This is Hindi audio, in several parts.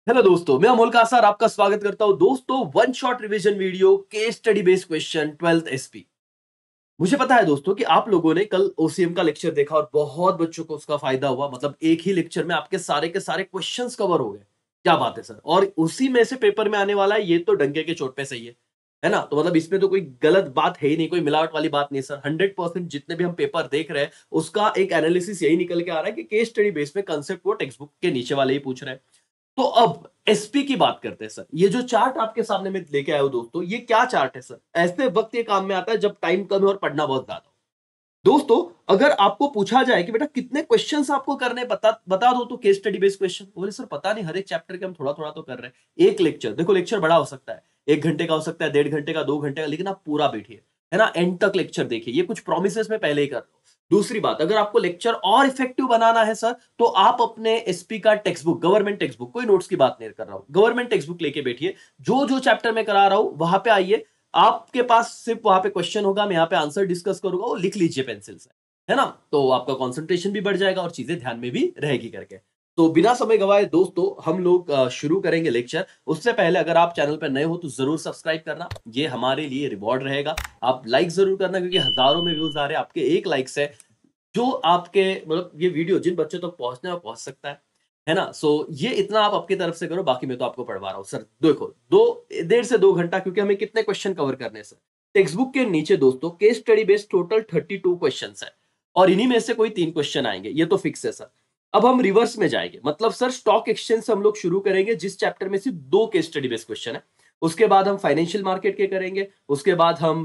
हेलो दोस्तों, मैं अमोल कासार आपका स्वागत करता हूं। दोस्तों, one shot revision video case study based question 12th SP. मुझे पता है दोस्तों कि आप लोगों ने कल ओसीएम का लेक्चर देखा और बहुत बच्चों को उसका फायदा हुआ। मतलब एक ही लेक्चर में आपके सारे के सारे क्वेश्चंस कवर हो गए। क्या बात है सर। और उसी में से पेपर में आने वाला है, ये तो डंके के चोट पे सही है ना। तो मतलब इसमें तो कोई गलत बात है ही नहीं, कोई मिलावट वाली बात नहीं सर। 100% जितने भी हम पेपर देख रहे हैं उसका एक एनालिसिस यही निकल के आ रहा है कि केस स्टडी बेस में कंसेप्ट वो टेक्स्ट बुक के नीचे वाले ही पूछ रहे हैं। तो अब एसपी की बात करते हैं सर। ये जो चार्ट आपके सामने में लेके आया हूं दोस्तों, ये क्या चार्ट है सर। ऐसे वक्त ये काम में आता है जब टाइम कम है और पढ़ना बहुत ज्यादा हो। दोस्तों, अगर आपको पूछा जाए कि बेटा कितने क्वेश्चंस आपको करने बता दो तो केस स्टडी बेस्ड क्वेश्चन, बोले सर पता नहीं, हर एक चैप्टर के हम थोड़ा थोड़ा तो कर रहे हैं। एक लेक्चर देखो, लेक्चर बड़ा हो सकता है, 1 घंटे का हो सकता है, 1.5 घंटे का, 2 घंटे का, लेकिन आप पूरा बैठिए, है ना, एंड तक लेक्चर देखिए। ये कुछ प्रोमिस में पहले ही कर लो। दूसरी बात, अगर आपको लेक्चर और इफेक्टिव बनाना है सर, तो आप अपने एसपी का text book, government text book, कोई नोट्स की बात नहीं कर रहा हूं, गवर्नमेंट टेक्स्ट बुक लेके बैठिए। जो जो चैप्टर में करा रहा हूं वहां पे आइए। आपके पास सिर्फ वहां पे क्वेश्चन होगा, मैं यहाँ पे आंसर डिस्कस करूंगा, वो लिख लीजिए पेंसिल से, है ना। तो आपका कंसंट्रेशन भी बढ़ जाएगा और चीजें ध्यान में भी रहेगी करके। तो बिना समय गवाए दोस्तों, हम लोग शुरू करेंगे लेक्चर। उससे पहले अगर आप चैनल पर नए हो तो जरूर सब्सक्राइब करना, ये हमारे लिए रिवॉर्ड रहेगा। आप लाइक जरूर करना, क्योंकि हजारों में व्यूज आ रहे हैं। आपके एक लाइक से जो आपके मतलब ये वीडियो जिन बच्चों तक पहुंचने में पहुंच सकता है ना। सो ये इतना आप आपकी तरफ से करो, बाकी मैं तो आपको पढ़वा रहा हूँ सर। देखो, 1.5 से 2 घंटा, क्योंकि हमें कितने क्वेश्चन कवर करने हैं सर। टेक्स्ट बुक के नीचे दोस्तों case study based total 32 question है, और इन्हीं में से कोई 3 क्वेश्चन आएंगे, ये तो फिक्स है सर। अब हम रिवर्स में जाएंगे, मतलब सर स्टॉक एक्सचेंज से हम लोग शुरू करेंगे, जिस चैप्टर में सिर्फ 2 केस स्टडी बेस्ड क्वेश्चन है। उसके बाद हम फाइनेंशियल मार्केट के करेंगे। उसके बाद हम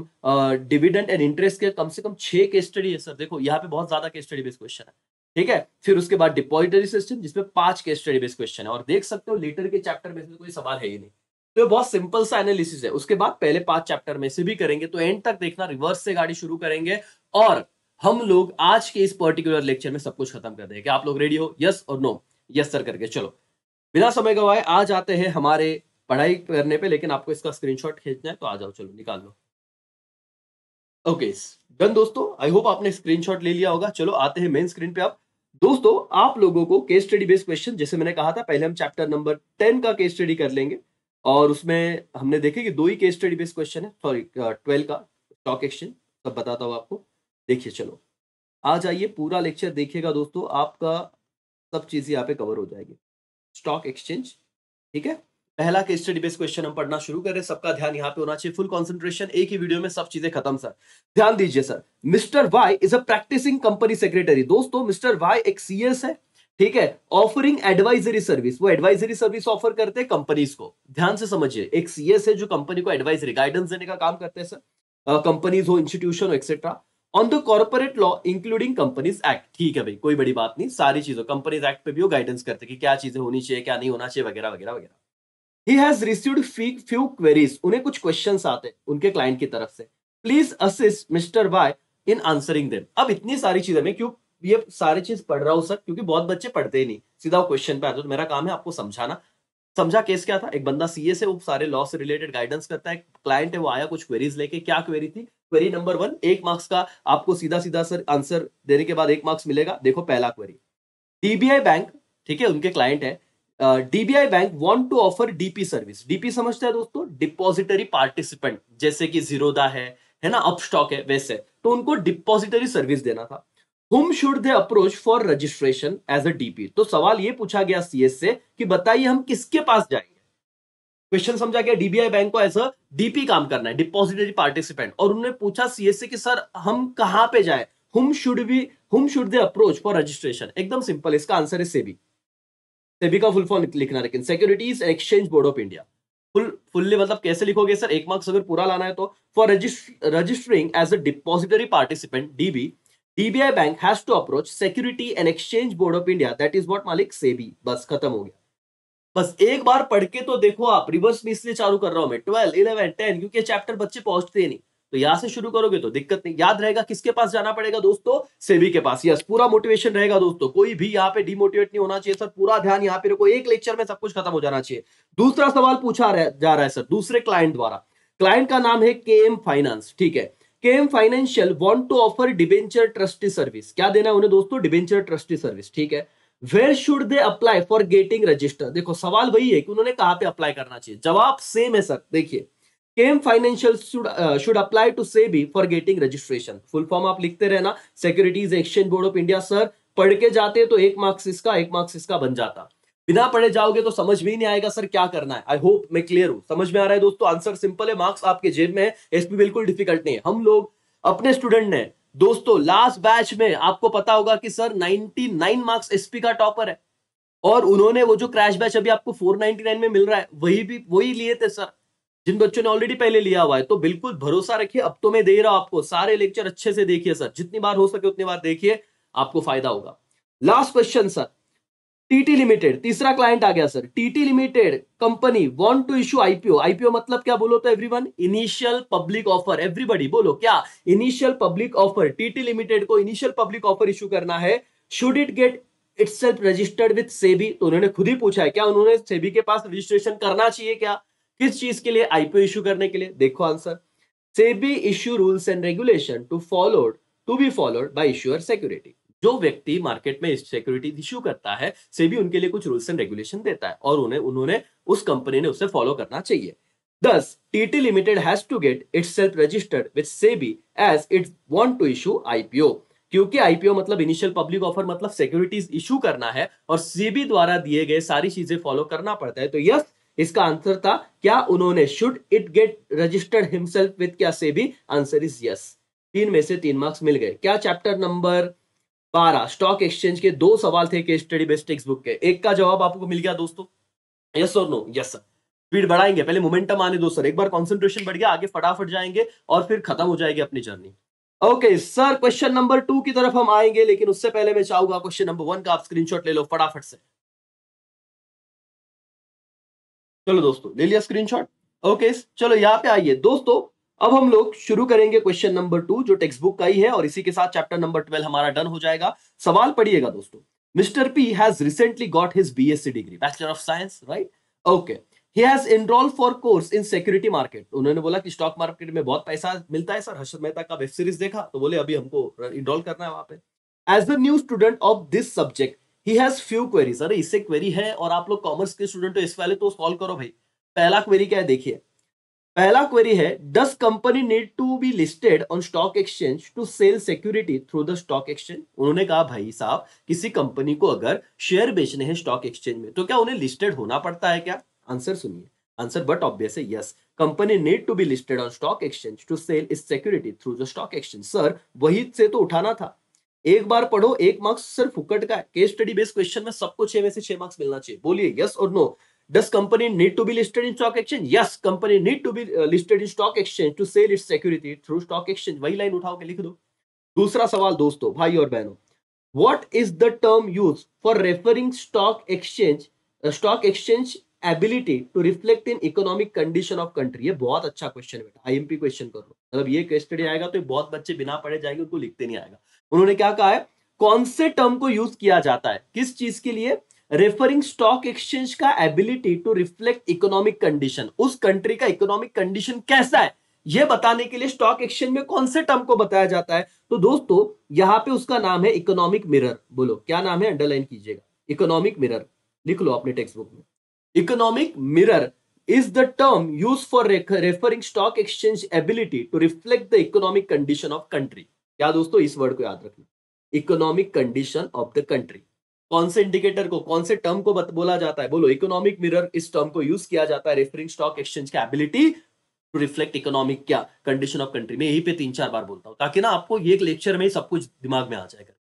डिविडेंड एंड इंटरेस्ट के कम से कम 6 केस स्टडी है सर। देखो यहाँ पे बहुत ज्यादा केस स्टडी बेस्ड क्वेश्चन है, ठीक है। फिर उसके बाद डिपॉजिटरी सिस्टम, जिसमें 5 केस स्टडी बेस्ड क्वेश्चन है, और देख सकते हो लीटर के चैप्टर में से तो कोई सवाल है ही नहीं। तो ये बहुत सिंपल सा एनालिसिस है। उसके बाद पहले 5 चैप्टर में से भी करेंगे, तो एंड तक देखना, रिवर्स से गाड़ी शुरू करेंगे। और हम लोग आज के इस पर्टिकुलर लेक्चर में सब कुछ खत्म कर देंगे। क्या आप लोग रेडी हो? यस और नो? यस सर करके चलो। बिना समय गवाए आ जाते हैं हमारे पढ़ाई करने पे। लेकिन आपको इसका स्क्रीनशॉट खींचना है तो आ जाओ, चलो निकाल लो। ओके डन दोस्तों, आई होप आपने स्क्रीनशॉट ले लिया होगा। चलो आते हैं मेन स्क्रीन पे। अब दोस्तों, आप लोगों को केस स्टडी बेस्ड क्वेश्चन, जैसे मैंने कहा था, पहले हम चैप्टर नंबर 10 का केस स्टडी कर लेंगे। और उसमें हमने देखे कि 2 ही केस स्टडी बेस्ड क्वेश्चन है, सॉरी 12 का स्टॉक एक्सचेंज। सब बताता हूँ आपको। देखिए चलो, आ जाइए, पूरा लेक्चर देखिएगा दोस्तों, आपका सब चीज यहाँ पे कवर हो जाएगी। स्टॉक एक्सचेंज, ठीक है। पहला केस स्टडी बेस्ड क्वेश्चन हम पढ़ना शुरू करें। सबका ध्यान यहाँ पे होना चाहिए, फुल कंसंट्रेशन। एक ही वीडियो में सब चीजें खत्म सर। ध्यान दीजिए sir. Mister Y is a practising company secretary. दोस्तों, मिस्टर वाई एक सीएस है, ठीक है, ऑफरिंग एडवाइजरी सर्विस। वो एडवाइजरी सर्विस ऑफर करते हैं कंपनीज को। ध्यान से समझिए, एक सीएस है जो कंपनी को एडवाइजरी, गाइडेंस देने का काम करते हैं सर। कंपनीज हो, इंस्टीट्यूशन हो, etcetera, on the corporate law including companies act. ठीक है भाई, कोई बड़ी बात नहीं, सारी चीजों कंपनीज एक्ट पे भी वो गाइडेंस करते हैं कि क्या चीजें होनी चाहिए, क्या नहीं होना चाहिए, वगैरह वगैरह वगैरह। He has received few queries. उन्हें कुछ क्वेश्चंस आते हैं उनके क्लाइंट की तरफ से। Please assist Mister Y in answering them. अब इतनी सारी चीजें मैं क्यों ये सारी चीज पढ़ रहा हूं सर, क्योंकि बहुत बच्चे पढ़ते ही नहीं, सीधा क्वेश्चन पे आते। तो मेरा काम है आपको समझाना। समझा केस क्या था? एक बंदा सीए से, वो सारे लॉ से रिलेटेड गाइडेंस करता है। क्लाइंट है, वो आया कुछ क्वेरीज लेके। क्या क्वेरी थी? क्वेरी नंबर 1, 1 मार्क्स का, आपको सीधा सीधा सर आंसर देने के बाद 1 मार्क्स मिलेगा। देखो पहला क्वेरी, डीबीआई बैंक, ठीक है, उनके क्लाइंट है। DBI bank want to offer DP service. DP समझते हैं दोस्तों, डिपॉजिटरी पार्टिसिपेंट, जैसे कि जीरोदा है ना, अपस्टॉक है, वैसे। तो उनको डिपॉजिटरी सर्विस देना था। Whom should they approach for registration as a DP? तो सवाल ये पूछा गया सीएस से कि बताइए हम किसके पास जाएंगे। क्वेश्चन समझा गया? डीबीआई बैंक को एज अ डीपी काम करना है, डिपॉजिटरी पार्टिसिपेंट, और उन्होंने पूछा सीएस से कि सर हम कहां पे जाए। हुम should they approach for registration? एकदम सिंपल, इसका आंसर है सेबी। सेबी का फुल फॉर्म लिखना, लेकिन securities and Exchange board of India. Fully मतलब कैसे लिखोगे सर? 1 मार्क्स अगर पूरा लाना है तो, for registering as a depository participant DB, DBI bank has to approach Securities and Exchange board of India, that is what मालिक, सेबी। बस खत्म हो गया। बस एक बार पढ़ के तो देखो आप। रिवर्स में इसलिए चालू कर रहा हूं मैं, 12, 11, 10, क्योंकि चैप्टर बच्चे पहुंचते नहीं। तो यहां से शुरू करोगे तो दिक्कत नहीं। याद रहेगा किसके पास जाना पड़ेगा दोस्तों? सेबी के पास। यस, पूरा मोटिवेशन रहेगा दोस्तों, कोई भी यहाँ पे डिमोटिवेट नहीं होना चाहिए सर। पूरा ध्यान यहाँ पे रखो, एक लेक्चर में सब कुछ खत्म हो जाना चाहिए। दूसरा सवाल पूछा जा रहा है सर, दूसरे क्लाइंट द्वारा। क्लाइंट का नाम है केएम फाइनेंस, ठीक है। KM financial want to offer debenture trustee service. क्या देना है उन्हें दोस्तों? डिबेंचर ट्रस्टी सर्विस, ठीक है। Where should they apply for getting register? देखो सवाल वही है कि उन्होंने कहां पे अप्लाई करना चाहिए। जवाब सेम है सर। देखिए, Kem financial should apply to SEBI for getting registration. Full form आप लिखते रहना, securities exchange board of India. Sir पढ़ के जाते तो एक मार्क्स इसका, एक मार्क्स इसका बन जाता। बिना पढ़े जाओगे तो समझ में ही नहीं आएगा सर क्या करना है। आई होप मैं क्लियर हूं, समझ में आ रहा है दोस्तों। आंसर सिंपल है, मार्क्स आपके जेब में है, एसपी बिल्कुल डिफिकल्ट नहीं है। हम लोग अपने स्टूडेंट ने दोस्तों लास्ट बैच में आपको पता होगा कि सर 99 मार्क्स एसपी का टॉपर है, और उन्होंने वो जो क्रैश बैच अभी आपको 499 में मिल रहा है वही लिए थे सर, जिन बच्चों ने ऑलरेडी पहले लिया हुआ है। तो बिल्कुल भरोसा रखिए, अब तो मैं दे रहा हूं आपको, सारे लेक्चर अच्छे से देखिए सर, जितनी बार हो सके उतनी बार देखिए, आपको फायदा होगा। Last question sir, TT limited, तीसरा क्लाइंट आ गया सर। TT limited company want to issue IPO. IPO मतलब क्या बोलो तो everyone? Initial public offer. Everybody बोलो क्या? Initial public offer. TT limited को इनिशियल पब्लिक ऑफर इशू करना है। Should it get itself registered with SEBI? तो उन्होंने खुद ही पूछा है, क्या उन्होंने सेबी के पास रजिस्ट्रेशन करना चाहिए क्या? किस चीज के लिए? आईपीओ इशू करने के लिए। देखो answer, SEBI issue rules and regulation to be followed by issuer security. जो व्यक्ति मार्केट में सिक्योरिटी इश्यू करता है, सेबी उनके लिए कुछ रूल्स एंड रेगुलेशन देता है, और उन्होंने उस कंपनी ने उसे फॉलो करना चाहिए। Thus, TT Limited has to get itself registered with SEBI as it want to issue IPO। क्योंकि आईपीओ मतलब इनिशियल पब्लिक ऑफर, मतलब सिक्योरिटीज इशू करना है, और सेबी द्वारा दिए गए सारी चीजें फॉलो करना पड़ता है। तो यस, इसका आंसर था क्या उन्होंने should it get registered himself with क्या सेबी? Answer is yes. 3 में से 3 मार्क्स मिल गए। क्या चैप्टर नंबर 12 स्टॉक एक्सचेंज के 2 सवाल थे case study based text book के, एक का जवाब आपको मिल गया दोस्तों? यस और नो? Yes sir. स्पीड बढ़ाएंगे, पहले मोमेंटम आने दो सर, एक बार कंसंट्रेशन बढ़ गया आगे फटाफट जाएंगे और फिर खत्म हो जाएगी अपनी journey. Okay sir, question number 2 की तरफ हम आएंगे, लेकिन उससे पहले मैं चाहूंगा क्वेश्चन नंबर 1 का आप स्क्रीनशॉट ले लो फटाफट से। चलो दोस्तों, ले लिया स्क्रीनशॉट? ओके, चलो यहाँ पे आइए दोस्तों, अब हम लोग शुरू करेंगे क्वेश्चन नंबर 2 जो टेक्स्ट बुक का ही है, और इसी के साथ चैप्टर नंबर 12 हमारा डन हो जाएगा। सवाल पढ़िएगा दोस्तों। Mister P has recently got his BSc degree, bachelor of science, right? Okay, he has enrolled for course in security market. उन्होंने बोला कि स्टॉक मार्केट में बहुत पैसा मिलता है सर, हर्षद मेहता का वेब सीरीज देखा तो बोले अभी हमको इनरोल करना है वहां पे। As the new student of this subject he has few queries. अरे इससे क्वेरी है, और आप लोग कॉमर्स के स्टूडेंट हो इस वाले, तो सॉल्व करो भाई। पहला क्वेरी क्या है देखिए, पहला क्वेरी है, does company need to be listed on stock exchange to sell security through the stock exchange? उन्होंने कहा भाई साहब, किसी कंपनी को अगर शेयर बेचने हैं स्टॉक एक्सचेंज में तो क्या उन्हें लिस्टेड होना पड़ता है क्या? आंसर सुनिए, आंसर बट ऑब्वियस है yes, company need to be listed on stock exchange to sell इस security through the stock exchange. Sir वही से तो उठाना था, एक बार पढ़ो, 1 मार्क्स सर फुकट का है। केस स्टडी बेस्ड क्वेश्चन में सबको 6 में से 6 मार्क्स मिलना चाहिए। बोलिए यस और no. Does company need to be listed in stock exchange? Yes, company need to be listed in stock exchange to sell its security through stock exchange। वही लाइन उठाओ के लिख दो। दूसरा सवाल दोस्तों, भाई और बहनों, what is the term used for referring stock exchange ability to reflect in economic condition of country? ये बहुत अच्छा क्वेश्चन है बेटा, आईएमपी क्वेश्चन कर लो। मतलब ये केस स्टडी आएगा तो बहुत बच्चे बिना पढ़े जाएंगे, उनको लिखते नहीं आएगा। उन्होंने क्या कहा है, कौन से टर्म को यूज किया जाता है, किस चीज के लिए? रेफरिंग स्टॉक एक्सचेंज का ability to reflect economic condition, उस कंट्री का इकोनॉमिक कंडीशन कैसा है यह बताने के लिए स्टॉक एक्सचेंज में कौन से टर्म को बताया जाता है? तो दोस्तों यहां पे उसका नाम है इकोनॉमिक मिरर। बोलो क्या नाम है, अंडरलाइन कीजिएगा, इकोनॉमिक मिरर लिख लो अपने टेक्स्ट बुक में। Economic mirror is the term used for referring stock exchange ability to reflect the economic condition of country। क्या दोस्तों, इस वर्ड को याद रखना, economic condition of the country. कौन से इंडिकेटर को, कौन से टर्म को बोला जाता है? बोलो इकोनॉमिक मिरर। इस टर्म को यूज किया जाता है रेफरिंग स्टॉक एक्सचेंज का एबिलिटी टू रिफ्लेक्ट इकोनॉमिक क्या कंडीशन ऑफ कंट्री। मैं यही पे 3-4 बार बोलता हूं ताकि ना आपको ये एक लेक्चर में सब कुछ दिमाग में आ जाएगा,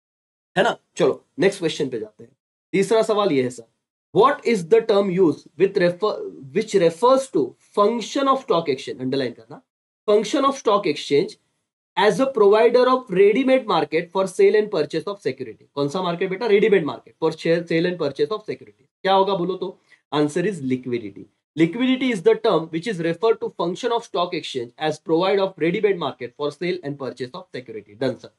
है ना? चलो नेक्स्ट क्वेश्चन पे जाते हैं। तीसरा सवाल ये है sir, What is the term used which refers to function of stock exchange? Underline करना, function of stock exchange as a provider of ready-made market for sale and purchase of security। कौन सा मार्केट बेटा? ready-made market for sale and purchase of security। क्या होगा बोलो तो? Answer is liquidity। Liquidity is the term which is referred to function of stock exchange as provider of ready-made market for sale and purchase of security। Done sir।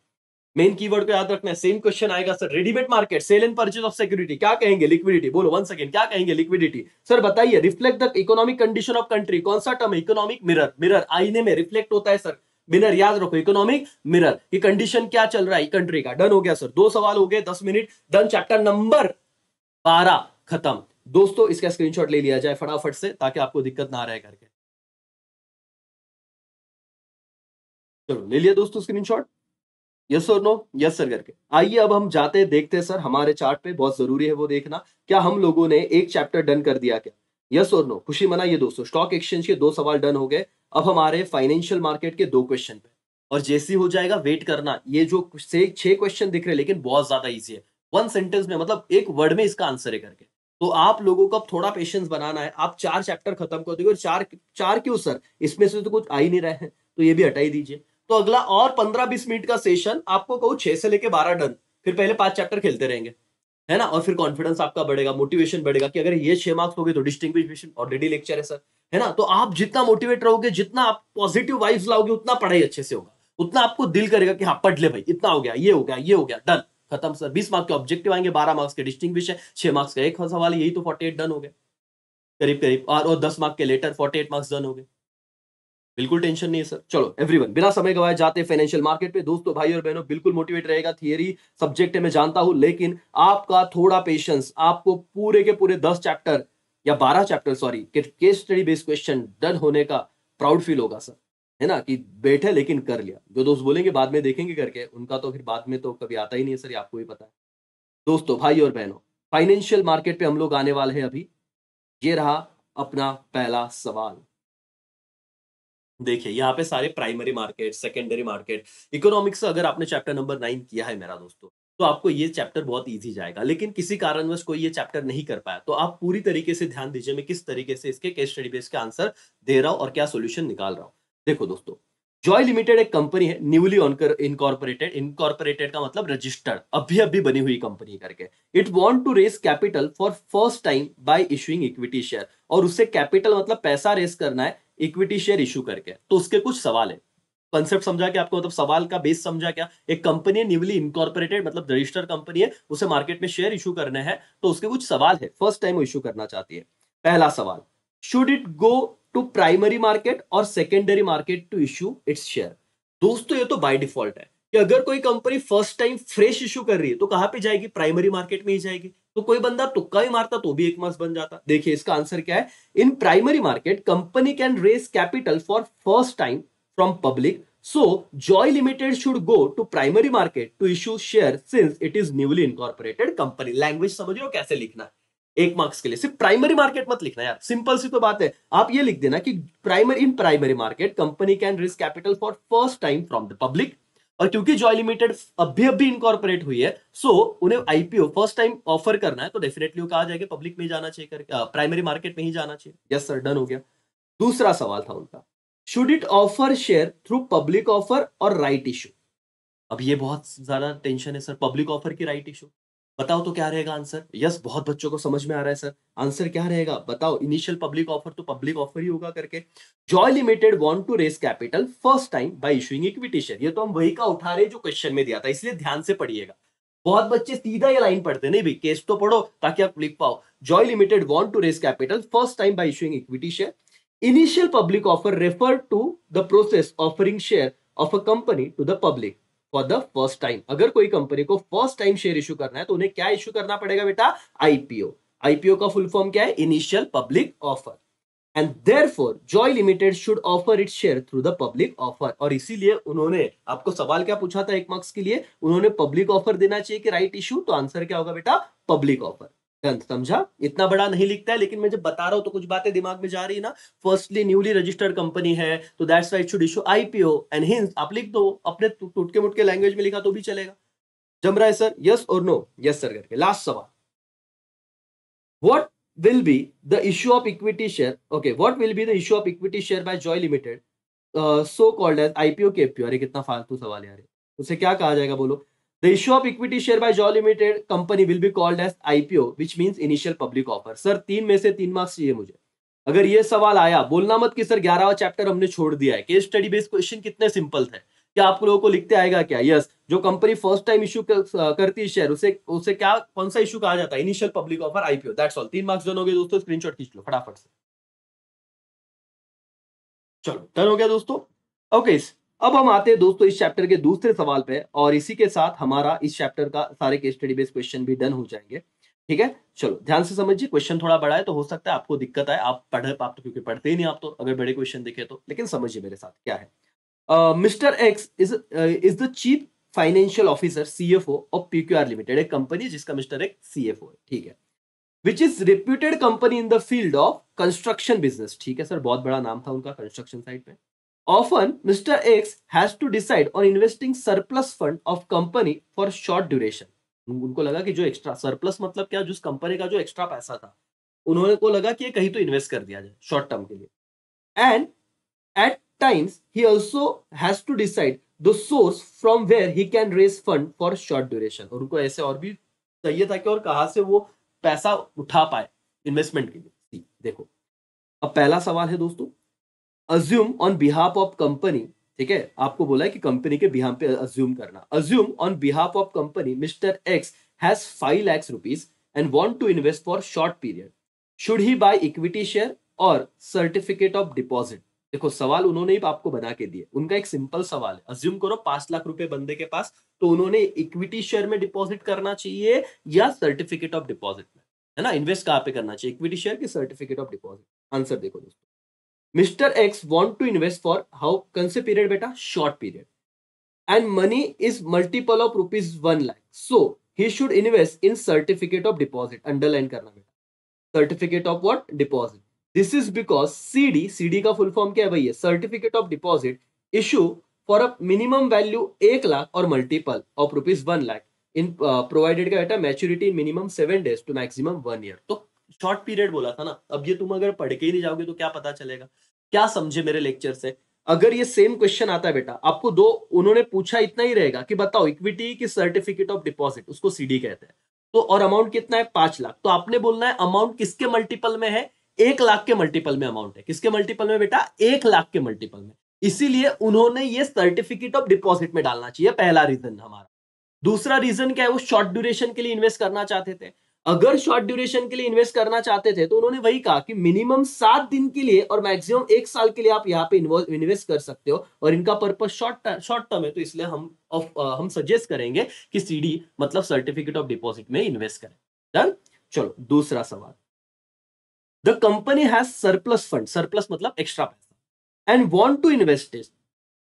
Main keyword को याद रखना है, सेम क्वेश्चन आएगा sir. Readymade market, sale and purchase of security, क्या कहेंगे? लिक्विडिटी। बोलो वन सेकंड, क्या कहेंगे? लिक्विडिटी। सर बताइए, reflect the economic condition of country, कौन सा टर्म है? Economic mirror. मिरर आईने में रिफ्लेक्ट होता है सर, मिरर याद रखो, इकोनॉमिक मिरर। ये कंडीशन क्या चल रहा है कंट्री का। डन हो गया सर, 2 सवाल हो गए, 10 मिनट, डन। चैप्टर नंबर 12 खत्म। दोस्तों इसका स्क्रीनशॉट ले लिया जाए फटाफट से ताकि आपको दिक्कत ना रहे करके। चलो ले लिया दोस्तों स्क्रीनशॉट। यस और नो, यस सर करके। आइए अब हम जाते हैं, देखते हैं सर हमारे चार्ट पे, बहुत जरूरी है वो देखना, क्या हम लोगों ने एक चैप्टर डन कर दिया क्या? यस और नो, खुशी मनाइए दोस्तों। स्टॉक एक्सचेंज के 2 सवाल डन हो गए। अब हमारे फाइनेंशियल मार्केट के 2 क्वेश्चन पे, और जैसे ही हो जाएगा वेट करना। ये जो से 6 क्वेश्चन दिख रहे हैं लेकिन बहुत ज्यादा इजी है, 1 सेंटेंस में मतलब एक वर्ड में इसका आंसर है करके। तो आप लोगों को अब थोड़ा पेशेंस बनाना है। आप 4 चैप्टर खत्म कर दोगे, और चार चार क्यों सर, इसमें से तो कुछ आ ही नहीं रहे हैं, तो ये भी हटा ही दीजिए। तो अगला और 15-20 मिनट का सेशन, आपको कहूं 6 से लेके 12 डन, फिर पहले 5 चैप्टर खेलते रहेंगे, है ना? और फिर कॉन्फिडेंस आपका बढ़ेगा, मोटिवेशन बढ़ेगा कि अगर ये 6 मार्क्स हो गए तो डिस्टिंग्विश ऑलरेडी लेक्चर है सर, है ना? तो आप जितना मोटिवेट रहोगे, जितना आप पॉजिटिव वाइब्स लाओगे, उतना पढ़ाई अच्छे से होगा, उतना आपको दिल करेगा कि हाँ पढ़ ले भाई, इतना हो गया, ये हो गया, ये हो गया, डन, खत्म सर। 20 मार्क्स के ऑब्जेक्टिव आएंगे, 12 मार्क्स के डिस्टिंग्विश है, 6 मार्क्स का एक सवाल है, यही तो 48 डन हो गए करीब करीब, और 10 मार्क्स के लेटर 48 मार्क्स डन हो गए। बिल्कुल टेंशन नहीं है सर। चलो एवरीवन, बिना समय गवाए जाते हैं फाइनेंशियल मार्केट पे। दोस्तों भाई और बहनों, बिल्कुल मोटिवेट रहेगा, थियरी सब्जेक्ट है मैं जानता हूं, लेकिन आपका थोड़ा पेशेंस, आपको पूरे के पूरे 10 चैप्टर या 12 chapter sorry case study based question done होने का प्राउड फील होगा सर, है ना? कि बैठे लेकिन कर लिया। जो दोस्त बोलेंगे बाद में देखेंगे करके, उनका तो फिर बाद में तो कभी आता ही नहीं है सर, ये आपको भी पता है। दोस्तों भाई और बहनों, फाइनेंशियल मार्केट पे हम लोग आने वाले हैं अभी। ये रहा अपना पहला सवाल। देखिए यहाँ पे सारे primary market, secondary market, economics अगर आपने चैप्टर नंबर 9 किया है मेरा दोस्तों, तो आपको ये चैप्टर बहुत इजी जाएगा। लेकिन किसी कारणवश कोई ये चैप्टर नहीं कर पाया, तो आप पूरी तरीके से ध्यान दीजिए मैं किस तरीके से इसके केस स्टडी बेस के आंसर दे रहा हूं और क्या सॉल्यूशन निकाल रहा हूं। देखो दोस्तों, जॉय लिमिटेड एक कंपनी है, न्यूली इनकॉर्पोरेटेड। इनकॉर्पोरेटेड का मतलब रजिस्टर्ड, अभी अभी बनी हुई कंपनी करके। It want to raise capital for first time by issuing equity share, और उससे कैपिटल मतलब पैसा रेस करना है इक्विटी शेयर इशू करके। तो उसके कुछ सवाल है, कंसेप्ट समझा क्या आपको, मतलब सवाल का बेस समझा क्या? एक कंपनी है न्यूली इनकॉर्पोरेटेड, मतलब रजिस्टर्ड कंपनी है, उसे मार्केट में शेयर इशू करने हैं, तो उसके कुछ सवाल है, फर्स्ट टाइम वो इशू करना चाहती है। पहला सवाल, should it go to primary market और secondary market to issue its share? दोस्तों ये तो बाय डिफॉल्ट है कि अगर कोई company first time fresh issue कर रही है तो कहां पे जाएगी? प्राइमरी मार्केट में ही जाएगी। तो कोई बंदा तुक्का ही मारता तो भी 1 मार्क्स बन जाता। देखिए इसका आंसर क्या है, in primary market company can raise capital for first time from public, so Joy Limited should go to primary market to issue share since it is newly incorporated company। Language समझ रहे हो कैसे लिखना है? 1 मार्क्स के लिए सिर्फ प्राइमरी मार्केट मत लिखना यार, सिंपल सी तो बात है। आप ये लिख देना कि primary market company can raise capital for first time from the public, और क्योंकि जॉय लिमिटेड अभी अभी इनकॉर्पोरेट हुई है, सो उन्हें आईपीओ फर्स्ट टाइम ऑफर करना है, तो डेफिनेटली वो कहा जाएगा पब्लिक में ही जाना चाहिए करके, प्राइमरी मार्केट में ही जाना चाहिए। यस सर, डन हो गया। दूसरा सवाल था उनका, should it offer share through public offer और राइट इशू? अब ये बहुत ज्यादा टेंशन है सर, पब्लिक ऑफर की राइट इशू, बताओ तो क्या रहेगा आंसर? यस, बहुत बच्चों को समझ में आ रहा है सर, आंसर क्या रहेगा बताओ? इनिशियल पब्लिक ऑफर तो पब्लिक ऑफर ही होगा करके। Joy limited want to raise capital first time by issuing equity share, ये तो हम वही का उठा रहे जो क्वेश्चन में दिया था, इसलिए ध्यान से पढ़िएगा। बहुत बच्चे सीधा ये लाइन पढ़ते नहीं भाई, केस तो पढ़ो ताकि आप लिख पाओ। Joy limited want to raise capital first time by issuing equity share. Initial public offer refer to the process offering share of a company to the public for the first time. अगर कोई कंपनी को फर्स्ट टाइम शेयर इशू करना है तो उन्हें क्या इशू करना पड़ेगा बेटा? आईपीओ। आईपीओ का फुल फॉर्म क्या है? Initial public offer. And therefore Joy limited should offer its share through the public offer, और इसीलिए उन्होंने आपको सवाल क्या पूछा था 1 मार्क्स के लिए, उन्होंने पब्लिक ऑफर देना चाहिए कि राइट इशू, तो आंसर क्या होगा बेटा? Public offer. समझा? इतना बड़ा नहीं लिखता है, लेकिन मैं जब बता रहा हूं तो कुछ बातें दिमाग में जा रही है ना। फर्स्टली न्यूली रजिस्टर्ड कंपनी है, तो that's why it should issue IPO, and hints आप लिख दो अपने टुटके मुटके लैंग्वेज में, लिखा तो भी चलेगा। जम रहा है सर? यस और नो? यस सर करके। लास्ट सवाल, what will be the issue of equity share? Okay, what will be the issue of equity share by Joy Limited, so called as IPO KPO? अरे कितना फालतू सवाल है यार, उसे क्या कहा जाएगा बोलो? The issue of equity share by Joy Limited company will be called as IPO, which means initial public offer। Sir 3 में से 3 मार्क्स चाहिए मुझे। अगर ये सवाल आया, बोलना मत कि सर 11वां चैप्टर हमने छोड़ दिया है। केस स्टडी बेस्ड क्वेश्चन कितने सिंपल थे, क्या आप लोगों को लिखते आएगा क्या? यस, जो कंपनी फर्स्ट टाइम इशू करती है शेयर, उसे उसे क्या, कौन सा इशू कहा जाता है? Initial public offer, IPO. That's all. 3 marks done हो गए दोस्तों, स्क्रीनशॉट खींच लो फटाफट से। चलो डन हो गया दोस्तों। ओके, अब हम आते हैं दोस्तों इस चैप्टर के दूसरे सवाल पे, और इसी के साथ हमारा इस चैप्टर का सारे केस स्टडी बेस्ड क्वेश्चन भी डन हो जाएंगे। ठीक है, चलो ध्यान से समझिए, क्वेश्चन थोड़ा बड़ा है तो हो सकता है आपको दिक्कत आए, आप तो क्योंकि पढ़ते ही नहीं, आप तो अगर बड़े क्वेश्चन दिखे तो, लेकिन समझिए मेरे साथ क्या है। Mister X is the chief financial officer CFO of PQR limited, एक कंपनी जिसका मिस्टर एक्स सीएफओ है, ठीक है, which is reputed company in the field of construction business, ठीक है सर, बहुत बड़ा नाम था उनका कंस्ट्रक्शन साइट में। Often Mister X has to decide on investing surplus fund of company for short duration, उनको लगा कि जो एक्स्ट्रा सरप्लस मतलब क्या, जिस कंपनी का जो एक्स्ट्रा पैसा था, उन्होंने को लगा कि ये कहीं तो इन्वेस्ट कर दिया जाए शॉर्ट टर्म के लिए। And at times he also has to decide the source from where he can raise fund for short duration, और उनको ऐसे और भी चाहिए था कि और कहां से वो पैसा उठा पाए इन्वेस्टमेंट के लिए। देखो अब पहला सवाल है दोस्तों, assume on behalf of company, ठीक है, आपको बोला है कि कंपनी के बिहाफ पे अज्यूम करना, assume on behalf of company Mister X has 5 lakh rupees and want to invest for short period, should he buy equity share और सर्टिफिकेट ऑफ डिपॉजिट। देखो सवाल उन्होंने ही आपको बना के दिए, उनका एक सिंपल सवाल है, अज्यूम करो 5 लाख रुपए बंदे के पास, तो उन्होंने इक्विटी शेयर में डिपॉजिट करना चाहिए या सर्टिफिकेट ऑफ डिपॉजिट में, है ना, इन्वेस्ट कहां पे करना चाहिए, इक्विटी शेयर की सर्टिफिकेट ऑफ डिपॉजिट। आंसर देखो दोस्तों, Mister X want to invest for how कौन से पीरियड बेटा, short period, and money is multiple of rupees 1 lakh, so he should invest in certificate of deposit, underline करना बेटा, certificate of what, deposit. This is because CD का फुल फॉर्म क्या है भैया, certificate of deposit issue for a minimum value 1 lakh और multiple of rupees 1 lakh in provided का बेटा maturity in minimum 7 days to maximum 1 year। तो शॉर्ट पीरियड बोला था ना, अब ये तुम अगर पढ़ के ही नहीं जाओगे तो क्या पता चलेगा, क्या समझे मेरे लेक्चर से। अगर ये सेम क्वेश्चन आता है बेटा, आपको दो, उन्होंने पूछा इतना ही रहेगा कि बताओ इक्विटी की सर्टिफिकेट ऑफ डिपॉजिट, उसको सीडी कहते हैं, तो और अमाउंट कितना है 5 लाख, तो आपने बोलना है अमाउंट किसके मल्टीपल में है, 1 लाख के मल्टीपल में अमाउंट है, किसके मल्टीपल में बेटा, 1 लाख के मल्टीपल में, इसीलिए उन्होंने ये सर्टिफिकेट ऑफ डिपॉजिट में डालना चाहिए, पहला रीजन हमारा। दूसरा रीजन क्या है, वो शॉर्ट ड्यूरेशन के लिए इन्वेस्ट करना चाहते थे, अगर शॉर्ट ड्यूरेशन के लिए इन्वेस्ट करना चाहते थे तो उन्होंने वही कहा कि मिनिमम 7 दिन के लिए और मैक्सिमम 1 साल के लिए आप यहाँ पे इन्वेस्ट कर सकते हो, और इनका पर्पस शॉर्ट टर्म है, तो इसलिए हम सजेस्ट करेंगे कि सीडी मतलब सर्टिफिकेट ऑफ डिपॉजिट में इन्वेस्ट करें। डन। चलो दूसरा सवाल, the company has surplus fund, surplus मतलब एक्स्ट्रा पैसा, and want to invest it,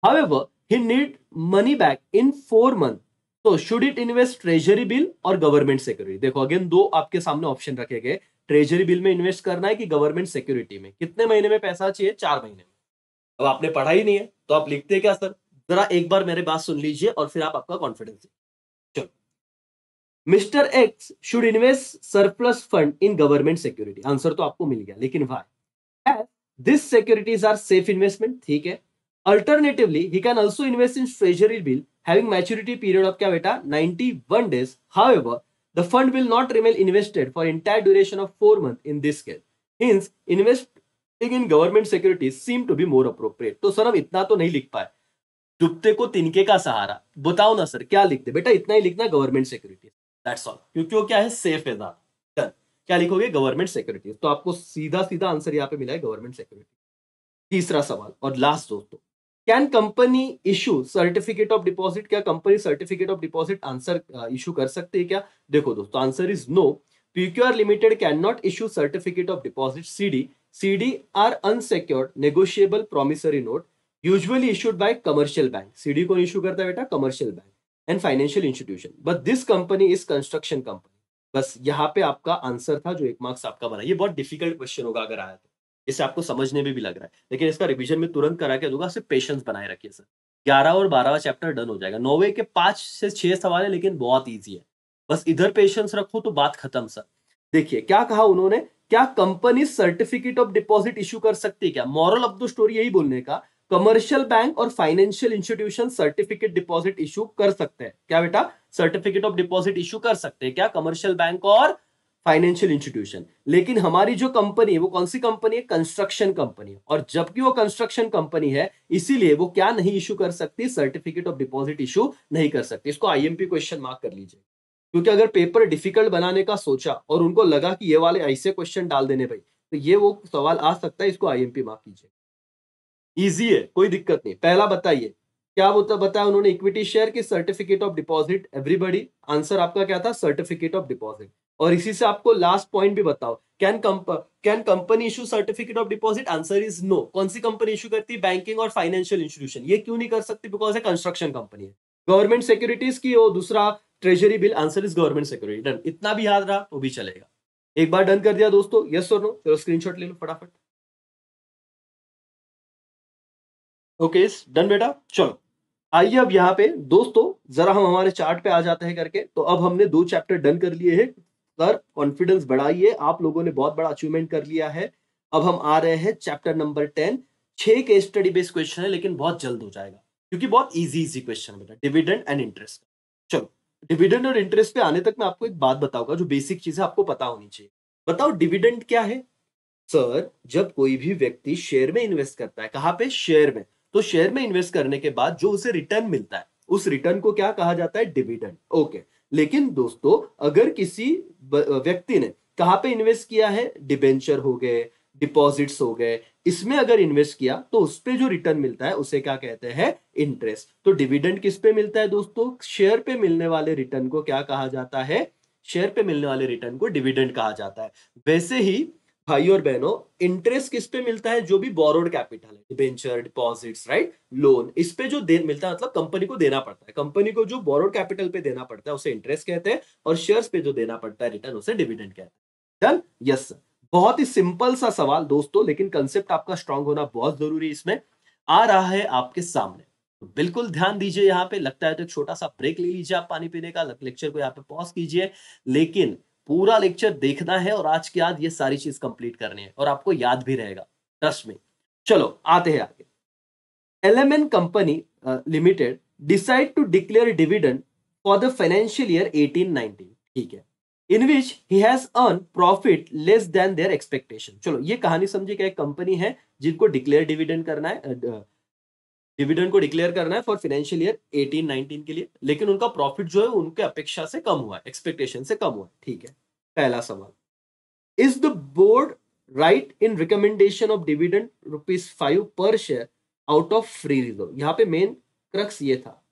however he need money back in 4 months, तो should it invest treasury bill और गवर्नमेंट सिक्योरिटी। देखो अगेन दो आपके सामने ऑप्शन रखे गए, ट्रेजरी बिल में इन्वेस्ट करना है कि गवर्नमेंट सिक्योरिटी में, कितने महीने में पैसा चाहिए, 4 महीने में। अब आपने पढ़ा ही नहीं है तो आप लिखते क्या सर, जरा एक बार मेरे बात सुन लीजिए और फिर आप आपका कॉन्फिडेंस। चलो, Mister X should invest surplus fund in government security, answer तो आपको मिल गया, लेकिन why, this securities are safe investment, ठीक है। Alternatively, he can also invest in treasury bill having maturity period of क्या बेटा 91 days. However, the fund will not remain invested for entire duration of 4 months in this case. Hence, investing in government securities seem to be more appropriate. तो सर हम इतना तो नहीं लिख पाए, डूबते को तिनके का सहारा, बताओ ना सर क्या लिखते, बेटा इतना ही लिखना गवर्नमेंट सिक्योरिटी, दैट्स ऑल, क्योंकि वो क्या है सेफ है ज्यादा। क्या लिखोगे, गवर्नमेंट सिक्योरिटीज, तो आपको सीधा सीधा आंसर यहाँ पे मिला है गवर्नमेंट सिक्योरिटी। तीसरा सवाल और लास्ट दोस्तों, can company issue certificate of deposit, क्या company certificate of deposit answer issue कर सकते हैं क्या, देखो दोस्तों answer is no, PQR limited can not issue certificate of deposit CD are unsecured negotiable promissory note usually issued by commercial bank, CD कौन इशू करता है बेटा, commercial bank and financial institution, but this company is construction company. बस यहाँ पे आपका आंसर था जो 1 मार्क्स आपका बना, ये बहुत डिफिकल्ट क्वेश्चन होगा अगर आया तो, इसे आपको समझने में भी लग रहा है, लेकिन इसका रिवीजन में तुरंत करा के दूंगा, सिर्फ पेशेंस बनाए रखिए सर, 11 और 12वां चैप्टर डन हो जाएगा, 9वें के 5 से 6 सवाल है लेकिन बहुत ईजी है, बस इधर पेशेंस रखो तो बात खत्म सर। देखिए क्या कहा उन्होंने, क्या company certificate of deposit issue कर सकती है क्या, मॉरल ऑफ द स्टोरी यही बोलने का, कमर्शियल बैंक और financial institution certificate deposit issue कर सकते हैं क्या बेटा, सर्टिफिकेट ऑफ डिपॉजिट इशू कर सकते हैं क्या, कमर्शियल बैंक और फाइनेंशियल इंस्टीट्यूशन। लेकिन हमारी जो कंपनी है वो कौन सी कंपनी है, कंस्ट्रक्शन कंपनी, और जबकि वो कंस्ट्रक्शन कंपनी है इसीलिए वो क्या नहीं इशू कर सकती, सर्टिफिकेट ऑफ डिपॉजिट इशू नहीं कर सकती। इसको आईएमपी क्वेश्चन मार्क कर लीजिए, क्योंकि अगर पेपर डिफिकल्ट बनाने का सोचा और उनको लगा कि ये वाले ऐसे क्वेश्चन डाल देने भाई, तो ये वो सवाल आ सकता है, इसको आईएमपी मार्क कीजिए, इजी है कोई दिक्कत नहीं। पहला बताइए क्या बताया उन्होंने, इक्विटी शेयर की certificate of deposit, everybody answer आपका क्या था, सर्टिफिकेट ऑफ डिपॉजिट। और इसी से आपको लास्ट पॉइंट भी बताओ, can company issue certificate of deposit? Answer is no. कौन सी कंपनी इशू करती है? बैंकिंग और फाइनेंशियल इंस्टीट्यूशन। ये क्यों नहीं कर सकती? बिकॉज है कंस्ट्रक्शन कंपनी है। गवर्नमेंट सिक्योरिटीज की, और दूसरा treasury bill. Answer is government security. Done, इतना भी याद रहा तो भी चलेगा। एक बार डन कर दिया दोस्तों, यस और नो? चलो स्क्रीनशॉट ले लो फटाफट। ओके, डन बेटा। चलो आइए अब यहाँ पे दोस्तों जरा हम हमारे चार्ट पे आ जाते हैं करके। तो अब हमने 2 चैप्टर डन कर लिए हैं। सर कॉन्फिडेंस बढ़ाइए, आप लोगों ने बहुत बड़ा अचीवमेंट कर लिया है। अब हम आ रहे हैं chapter number 10। 6 case study based question है, लेकिन बहुत जल्द हो जाएगा क्योंकि बहुत इजी क्वेश्चन है बेटा। Dividend and interest. चलो, डिविडेंड और इंटरेस्ट पे आने तक मैं आपको एक बात बताऊंगा जो बेसिक चीजें आपको पता होनी चाहिए। बताओ डिविडेंड क्या है? सर, जब कोई भी व्यक्ति शेयर में इन्वेस्ट करता है, कहां पे? शेयर में। तो शेयर में इन्वेस्ट करने के बाद जो उसे रिटर्न मिलता है, उस रिटर्न को क्या कहा जाता है? डिविडेंड। ओके। लेकिन दोस्तों अगर किसी व्यक्ति ने कहां पे इन्वेस्ट किया है? डिबेंचर हो गए, डिपॉजिट्स हो गए, इसमें अगर इन्वेस्ट किया तो उस पे जो रिटर्न मिलता है उसे क्या कहते हैं? इंटरेस्ट। तो डिविडेंड किस पे मिलता है दोस्तों? शेयर पे मिलने वाले रिटर्न को क्या कहा जाता है? शेयर पे मिलने वाले रिटर्न को डिविडेंड कहा जाता है। वैसे ही भाई और बहनों, इंटरेस्ट किस पे मिलता है? जो भी बोरोड कैपिटल है, डिबेंचर, डिपॉजिट्स, राइट, लोन, इस पे जो दे मिलता है, मतलब कंपनी को देना पड़ता है। कंपनी को जो बोरोड कैपिटल पे देना पड़ता है उसे इंटरेस्ट कहते हैं, और शेयर्स पे जो देना पड़ता है रिटर्न, उसे डिविडेंड कहते हैं। डन? Yes sir. बहुत ही सिंपल सा सवाल दोस्तों, लेकिन कंसेप्ट आपका स्ट्रांग होना बहुत जरूरी है। इसमें आ रहा है आपके सामने, तो बिल्कुल ध्यान दीजिए। यहाँ पे लगता है तो एक छोटा सा ब्रेक ले लीजिए आप पानी पीने का, लेक्चर को यहाँ पे पॉज कीजिए, लेकिन पूरा लेक्चर देखना है और आज के बाद ये सारी चीज कंप्लीट करनी है और आपको याद भी रहेगा, ट्रस्ट में। चलो आते हैं आगे। LMN company limited decide to declare dividend for the financial year 18-19, ठीक है, in which he has earn profit less than their expectation. चलो ये कहानी समझिए कि एक कंपनी है जिनको डिक्लेयर डिविडेंड करना है, डिविडेंड को डिक्लेयर करना है फॉर फाइनेंशियल ईयर 18-19 के लिए, लेकिन उनका प्रॉफिट जो है उनके अपेक्षा से कम हुआ है, एक्सपेक्टेशन से कम हुआ है, ठीक है। पहला सवाल, is the board right in recommendation of dividend ₹5 per share out of free reserve? यहां पे मेन क्रक्स ये था,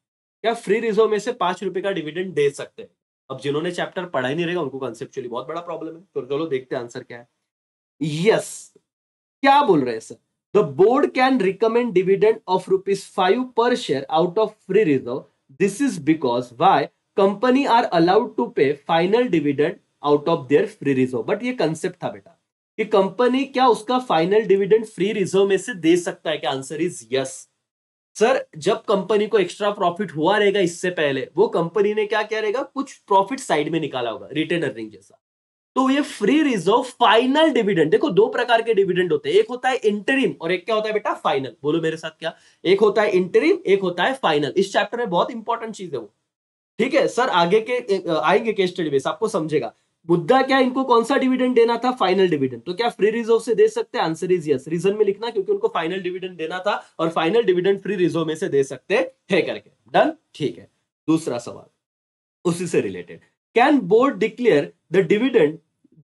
क्या फ्री रिजर्व में से ₹5 का डिविडेंड दे सकते हैं? अब जिन्होंने चैप्टर पढ़ा ही नहीं रहेगा उनको कंसेप्चुअली बहुत बड़ा प्रॉब्लम है। तो चलो देखते हैं आंसर क्या है। यस, क्या बोल रहे हैं sir? The board can recommend dividend of ₹5 per share out of free reserve. This is because why company are allowed to pay final dividend out of their free reserve. But ये कंसेप्ट था बेटा कि कंपनी क्या उसका फाइनल डिविडेंड फ्री रिजर्व में से दे सकता है क्या? Answer is yes. सर, जब कंपनी को एक्स्ट्रा प्रॉफिट हुआ रहेगा इससे पहले, वो कंपनी ने क्या किया रहेगा? कुछ प्रॉफिट साइड में निकाला होगा, रिटेन अर्निंग जैसा। तो ये फ्री रिजर्व फाइनल डिविडेंड, देखो 2 प्रकार के डिविडेंड होते हैं, एक होता है इंटरिम और एक क्या होता है बेटा? फाइनल। बोलो मेरे साथ क्या? एक होता है इंटरिम, एक होता है फाइनल। इस चैप्टर में बहुत इंपॉर्टेंट चीज है वो, ठीक है सर। आगे के आएंगे केस स्टडी बेस, आपको समझेगा मुद्दा क्या। इनको कौन सा डिविडेंड देना था? Final dividend. तो क्या फ्री रिजर्व से दे सकते हैं? Answer is yes. रीजन में लिखना, क्योंकि उनको फाइनल डिविडेंड देना था और फाइनल डिविडेंड फ्री रिजर्व में से दे सकते हैं करके। डन, ठीक है। दूसरा सवाल उसी से related, can board declare the dividend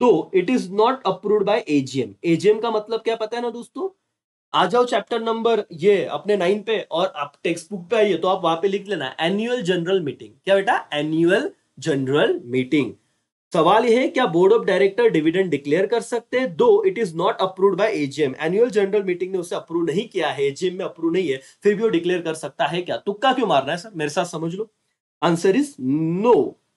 though it is not approved by AGM? AGM का मतलब क्या पता है ना दोस्तों? आ जाओ चैप्टर नंबर ये अपने 9 पे, और आप टेक्स्ट बुक पे आइए तो आप वहां पे लिख लेना एनुअल जनरल मीटिंग। क्या बेटा? Annual general meeting. सवाल यह है, क्या board of director dividend declare कर सकते हैं दो it is not approved by AGM? Annual general meeting ने उसे अप्रूव नहीं किया है, एजीएम में अप्रूव नहीं है, फिर भी वो डिक्लेयर कर सकता है क्या? तुक्का क्यों मारना है सर? मेरे साथ समझ लो। Answer is no.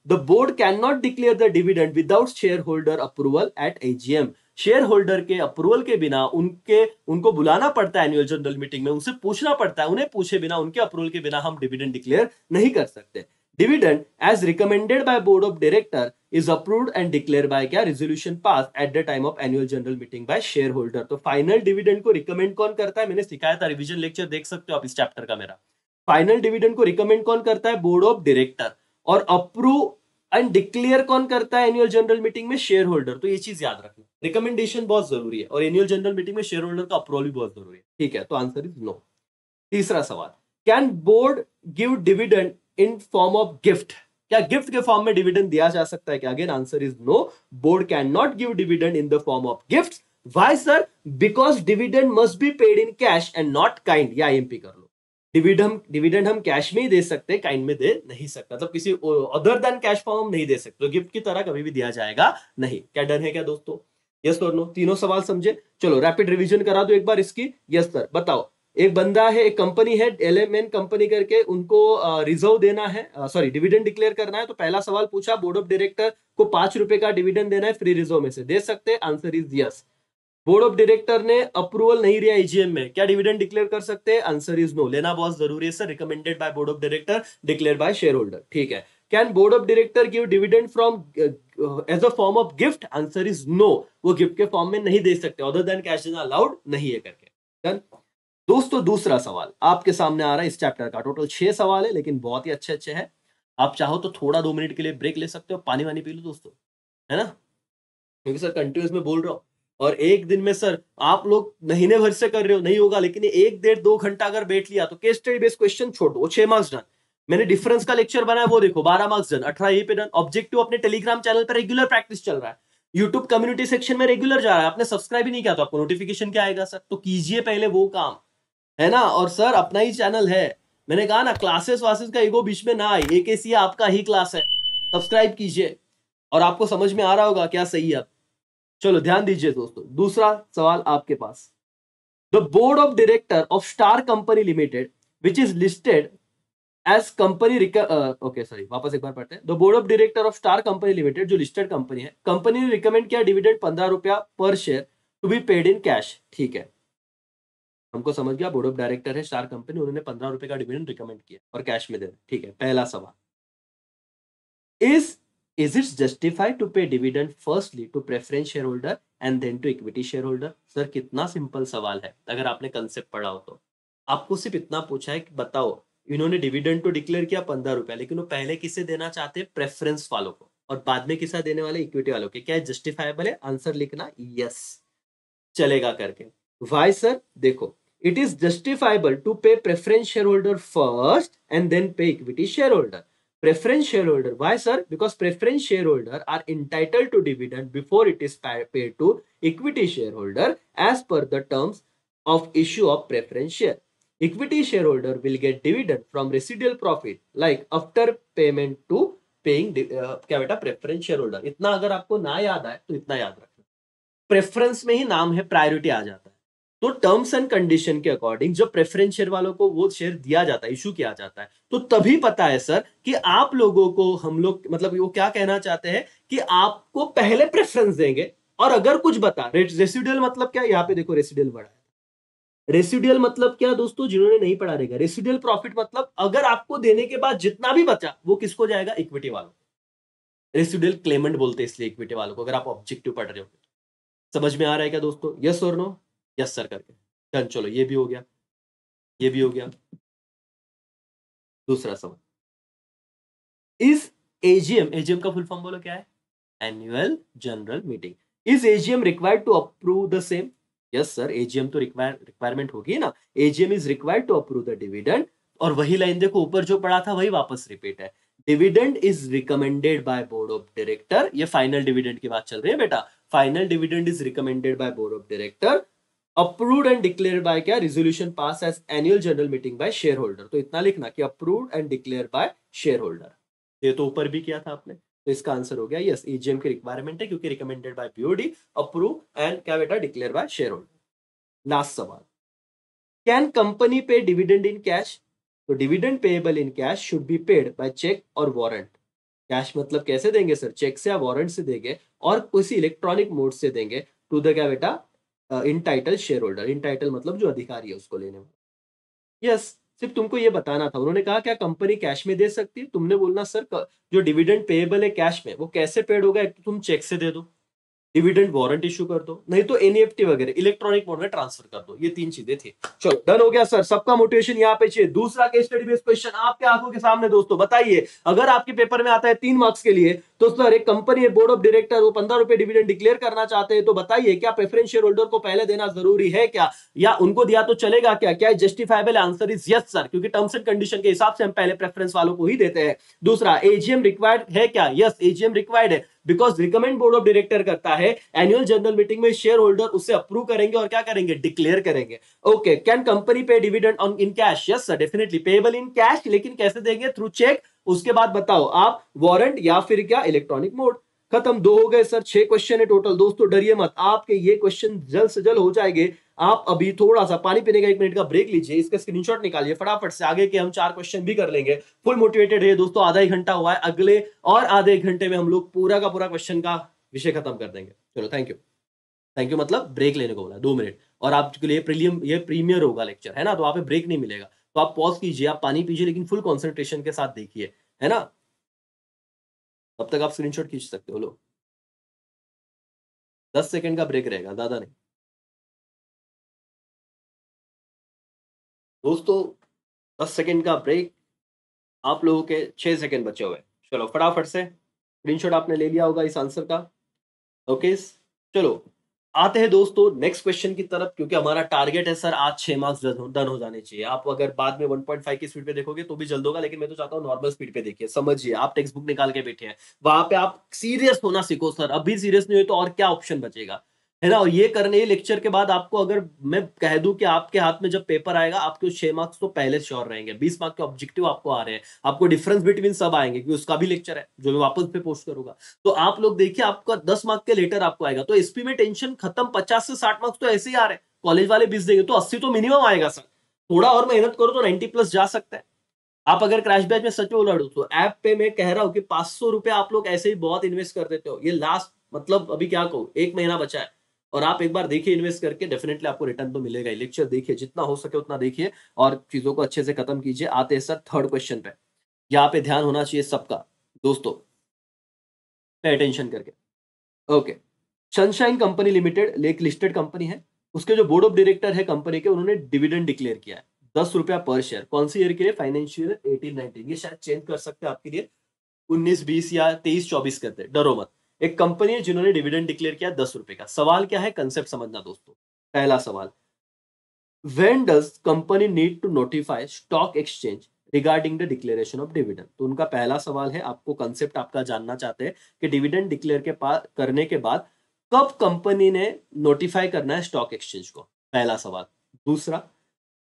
The board can not declare the dividend without share holder approval at AGM. Share holder के अप्रूवल के बिना उनको बुलाना पड़ता है एनुअल जनरल मीटिंग में, उनसे पूछना पड़ता है, उन्हें पूछे बिना, उनके अप्रूवल के बिना हम डिविडेंड डिक्लेयर नहीं कर सकते। Dividend as recommended by board of director is approved and declare by क्या? Resolution pass at the time of annual general meeting by share holder. तो फाइनल डिविडेंड को रिकमेंड कौन करता है? मैंने सिखाया था, रिवीजन लेक्चर देख सकते हो आप इस चैप्टर का मेरा। फाइनल डिविडेंड को रिकमेंड कौन करता है? Board of director. और अप्रूव एंड डिक्लेयर कौन करता है एनुअल जनरल मीटिंग में? Share holder. तो ये चीज याद रखना, रिकमेंडेशन बहुत जरूरी है और एनुअल जनरल मीटिंग में शेयर होल्डर का अप्रूवल भी बहुत जरूरी है, ठीक है। तो आंसर इज नो। तीसरा सवाल, can board give dividend in form of gift? क्या गिफ्ट के फॉर्म में डिविडेंड दिया जा सकता है क्या? Again answer is no. Board can not give dividend in the form of gift. Why sir? Because dividend must be paid in cash and not kind. या आईएमपी कर लो, डिविडेंड हम कैश में ही दे सकते हैं, काइंड में दे नहीं सकते, मतलब किसी अदर देन कैश फॉर्म नहीं दे सकते, तो गिफ्ट की तरह कभी भी दिया जाएगा नहीं। क्या डन है क्या दोस्तों? यस और नो? तीनों सवाल समझे? चलो रैपिड रिवीजन करा दो एक बार इसकी। यस सर, बताओ। एक बंदा है, एक कंपनी है LMN कंपनी करके, उनको रिजर्व देना है, सॉरी डिविडेंड डिक्लेयर करना है। तो पहला सवाल पूछा, बोर्ड ऑफ डायरेक्टर को 5 रुपए का डिविडेंड देना है फ्री रिजर्व में से, दे सकते हैं? Answer is yes. Board of director ने अप्रूवल नहीं दिया एजीएम में, क्या डिविडेंड डिक्लेयर कर सकते हैं? Answer is no. लेना बहुत जरूरी है sir, recommended by board of director, declare by share holder. ठीक है। Can board of director give dividend from as a form of gift? Answer is no, वो गिफ्ट के फॉर्म में नहीं दे सकते, other than cash is allowed नहीं है करके। डन। दोस्तों दूसरा सवाल आपके सामने आ रहा है इस चैप्टर का, टोटल 6 सवाल है लेकिन बहुत ही अच्छे अच्छे हैं। आप चाहो तो थोड़ा 2 मिनट के लिए ब्रेक ले सकते हो, पानी वानी पी लो दोस्तों, है ना, क्योंकि सर कंटिन्यूस में बोल रहा हूं। और एक दिन में सर आप लोग महीने भर से कर रहे हो, नहीं होगा, लेकिन 1-1.5-2 घंटा अगर बैठ लिया तो केस स्टडी बेस्ड क्वेश्चन छोड़ दो, 6 मार्क्स डन। मैंने डिफरेंस का लेक्चर बनाया, वो देखो 12 मार्क्स डन, 18 यहीं पे डन। ऑब्जेक्टिव अपने टेलीग्राम चैनल पर रेगुलर प्रैक्टिस चल रहा है, यूट्यूब कम्युनिटी सेक्शन में रेगुलर जा रहा है। आपने सब्सक्राइब ही नहीं किया तो आपको नोटिफिकेशन क्या आएगा सर? तो कीजिए पहले वो काम, है ना। और सर अपना ही चैनल है, मैंने कहा ना, क्लासेस वासेस का ईगो बीच में ना आए, AKC आपका ही क्लास है, सब्सक्राइब कीजिए और आपको समझ में आ रहा होगा क्या सही है। चलो ध्यान दीजिए दोस्तों, दूसरा सवाल आपके पास। The board of director of star company limited which is listed as company, okay sorry, वापस एक बार पढ़ते हैं। The board of director of star company limited, जो लिस्टेड कंपनी है, कंपनी ने रिकमेंड किया डिविडेंड 15 रुपया per share to be paid in cash. ठीक है, हमको समझ गया, बोर्ड ऑफ डायरेक्टर है स्टार कंपनी, उन्होंने 15 रुपए का डिविडेंड रिकमेंड किया और कैश में देना। ठीक है, पहला सवाल, is it justified to pay dividend firstly to preference shareholder and then to equity shareholder? Sir कितना सिंपल सवाल है, अगर आपने कंसेप्ट पढ़ा हो तो। आपको सिर्फ इतना पूछा है कि बताओ, इन्होंने डिविडेंड तो डिक्लेयर किया 15 रुपया, लेकिन वो पहले किसे देना चाहते हैं? प्रेफरेंस वालों को, और बाद में किसा देने वाले? इक्विटी वालों के। क्या जस्टिफाइबल है? आंसर लिखना यस, चलेगा करके। Why sir? देखो, it is justifiable to pay preference shareholder first and then pay equity shareholder. Preference shareholder, why sir? Because preference shareholder are entitled to dividend before it is paid to equity shareholder as per the terms of issue of preference share. Equity shareholder will get dividend from residual profit like after payment to paying क्या बेटा? preference shareholder। इतना अगर आपको ना याद आए तो इतना याद रखना, प्रेफरेंस में ही नाम है, प्रायोरिटी आ जाता है। तो टर्म्स एंड कंडीशन के अकॉर्डिंग जब प्रेफरेंस शेयर वालों को वो शेयर दिया जाता है, इशू किया जाता है, तो तभी पता है सर कि आप लोगों को, हम लोग, मतलब वो क्या कहना चाहते हैं कि आपको पहले प्रेफरेंस देंगे, और अगर कुछ बता, रेसिडुअल मतलब क्या? यहाँ पे देखो रेसिडुअल बढ़ा है। रेसिडुअल मतलब क्या दोस्तों, जिन्होंने नहीं पढ़ा रहेगा, रेसिडुअल प्रॉफिट मतलब अगर आपको देने के बाद जितना भी बचा वो किसको जाएगा? इक्विटी वालों। रेसिडुअल क्लेमेंट बोलते हैं इसलिए इक्विटी वालों को, अगर आप ऑब्जेक्टिव पढ़ रहे हो। समझ में आ रहा है क्या दोस्तों? यस और नो? यस सर करके डन। चलो ये भी हो गया, ये भी हो गया। दूसरा सवाल, इस एजीएम का फुल फॉर्म बोलो क्या है? Annual general meeting. Is AGM required to approve the same? Yes sir, AGM तो रिक्वायरमेंट होगी ना, AGM is required to approve the dividend. और वही लाइन देखो, ऊपर जो पढ़ा था वही वापस रिपीट है, dividend is recommended by board of director. ये फाइनल डिविडेंड की बात चल रही है बेटा, final dividend is recommended by board of director, approved and declare by क्या? Resolution pass as annual general meeting by share holder. तो इतना लिखना कि approved and declare by share holder. ये तो ऊपर भी किया था आपने, तो इसका आंसर हो गया यस, एजीएम की रिक्वायरमेंट है, क्योंकि recommended by BOD, approve and क्या बेटा? Declare by share holder. Last सवाल, can company pay dividend in cash? तो dividend payable in cash should be paid by cheque और वारंट। कैश मतलब कैसे देंगे सर? चेक से या वारंट से देंगे, और किसी इलेक्ट्रॉनिक मोड से देंगे टू द क्या बेटा? इनटाइटल शेयर होल्डर। इनटाइटल मतलब जो अधिकारी है उसको लेने में। यस, सिर्फ तुमको ये बताना था। उन्होंने कहा क्या कंपनी कैश में दे सकती है? तुमने बोलना सर जो डिविडेंड पेएबल है कैश में, वो कैसे पेड होगा? एक तो तुम चेक से दे दो, डिविडेंड वारंट इशू कर दो, नहीं तो एनईएफटी वगैरह इलेक्ट्रॉनिक मोड में ट्रांसफर कर दो। ये 3 चीजें थी। चलो डन हो गया सर, सबका मोटिवेशन यहाँ पे चाहिए। दूसरा केस स्टडी बेस्ड क्वेश्चन आपके आंखों के सामने दोस्तों, बताइए अगर आपके पेपर में आता है 3 मार्क्स के लिए, तो सर एक कंपनी है, बोर्ड ऑफ डायरेक्टर, वो 15 रुपए डिविडेंड डिक्लेयर करना चाहते हैं, तो बताइए क्या प्रेफरेंस शेयर होल्डर को पहले देना जरूरी है क्या, या उनको दिया तो चलेगा क्या? क्या justifiable? Answer is yes sir, क्योंकि टर्म्स एंड कंडीशन के हिसाब से हम पहले प्रेफरेंस वालों को ही देते हैं। दूसरा, एजीएम रिक्वायर्ड है क्या? यस, एजीएम रिक्वायर्ड है। Because recommend board of director करता है, एनुअल जनरल मीटिंग में शेयर होल्डर उसे अप्रूव करेंगे और क्या करेंगे, डिक्लेयर करेंगे। Okay, can company pay dividend on in cash? Yes sir, definitely payable in cash, लेकिन कैसे देंगे, थ्रू चेक। उसके बाद बताओ आप वारंट या फिर क्या, इलेक्ट्रॉनिक मोड। खत्म, 2 हो गए सर, 6 क्वेश्चन है टोटल। दोस्तों डरिए मत, आपके ये क्वेश्चन जल्द से जल्द हो जाएंगे। आप अभी थोड़ा सा पानी पीने का 1 मिनट का ब्रेक लीजिए, इसका स्क्रीनशॉट निकालिए फटाफट से, आगे के हम 4 क्वेश्चन भी कर लेंगे। फुल मोटिवेटेड रहिए दोस्तों, आधा ही घंटा हुआ है, अगले और आधे 1 घंटे में हम लोग पूरा का पूरा क्वेश्चन का विषय खत्म कर देंगे। चलो थैंक यू। थैंक यू मतलब ब्रेक लेने को बोला 2 मिनट, और आपके लिए ये प्रीमियर होगा लेक्चर, है ना, तो वहां पे ब्रेक नहीं मिलेगा। तो आप पॉज कीजिए, आप पानी पीजिए, लेकिन फुल कॉन्सेंट्रेशन के साथ देखिए, है ना। तब तक आप स्क्रीनशॉट खींच सकते हो। लो, 10 सेकंड का ब्रेक रहेगा, ज्यादा नहीं दोस्तों। 10 सेकंड का ब्रेक, आप लोगों के 6 सेकंड बचे हुए हैं। चलो फटाफट से, स्क्रीनशॉट आपने ले लिया होगा इस आंसर का। ओके, चलो आते हैं दोस्तों नेक्स्ट क्वेश्चन की तरफ, क्योंकि हमारा टारगेट है सर आज 6 मार्क्स डन हो जाने चाहिए। आप अगर बाद में 1.5 की स्पीड पे देखोगे तो भी जल्द होगा, लेकिन मैं तो चाहता हूँ नॉर्मल स्पीड पे देखिए, समझिए। आप टेक्स्ट बुक निकाल के बैठे हैं, वहां पे आप सीरियस होना सीखो सर। अभी सीरियस नहीं हुए तो और क्या ऑप्शन बचेगा, है ना। और ये करने लेक्चर के बाद आपको अगर मैं कह दूं कि आपके हाथ में जब पेपर आएगा, आपके 6 मार्क्स तो पहले श्योर रहेंगे। 20 मार्क्स के ऑब्जेक्टिव आपको आ रहे हैं, आपको डिफरेंस बिटवीन सब आएंगे, क्योंकि उसका भी लेक्चर है जो मैं वापस पे पोस्ट करूंगा। तो आप लोग देखिए, आपका 10 मार्क्स के लेटर आपको आएगा, तो एसपी में टेंशन खत्म। 50 से 60 मार्क्स तो ऐसे ही आ रहे हैं, कॉलेज वाले 20 देंगे तो 80 तो मिनिमम आएगा सर। थोड़ा और मेहनत करो तो 90 प्लस जा सकता है। आप अगर क्रैश बैच में सच में बोला तो ऐप पे मैं कह रहा हूं कि 500 रुपए आप लोग ऐसे ही बहुत इन्वेस्ट कर देते हो। ये लास्ट मतलब अभी क्या कहूं, 1 महीना बचा है, और आप एक बार देखिए इन्वेस्ट करके, डेफिनेटली आपको रिटर्न तो मिलेगा ही। लेक्चर देखिए, जितना हो सके उतना देखिए, और चीजों को अच्छे से खत्म कीजिए। आते हैं सर थर्ड क्वेश्चन पे, यहाँ पे ध्यान होना चाहिए सबका दोस्तों, पे अटेंशन करके। ओके, सनशाइन कंपनी लिमिटेड एक लिस्टेड कंपनी है, उसके जो बोर्ड ऑफ डायरेक्टर है कंपनी के, उन्होंने डिविडेंड डिक्लेयर किया है 10 रुपया पर शेयर। कौन सी ईयर के लिए, फाइनेंशियल 18-19। ये शायद चेंज कर सकते हैं आपके लिए, 19-20 या 23-24 करते, डरो मत। एक कंपनी है जिन्होंने डिविडेंड डिक्लेयर किया 10 रुपए का। सवाल क्या है, कंसेप्ट समझना दोस्तों। पहला सवाल, when does company need to notify stock exchange regarding the declaration of dividend. तो उनका पहला सवाल है, आपको कंसेप्ट आपका जानना चाहते हैं कि डिविडेंड डिक्लेयर के करने के बाद कब कंपनी ने नोटिफाई करना है स्टॉक एक्सचेंज को, पहला सवाल। दूसरा,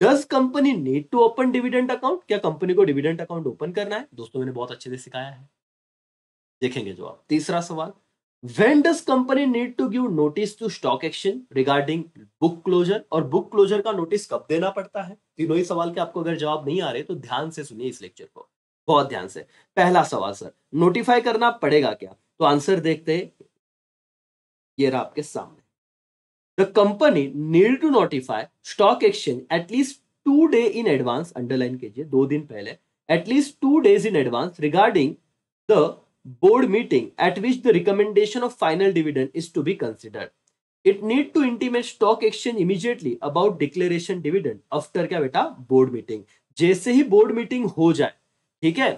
does company need to open dividend account, क्या कंपनी को डिविडेंड अकाउंट ओपन करना है। दोस्तों मैंने बहुत अच्छे से सिखाया है, देखेंगे जवाब। तीसरा सवाल, when does company need to give notice to stock exchange regarding book closure, और बुक क्लोजर का नोटिस कब देना पड़ता है। तीनों ही सवाल के आपको अगर जवाब नहीं आ रहे तो ध्यान से सुनिए इस लेक्चर को, बहुत ध्यान से। पहला सवाल, सर नोटिफाई करना पड़ेगा क्या, तो आंसर देखते हैं, ये रहा आपके सामने। The company need to notify stock exchange at least 2 days in advance, underline कीजिए 2 दिन पहले, at least 2 days in advance regarding the board meeting at which the recommendation of final dividend is to be considered. It need to intimate stock exchange immediately about declaration dividend after क्या बेटा, board meeting। जैसे ही board meeting हो जाए, ठीक है,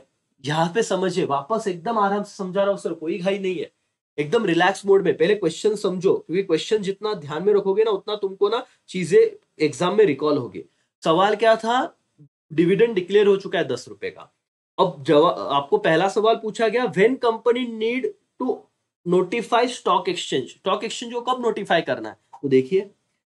यहां पे समझिए, वापस एकदम आराम से समझा रहा हूं सर, कोई घाई नहीं है, एकदम रिलैक्स मोड में। पहले क्वेश्चन समझो, क्योंकि क्वेश्चन जितना ध्यान में रखोगे ना, उतना तुमको ना चीजें एग्जाम में रिकॉल होगी। सवाल क्या था, डिविडेंड डिक्लेयर हो चुका है 10 रुपए का। अब जवाब आपको, पहला सवाल पूछा गया, when company need to notify stock exchange, stock exchange को कब नोटिफाई करना है। तो देखिए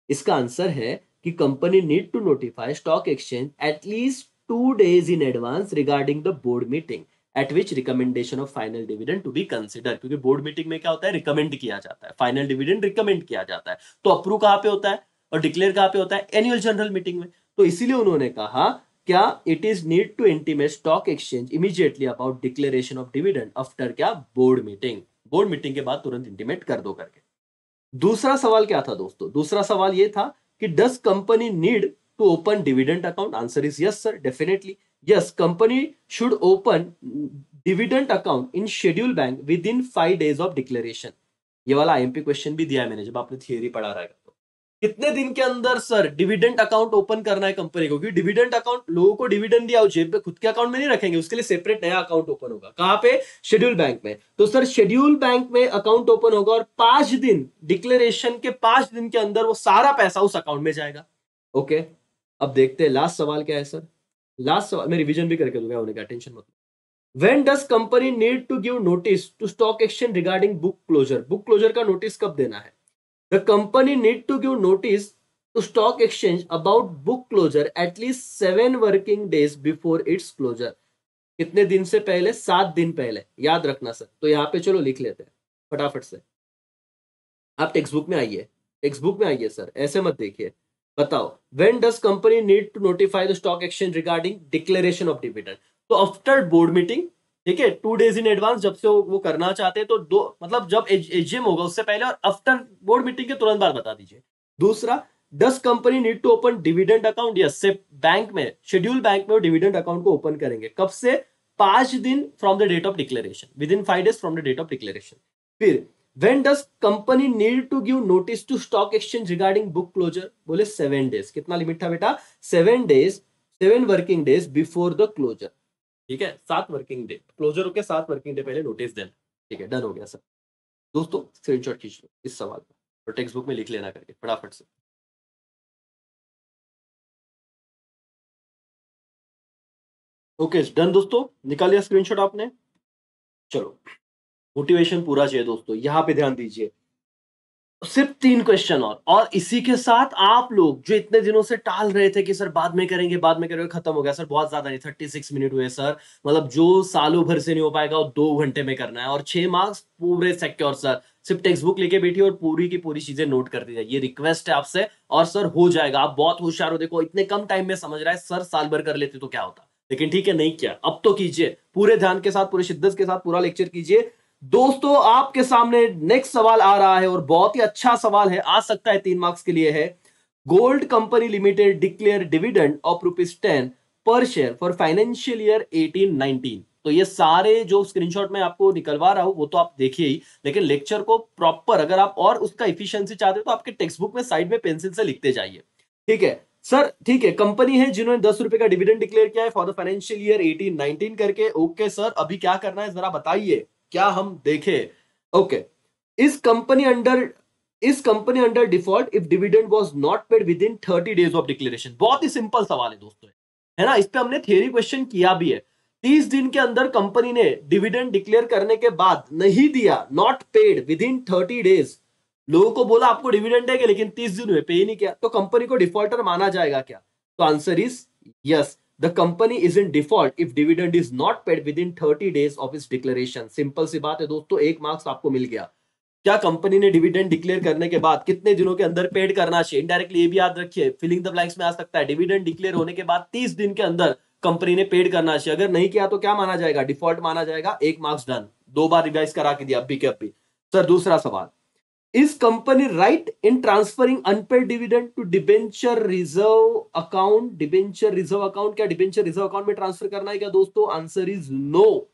इसका आंसर है कि company need to notify stock exchange at least 2 days in advance regarding the board meeting at which recommendation of final dividend to be considered। क्योंकि बोर्ड मीटिंग में क्या होता है, रिकमेंड किया जाता है, फाइनल डिविडेंड रिकमेंड किया जाता है। तो अप्रूव कहां पे होता है और डिक्लेयर कहां पे होता है, एनुअल जनरल मीटिंग में। तो इसीलिए उन्होंने कहा, क्या it is need to intimate stock exchange immediately about declaration of dividend after क्या, बोर्ड मीटिंग। बोर्ड मीटिंग के बाद तुरंत इंटीमेट कर दो करके। दूसरा सवाल क्या था दोस्तों, दूसरा सवाल ये था कि does company need to open dividend account. Answer is yes sir, definitely yes, company should open dividend account in schedule bank within 5 days of declaration. ये वाला आईएमपी क्वेश्चन भी दिया है मैंने, जब आपने थियरी पढ़ा रहेगा तो। कितने दिन के अंदर सर डिविडेंड अकाउंट ओपन करना है कंपनी को, क्योंकि डिविडेंड अकाउंट, लोगों को डिविडेंड दिया जेब पे खुद के अकाउंट में नहीं रखेंगे, उसके लिए सेपरेट नया अकाउंट ओपन होगा। कहां पे, शेड्यूल बैंक में। तो सर शेड्यूल बैंक में अकाउंट ओपन होगा, और 5 दिन, डिक्लेरेशन के 5 दिन के अंदर वो सारा पैसा उस अकाउंट में जाएगा। ओके, अब देखते हैं लास्ट सवाल क्या है सर। लास्ट सवाल मैं रिवीजन भी करके दूंगा, होने का टेंशन मत लो। When does company need to give notice to stock exchange regarding book closure? Book closure का नोटिस कब देना है? The company need to give notice to stock exchange about book closure at least 7 working days before its closure. कितने दिन से पहले? 7 दिन पहले। याद रखना सर। तो यहाँ पे चलो लिख लेते हैं फटाफट से। आप टेक्स्ट बुक में आइए, टेक्स्ट बुक में आइए सर, ऐसे मत देखिए। बताओ, when does company need to notify the stock exchange regarding declaration of dividend? तो आफ्टर बोर्ड मीटिंग, ठीक है, 2 डेज इन एडवांस, जब से वो करना चाहते हैं तो दो, मतलब जब एजीएम होगा उससे पहले और आफ्टर बोर्ड मीटिंग के तुरंत बाद बता दीजिए। दूसरा, does company need to open dividend account? Yes, से बैंक में, शेड्यूल बैंक में वो डिविडेंड अकाउंट को ओपन करेंगे। कब से? 5 दिन from the date of declaration, within 5 days from the date of declaration. फिर when does company need to give notice to stock exchange regarding book closure? बोले 7 days। कितना लिमिट था बेटा? 7 days, 7 working days before the closure. ठीक है, 7 वर्किंग डे, क्लोजर होके 7 वर्किंग डे पहले नोटिस देना। ठीक है, डन हो गया सर। दोस्तों स्क्रीनशॉट खींच लो इस सवाल का और टेक्स्ट बुक में लिख लेना करके फटाफट से। ओके डन दोस्तों, निकाल लिया स्क्रीनशॉट आपने? चलो, मोटिवेशन पूरा चाहिए दोस्तों, यहां पे ध्यान दीजिए। सिर्फ 3 क्वेश्चन और इसी के साथ आप लोग जो इतने दिनों से टाल रहे थे कि सर बाद में करेंगे, बाद में करेंगे, खत्म हो गया सर। बहुत ज्यादा नहीं, 36 मिनट हुए सर। मतलब जो सालों भर से नहीं हो पाएगा वो 2 घंटे में करना है और 6 मार्क्स पूरे सिक्योर सर। सिर्फ टेक्स्ट बुक लेके बैठिए और पूरी की पूरी चीजें नोट कर दीजिए, ये रिक्वेस्ट है आपसे। और सर हो जाएगा, आप बहुत होशियार हो। देखो इतने कम टाइम में समझ रहा है सर, साल भर कर लेते तो क्या होता, लेकिन ठीक है नहीं किया, अब तो कीजिए। पूरे ध्यान के साथ, पूरे शिद्दत के साथ पूरा लेक्चर कीजिए। दोस्तों आपके सामने नेक्स्ट सवाल आ रहा है और बहुत ही अच्छा सवाल है, आ सकता है 3 मार्क्स के लिए है। Gold company limited declare dividend of ₹10 पर शेयर फॉर फाइनेंशियल ईयर 18-19। तो ये सारे जो स्क्रीनशॉट में आपको निकलवा रहा हूं वो तो आप देखिए ही, लेकिन लेक्चर को प्रॉपर अगर आप और उसका इफिशियंसी चाहते हो तो आपके टेक्स्ट बुक में साइड में पेंसिल से लिखते जाइए। ठीक है सर, ठीक है। कंपनी है जिन्होंने ₹10 का डिविडेंड डिक्लेयर किया है फॉर द फाइनेंशियल ईयर 18-19 करके। ओके सर, अभी क्या करना है जरा बताइए, क्या हम देखें? ओके, इस company under default if dividend was not paid with in 30 days of declaration. बहुत ही सिंपल सवाल है दोस्तों, है ना? इस पे हमने थियरी क्वेश्चन किया भी है। 30 दिन के अंदर कंपनी ने डिविडेंड डिक्लेयर करने के बाद नहीं दिया, not paid with in 30 days, लोगों को बोला आपको डिविडेंड देंगे लेकिन 30 दिन हुए पे ही नहीं किया, तो कंपनी को डिफॉल्टर माना जाएगा क्या? तो answer is yes, the company is in default if dividend is not paid with in 30 days of its declaration. Simple सी बात है दोस्तों, 1 मार्क्स आपको मिल गया। क्या कंपनी ने डिविडेंड डिक्लेयर करने के बाद कितने दिनों के अंदर पेड करना चाहिए? इनडायरेक्टली ये भी याद रखिए, फिलिंग द ब्लैंक्स में आ सकता है। डिविडेंड डिक्लेयर होने के बाद 30 दिन के अंदर कंपनी ने पेड करना चाहिए। अगर नहीं किया तो क्या माना जाएगा? डिफॉल्ट माना जाएगा। 1 मार्क्स डन, 2 बार रिवाइज करा के दिया अभी के अभी। सर दूसरा सवाल, is company right in transferring unpaid dividend to debenture reserve account? Debenture reserve account, क्या डिबेंचर रिजर्व अकाउंट में ट्रांसफर करना है क्या दोस्तों? Answer is no,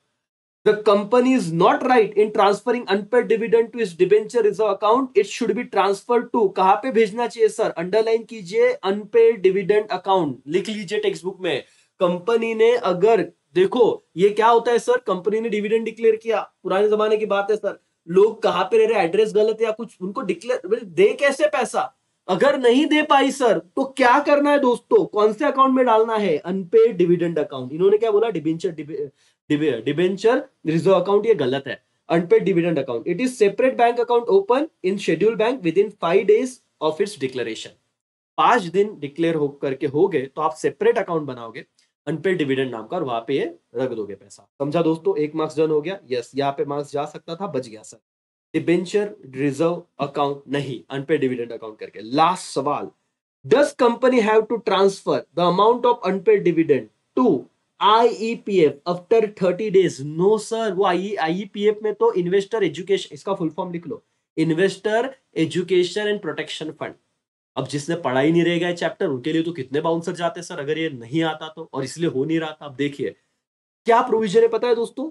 the company is not right in transferring unpaid dividend to इस debenture reserve account. It should be transfer to, कहां पे भेजना चाहिए सर? अंडरलाइन कीजिए, अनपेड डिविडेंड अकाउंट लिख लीजिए टेक्स्ट बुक में। कंपनी ने अगर, देखो ये क्या होता है सर, कंपनी ने डिविडेंड डिक्लेयर किया, पुराने जमाने की बात है सर, लोग कहां पे रह रहे, एड्रेस गलत है या कुछ, उनको डिक्लेयर दे कैसे पैसा? अगर नहीं दे पाई सर तो क्या करना है दोस्तों? कौन से अकाउंट में डालना है? Unpaid dividend account. इन्होंने क्या बोला? डिबेंचर रिजर्व अकाउंट, ये गलत है। Unpaid dividend account, it is separate bank account open in schedule bank within 5 days of its declaration. 5 दिन डिक्लेयर हो करके हो गए तो आप सेपरेट अकाउंट बनाओगे अनपेड डिविडेंड नाम का और वहां पे रख दोगे पैसा। समझा दोस्तों? 1 मार्क्स डन हो गया। यस, यहाँ पे मार्क्स जा सकता था, बच गया सर। डिबेंचर रिजर्व अकाउंट नहीं, अनपेड डिविडेंड अकाउंट करके। लास्ट सवाल, does company have to transfer the amount of unpaid dividend to IEPF after 30 days? No sir, वो आईईपीएफ में तो इन्वेस्टर एजुकेशन, इसका फुल फॉर्म लिख लो, investor education and protection fund. अब जिसने पढ़ा ही नहीं रहेगा चैप्टर, उनके लिए तो कितने बाउंसर जाते सर अगर ये नहीं आता तो, और इसलिए हो नहीं रहा था। अब देखिए क्या प्रोविजन है पता है दोस्तों,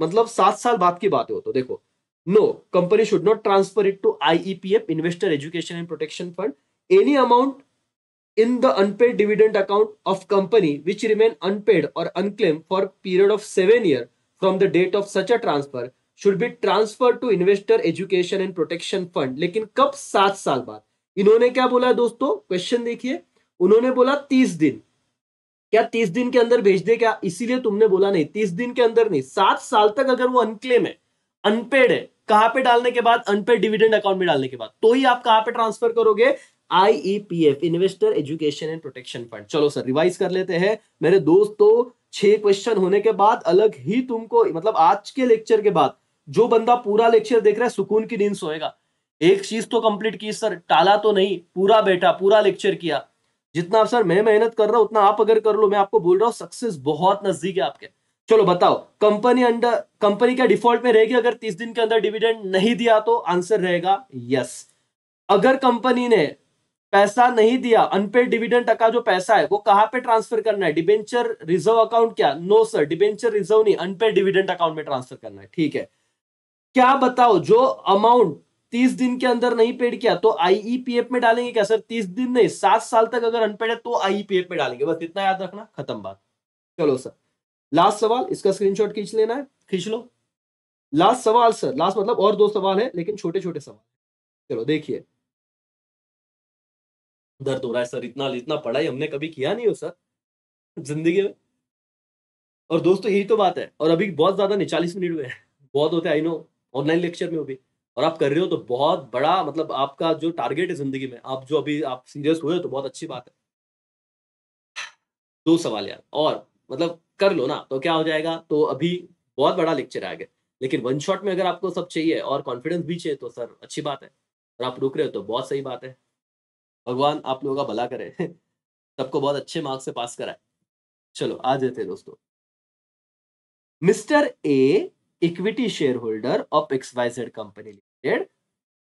मतलब 7 साल बाद की बात है वो तो। देखो, no, company should not transfer it to IEPF, investor education and protection fund, any amount in the unpaid dividend account of company which remain unpaid or unclaimed for period of 7 years from the date of such a transfer should be transferred to investor education and protection fund। लेकिन कब? 7 साल बाद। इन्होंने क्या बोला दोस्तों? क्वेश्चन देखिए, उन्होंने बोला 30 दिन, क्या 30 दिन के अंदर भेज दे क्या? इसीलिए तुमने बोला नहीं, 30 दिन के अंदर नहीं, 7 साल तक अगर वो अनक्लेम है, अनपेड है, कहां पे डालने के बाद? अनपेड डिविडेंड अकाउंट में डालने के बाद, तो ही आप कहां पे ट्रांसफर करोगे? IEPF, investor education and protection fund. चलो सर रिवाइज कर लेते हैं मेरे दोस्तों। 6 क्वेश्चन होने के बाद अलग ही तुमको, मतलब आज के लेक्चर के बाद जो बंदा पूरा लेक्चर देख रहा है सुकून की नींद सोएगा। एक चीज तो कंप्लीट की सर, टाला तो नहीं, पूरा बैठा, पूरा लेक्चर किया। जितना सर मैं मेहनत कर रहा हूं उतना आप अगर कर लो, मैं आपको बोल रहा हूं सक्सेस बहुत नजदीक है आपके। चलो बताओ, कंपनी क्या डिफॉल्ट में रहेगी अगर 30 दिन के अंदर डिविडेंड नहीं दिया? तो आंसर रहेगा यस। अगर कंपनी ने पैसा नहीं दिया, अनपेड डिविडेंड का जो पैसा है वो कहां पे ट्रांसफर करना है? Debenture reserve account? क्या? नो सर, डिबेंचर रिजर्व नहीं, अनपेड डिविडेंड अकाउंट में ट्रांसफर करना है। ठीक है, क्या बताओ, जो अमाउंट 30 दिन के अंदर नहीं पेड किया तो आईईपीएफ में डालेंगे क्या सर? 30 दिन नहीं, 7 साल तक अगर अनपेड है तो आईईपीएफ में डालेंगे, बस इतना याद रखना, खत्म बात। चलो सर लास्ट सवाल, इसका स्क्रीनशॉट खींच लेना है, खींच लो। लास्ट सवाल सर, लास्ट मतलब और 2 सवाल है लेकिन छोटे छोटे सवाल। चलो देखिए, दर्द हो रहा है सर, इतना इतना पढ़ाई हमने कभी किया नहीं हो सर जिंदगी में। और दोस्तों यही तो बात है, और अभी बहुत ज्यादा नहीं, 40 मिनट हुए हैं, बहुत होते हैं आई नो, ऑनलाइन लेक्चर में हो भी, और आप कर रहे हो तो बहुत बड़ा, मतलब आपका जो टारगेट है जिंदगी में, आप जो अभी आप सीरियस हुए हो तो बहुत अच्छी बात है। 2 सवाल यार, और मतलब कर लो ना तो क्या हो जाएगा, तो अभी बहुत बड़ा लेक्चर है आगे। लेकिन वन शॉट में अगर आपको सब चाहिए और कॉन्फिडेंस भी चाहिए तो सर अच्छी बात है, और आप रुक रहे हो तो बहुत सही बात है। भगवान आप लोगों का भला करे सबको बहुत अच्छे मार्क्स से पास कराए। चलो आ जाते हैं दोस्तों। Mister A equity share holder of XYZ company limited,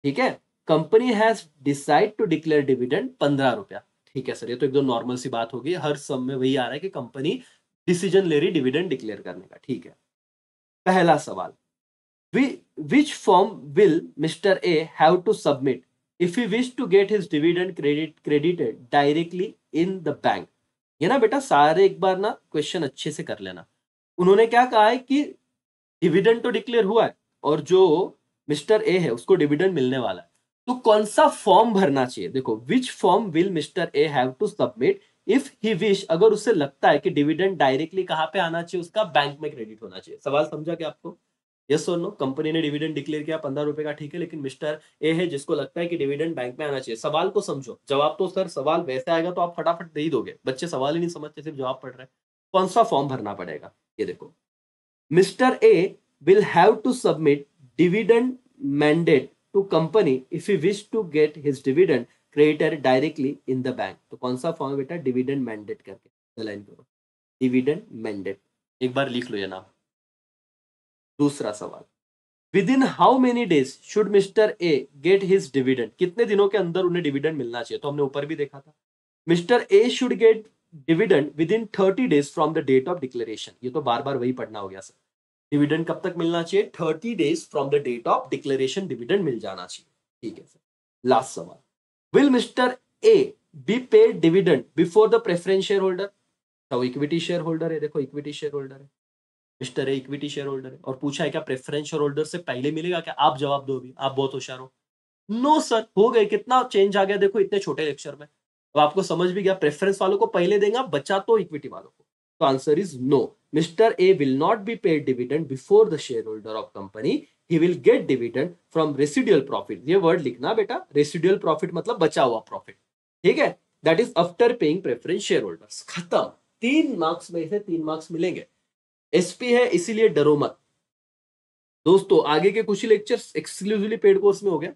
ठीक है, company has decide to declare dividend 15 रुपया। ठीक है सर, ये तो एकदम नॉर्मल सी बात होगी, हर सब में वही आ रहा है कि कंपनी डिसीजन ले रही डिविडेंड डिक्लेयर करने का। ठीक है, पहला सवाल, which form will Mr. A have to submit if he wish to get his dividend credited directly in the bank? ये ना बेटा सारे एक बार ना क्वेश्चन अच्छे से कर लेना। उन्होंने क्या कहा है कि डिविडेंड तो डिक्लेयर हुआ है और जो मिस्टर ए है उसको डिविडेंड मिलने वाला है, तो कौन सा फॉर्म भरना चाहिए? देखो, which form will mister A have to submit if he wish, अगर उसे लगता है कि डिविडेंड डायरेक्टली कहां पे आना चाहिए? उसका बैंक में क्रेडिट होना चाहिए। सवाल समझा क्या आपको? यस और नो? कंपनी ने डिविडेंड डिक्लेयर किया 15 रुपए का, ठीक है, लेकिन मिस्टर ए है जिसको लगता है कि डिविडेंड बैंक में आना चाहिए। सवाल को समझो, जवाब तो सर सवाल वैसे आएगा तो आप फटाफट दे ही दोगे, बच्चे सवाल ही नहीं समझते, सिर्फ जवाब पढ़ रहे हैं। कौन सा फॉर्म भरना पड़ेगा? ये देखो, Mr. A will have to submit dividend mandate to company if he wish to get his dividend credited directly in the bank। तो कौन सा फॉर्म बेटा? डिविडेंड मैंडेट करके लाइन करो, डिविडेंड मैंडेट, एक बार लिख लो ये नाम। दूसरा सवाल, with in how many days should mister A get his dividend? कितने दिनों के अंदर उन्हें डिविडेंड मिलना चाहिए? तो हमने ऊपर भी देखा था, mister A should get dividend with in 30 days from the date of declaration. ये तो बार बार वही पढ़ना हो गया सर। डिविडेंड कब तक मिलना चाहिए? 30 days from the date of declaration dividend मिल जाना चाहिए। ठीक है सर, लास्ट सवाल, will mister A B paid dividend before the preference share holder? तो इक्विटी शेयर होल्डर है, देखो इक्विटी शेयर होल्डर है, mister A equity share holder है, और पूछा है क्या प्रेफरेंस शेयर होल्डर से पहले मिलेगा क्या? आप जवाब दो, भी आप बहुत होशियार हो। नो सर, हो गए, कितना चेंज आ गया देखो इतने छोटे लेक्चर में। तो आपको समझ भी गया, प्रेफरेंस वालों को पहले देगा, बचा तो इक्विटी वालों को। तो answer is no, mister A will not be paid dividend before the share holder of company, he will get dividend from residual profit. ये वर्ड लिखना बेटा, रेसिडुअल प्रॉफिट मतलब बचा हुआ प्रॉफिट, ठीक है, that is after paying preference share holders. खत्म, 3 मार्क्स में से 3 मार्क्स मिलेंगे। एसपी है इसीलिए डरो मत दोस्तों, आगे के कुछ ही लेक्चर्स एक्सक्लूसिवली पेड कोर्स में हो गया,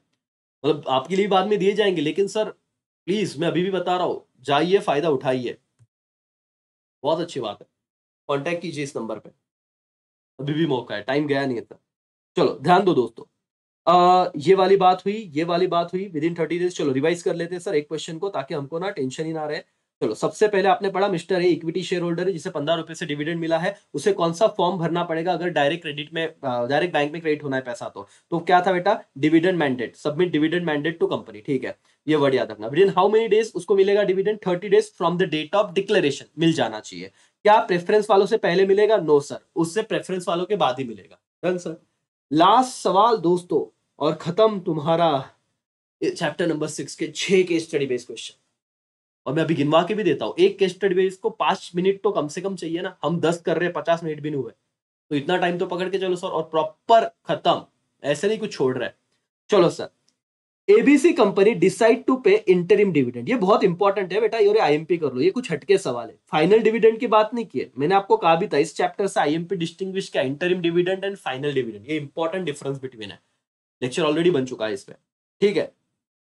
मतलब आपके लिए बाद में दिए जाएंगे, लेकिन सर प्लीज मैं अभी भी बता रहा हूं, जाइए फायदा उठाइए, बहुत अच्छी बात है। कांटेक्ट कीजिए इस नंबर पे, अभी भी मौका है, टाइम गया नहीं है सर। चलो ध्यान दो दोस्तों, ये वाली बात हुई, ये वाली बात हुई विद इन 30 डेज। चलो रिवाइज कर लेते हैं सर एक क्वेश्चन को, ताकि हमको ना टेंशन ही ना रहे। चलो सबसे पहले आपने पढ़ा, mister A equity share holder है जिसे 15 रुपए से डिविडेंड मिला है, उसे कौन सा फॉर्म भरना पड़ेगा अगर डायरेक्ट क्रेडिट में, डायरेक्ट बैंक में क्रेडिट होना है पैसा? तो क्या था बेटा? Dividend mandate, submit dividend mandate to company. ठीक है, ये वर्ड याद रखना। With in how many days उसको मिलेगा dividend? 30 days from the date of declaration, मिल जाना चाहिए। क्या प्रेफरेंस वालों से पहले मिलेगा? नो सर, उससे प्रेफरेंस वालों के बाद ही मिलेगा। Done sir. लास्ट सवाल दोस्तों, और खत्म तुम्हारा चैप्टर नंबर 6 के 6 के स्टडी बेस्ड क्वेश्चन। और मैं अभी गिनवा के भी देता हूँ, एक केस स्टडी बेस को 5 मिनट तो कम से कम चाहिए ना, हम 10 कर रहे हैं, 50 मिनट भी नहीं हुए, तो इतना टाइम तो पकड़ के चलो सर, और प्रॉपर खत्म, ऐसे नहीं कुछ छोड़ रहा है। चलो sir, ABC company decide to pay interim dividend, ये बहुत इंपॉर्टेंट है बेटा, ये आईएमपी कर लो, ये कुछ हटके सवाल है, फाइनल डिविडेंड की बात नहीं की है, मैंने आपको कहा भी था इस चैप्टर से आईएमपी डिस्टिंग्विश क्या, interim dividend and final dividend, ये इंपॉर्टेंट डिफरेंस बिटवीन है, लेक्चर ऑलरेडी बन चुका है इस पे, ठीक है।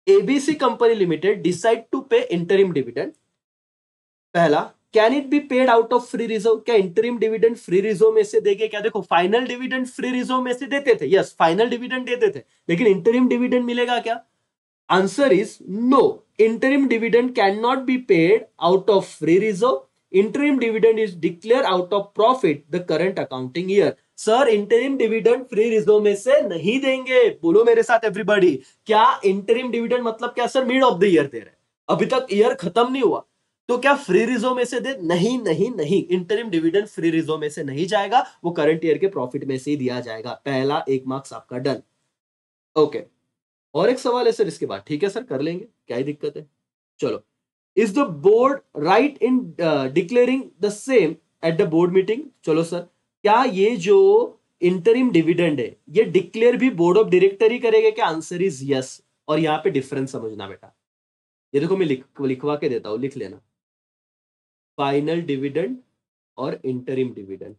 ABC company limited decide to pay interim dividend, पहला, can it be paid out of free reserve, क्या इंटरिम डिविडेंड फ्री रिजर्व में से देंगे क्या? देखो फाइनल डिविडेंड फ्री रिजर्व में से देते थे, यस फाइनल डिविडेंड देते थे, लेकिन इंटरिम डिविडेंड मिलेगा क्या? Answer is no, interim dividend can not be paid out of free reserve, interim dividend is declare out of profit the current accounting year. Sir interim dividend free reserve में से नहीं देंगे, बोलो मेरे साथ एवरीबॉडी, क्या इंटरिम डिविडेंड मतलब क्या sir? Mid of the year दे रहे, अभी तक ईयर खत्म नहीं हुआ, तो क्या फ्री रिजर्व में से दे? नहीं नहीं नहीं, इंटरिम डिविडेंड फ्री रिजर्व में से नहीं जाएगा, वो करंट ईयर के प्रॉफिट में से ही दिया जाएगा, पहला 1 मार्क्स आपका डन। ओके, और एक सवाल है सर इसके बाद, ठीक है सर कर लेंगे, क्या ही दिक्कत है। चलो, is the board right in declaring the same at the board meeting? चलो सर, क्या ये जो इंटरिम डिविडेंड है ये डिक्लेयर भी बोर्ड ऑफ डायरेक्टर ही करेगा क्या? आंसर इज यस, और यहां पे डिफरेंस समझना बेटा, ये देखो मैं लिखवा के देता हूं, लिख लेना, फाइनल डिविडेंड और इंटरिम डिविडेंड,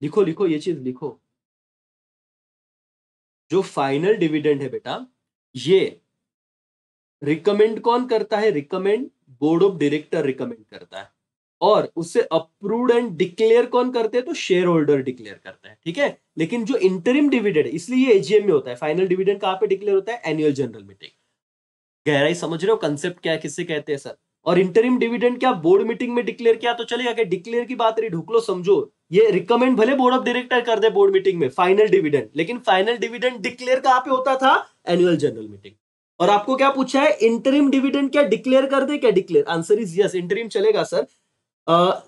लिखो लिखो ये चीज लिखो। जो फाइनल डिविडेंड है बेटा, ये रिकमेंड कौन करता है? Recommend board of director recommend करता है, और उससे अप्रूव्ड एंड डिक्लेयर कौन करते हैं? तो शेयर होल्डर डिक्लेयर करता है, ठीक है। लेकिन जो इंटरिम डिविडेंड है, इसलिए एजीएम में होता है, फाइनल डिविडेंड कहां पे डिक्लेयर होता है? Annual general meeting. गहराई समझ रहे हो कंसेप्ट क्या है, किससे कहते हैं सर? और इंटरिम डिविडेंड क्या बोर्ड मीटिंग में डिक्लेयर किया तो चलेगा क्या? डिक्लेयर की बात रही, ढूक लो समझो, ये रिकमेंड भले बोर्ड ऑफ डायरेक्टर कर दे बोर्ड मीटिंग में फाइनल डिविडेंड, लेकिन फाइनल डिविडेंड डिक्लेयर कहां पे होता था? Annual general meeting. और आपको क्या पूछा है? इंटरिम डिविडेंड क्या डिक्लेयर कर दे क्या? Declare, answer is yes, interim चलेगा sir.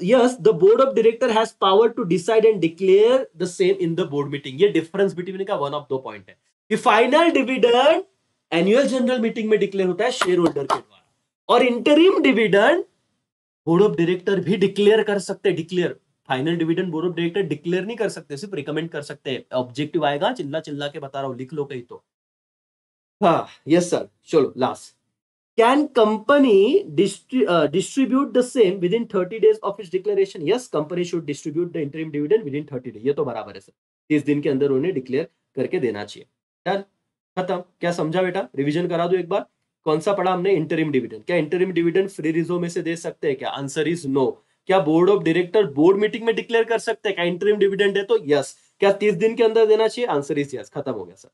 Yes, the board of director has power to decide and declare the same in the board meeting, ये डिफरेंस बिटवीन का वन ऑफ दो पॉइंट है कि final dividend annual general meeting में डिक्लेयर होता है शेयर होल्डर के द्वारा, और interim dividend board of director भी डिक्लेयर कर सकते हैं, declare, final dividend board of director declare नहीं कर सकते, सिर्फ रिकमेंड कर सकते हैं। ऑब्जेक्टिव आएगा, चिल्ला चिल्ला के बता रहा हूं, लिख लो कहीं तो। हाँ यस सर, चलो last, can company distribute the same with in 30 days of its declaration? Yes, company should distribute the interim dividend with in 30 days, ये तो बराबर है सर, 30 दिन के अंदर उन्हें डिक्लेयर करके देना चाहिए। डन, खत्म। क्या समझा बेटा? रिवीजन करा दो एक बार, कौन सा पढ़ा हमने? Interim dividend. क्या इंटरिम डिविडेंड फ्री रिजर्व में से दे सकते हैं क्या? Answer is no. क्या board of director board meeting में डिक्लेयर कर सकते हैं क्या इंटरिम डिविडेंड है तो? यस। क्या 30 दिन के अंदर देना चाहिए? आंसर इज यस, खत्म हो गया सर।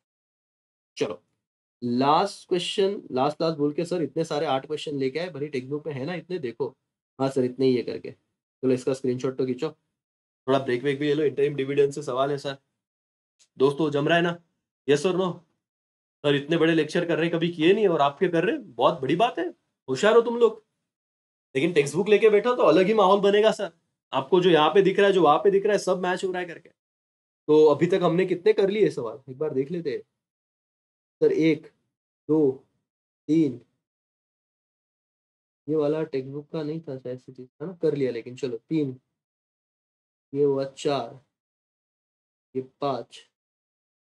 चलो, लास्ट क्वेश्चन, लास्ट लास्ट बोल के सर इतने सारे 8 क्वेश्चन लेके आए, भरी टेक्स्ट बुक में है ना इतने, देखो। हाँ सर इतने ही है करके, चलो इसका स्क्रीनशॉट तो खींचो, थोड़ा ब्रेक वेक भी ले लो, इंटरिम डिविडेंड से सवाल है सर। दोस्तों जम रहा है ना? यस और नो? सर इतने बड़े लेक्चर कर रहे हैं, कभी किए नहीं और आपके कर रहे हैं, बहुत बड़ी बात है, होशियार हो तुम लोग। लेकिन टेक्स्ट बुक लेके बैठो तो अलग ही माहौल बनेगा सर, आपको जो यहाँ पे दिख रहा है, जो वहां पे दिख रहा है, सब मैच हो रहा है करके। तो अभी तक हमने कितने कर लिए सवाल, एक बार देख लेते हैं सर। 1 2 3, ये वाला टेक्स्ट बुक का नहीं था शायद से, चीज है ना, कर लिया, लेकिन चलो 3, ये हुआ 4, ये 5,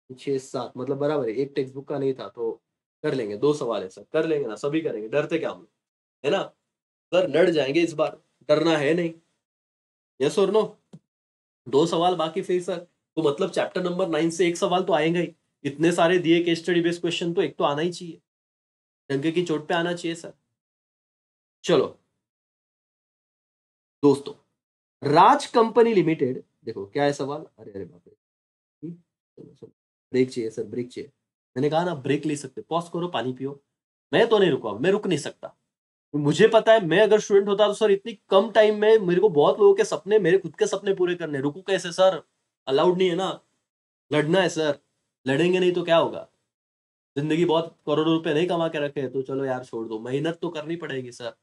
ये 6 7, मतलब बराबर है, एक टेक्स्ट बुक का नहीं था, तो कर लेंगे, 2 सवाल है सर, कर लेंगे ना, सभी करेंगे, डरते क्या हम लोग, है ना सर? लड़ जाएंगे इस बार, डरना है नहीं। यस और नो? 2 सवाल बाकी फिर सर, तो मतलब चैप्टर नंबर 9 से एक सवाल तो आएगा ही, इतने सारे दिए केस स्टडी बेस्ड क्वेश्चन, तो एक तो आना ही चाहिए, डंके की चोट पे आना चाहिए सर। चलो दोस्तों, राज कंपनी लिमिटेड, देखो क्या है सवाल, अरे अरे बाप रे, चलो चलो, ब्रेक चाहिए सर, ब्रेक चाहिए, मैंने कहा ना ब्रेक ले सकते, पॉज करो, पानी पियो, मैं तो नहीं रुका, मैं रुक नहीं सकता, मुझे पता है, मैं अगर स्टूडेंट होता तो सर इतनी कम टाइम में मेरे को बहुत लोगों के सपने, मेरे खुद के सपने पूरे करने, रुकू कैसे सर? अलाउड नहीं है ना, लड़ना है सर, लड़ेंगे नहीं तो क्या होगा? जिंदगी बहुत करोड़ों रुपए नहीं कमा के रखे हैं, तो चलो यार छोड़ दो, मेहनत तो करनी पड़ेगी सर,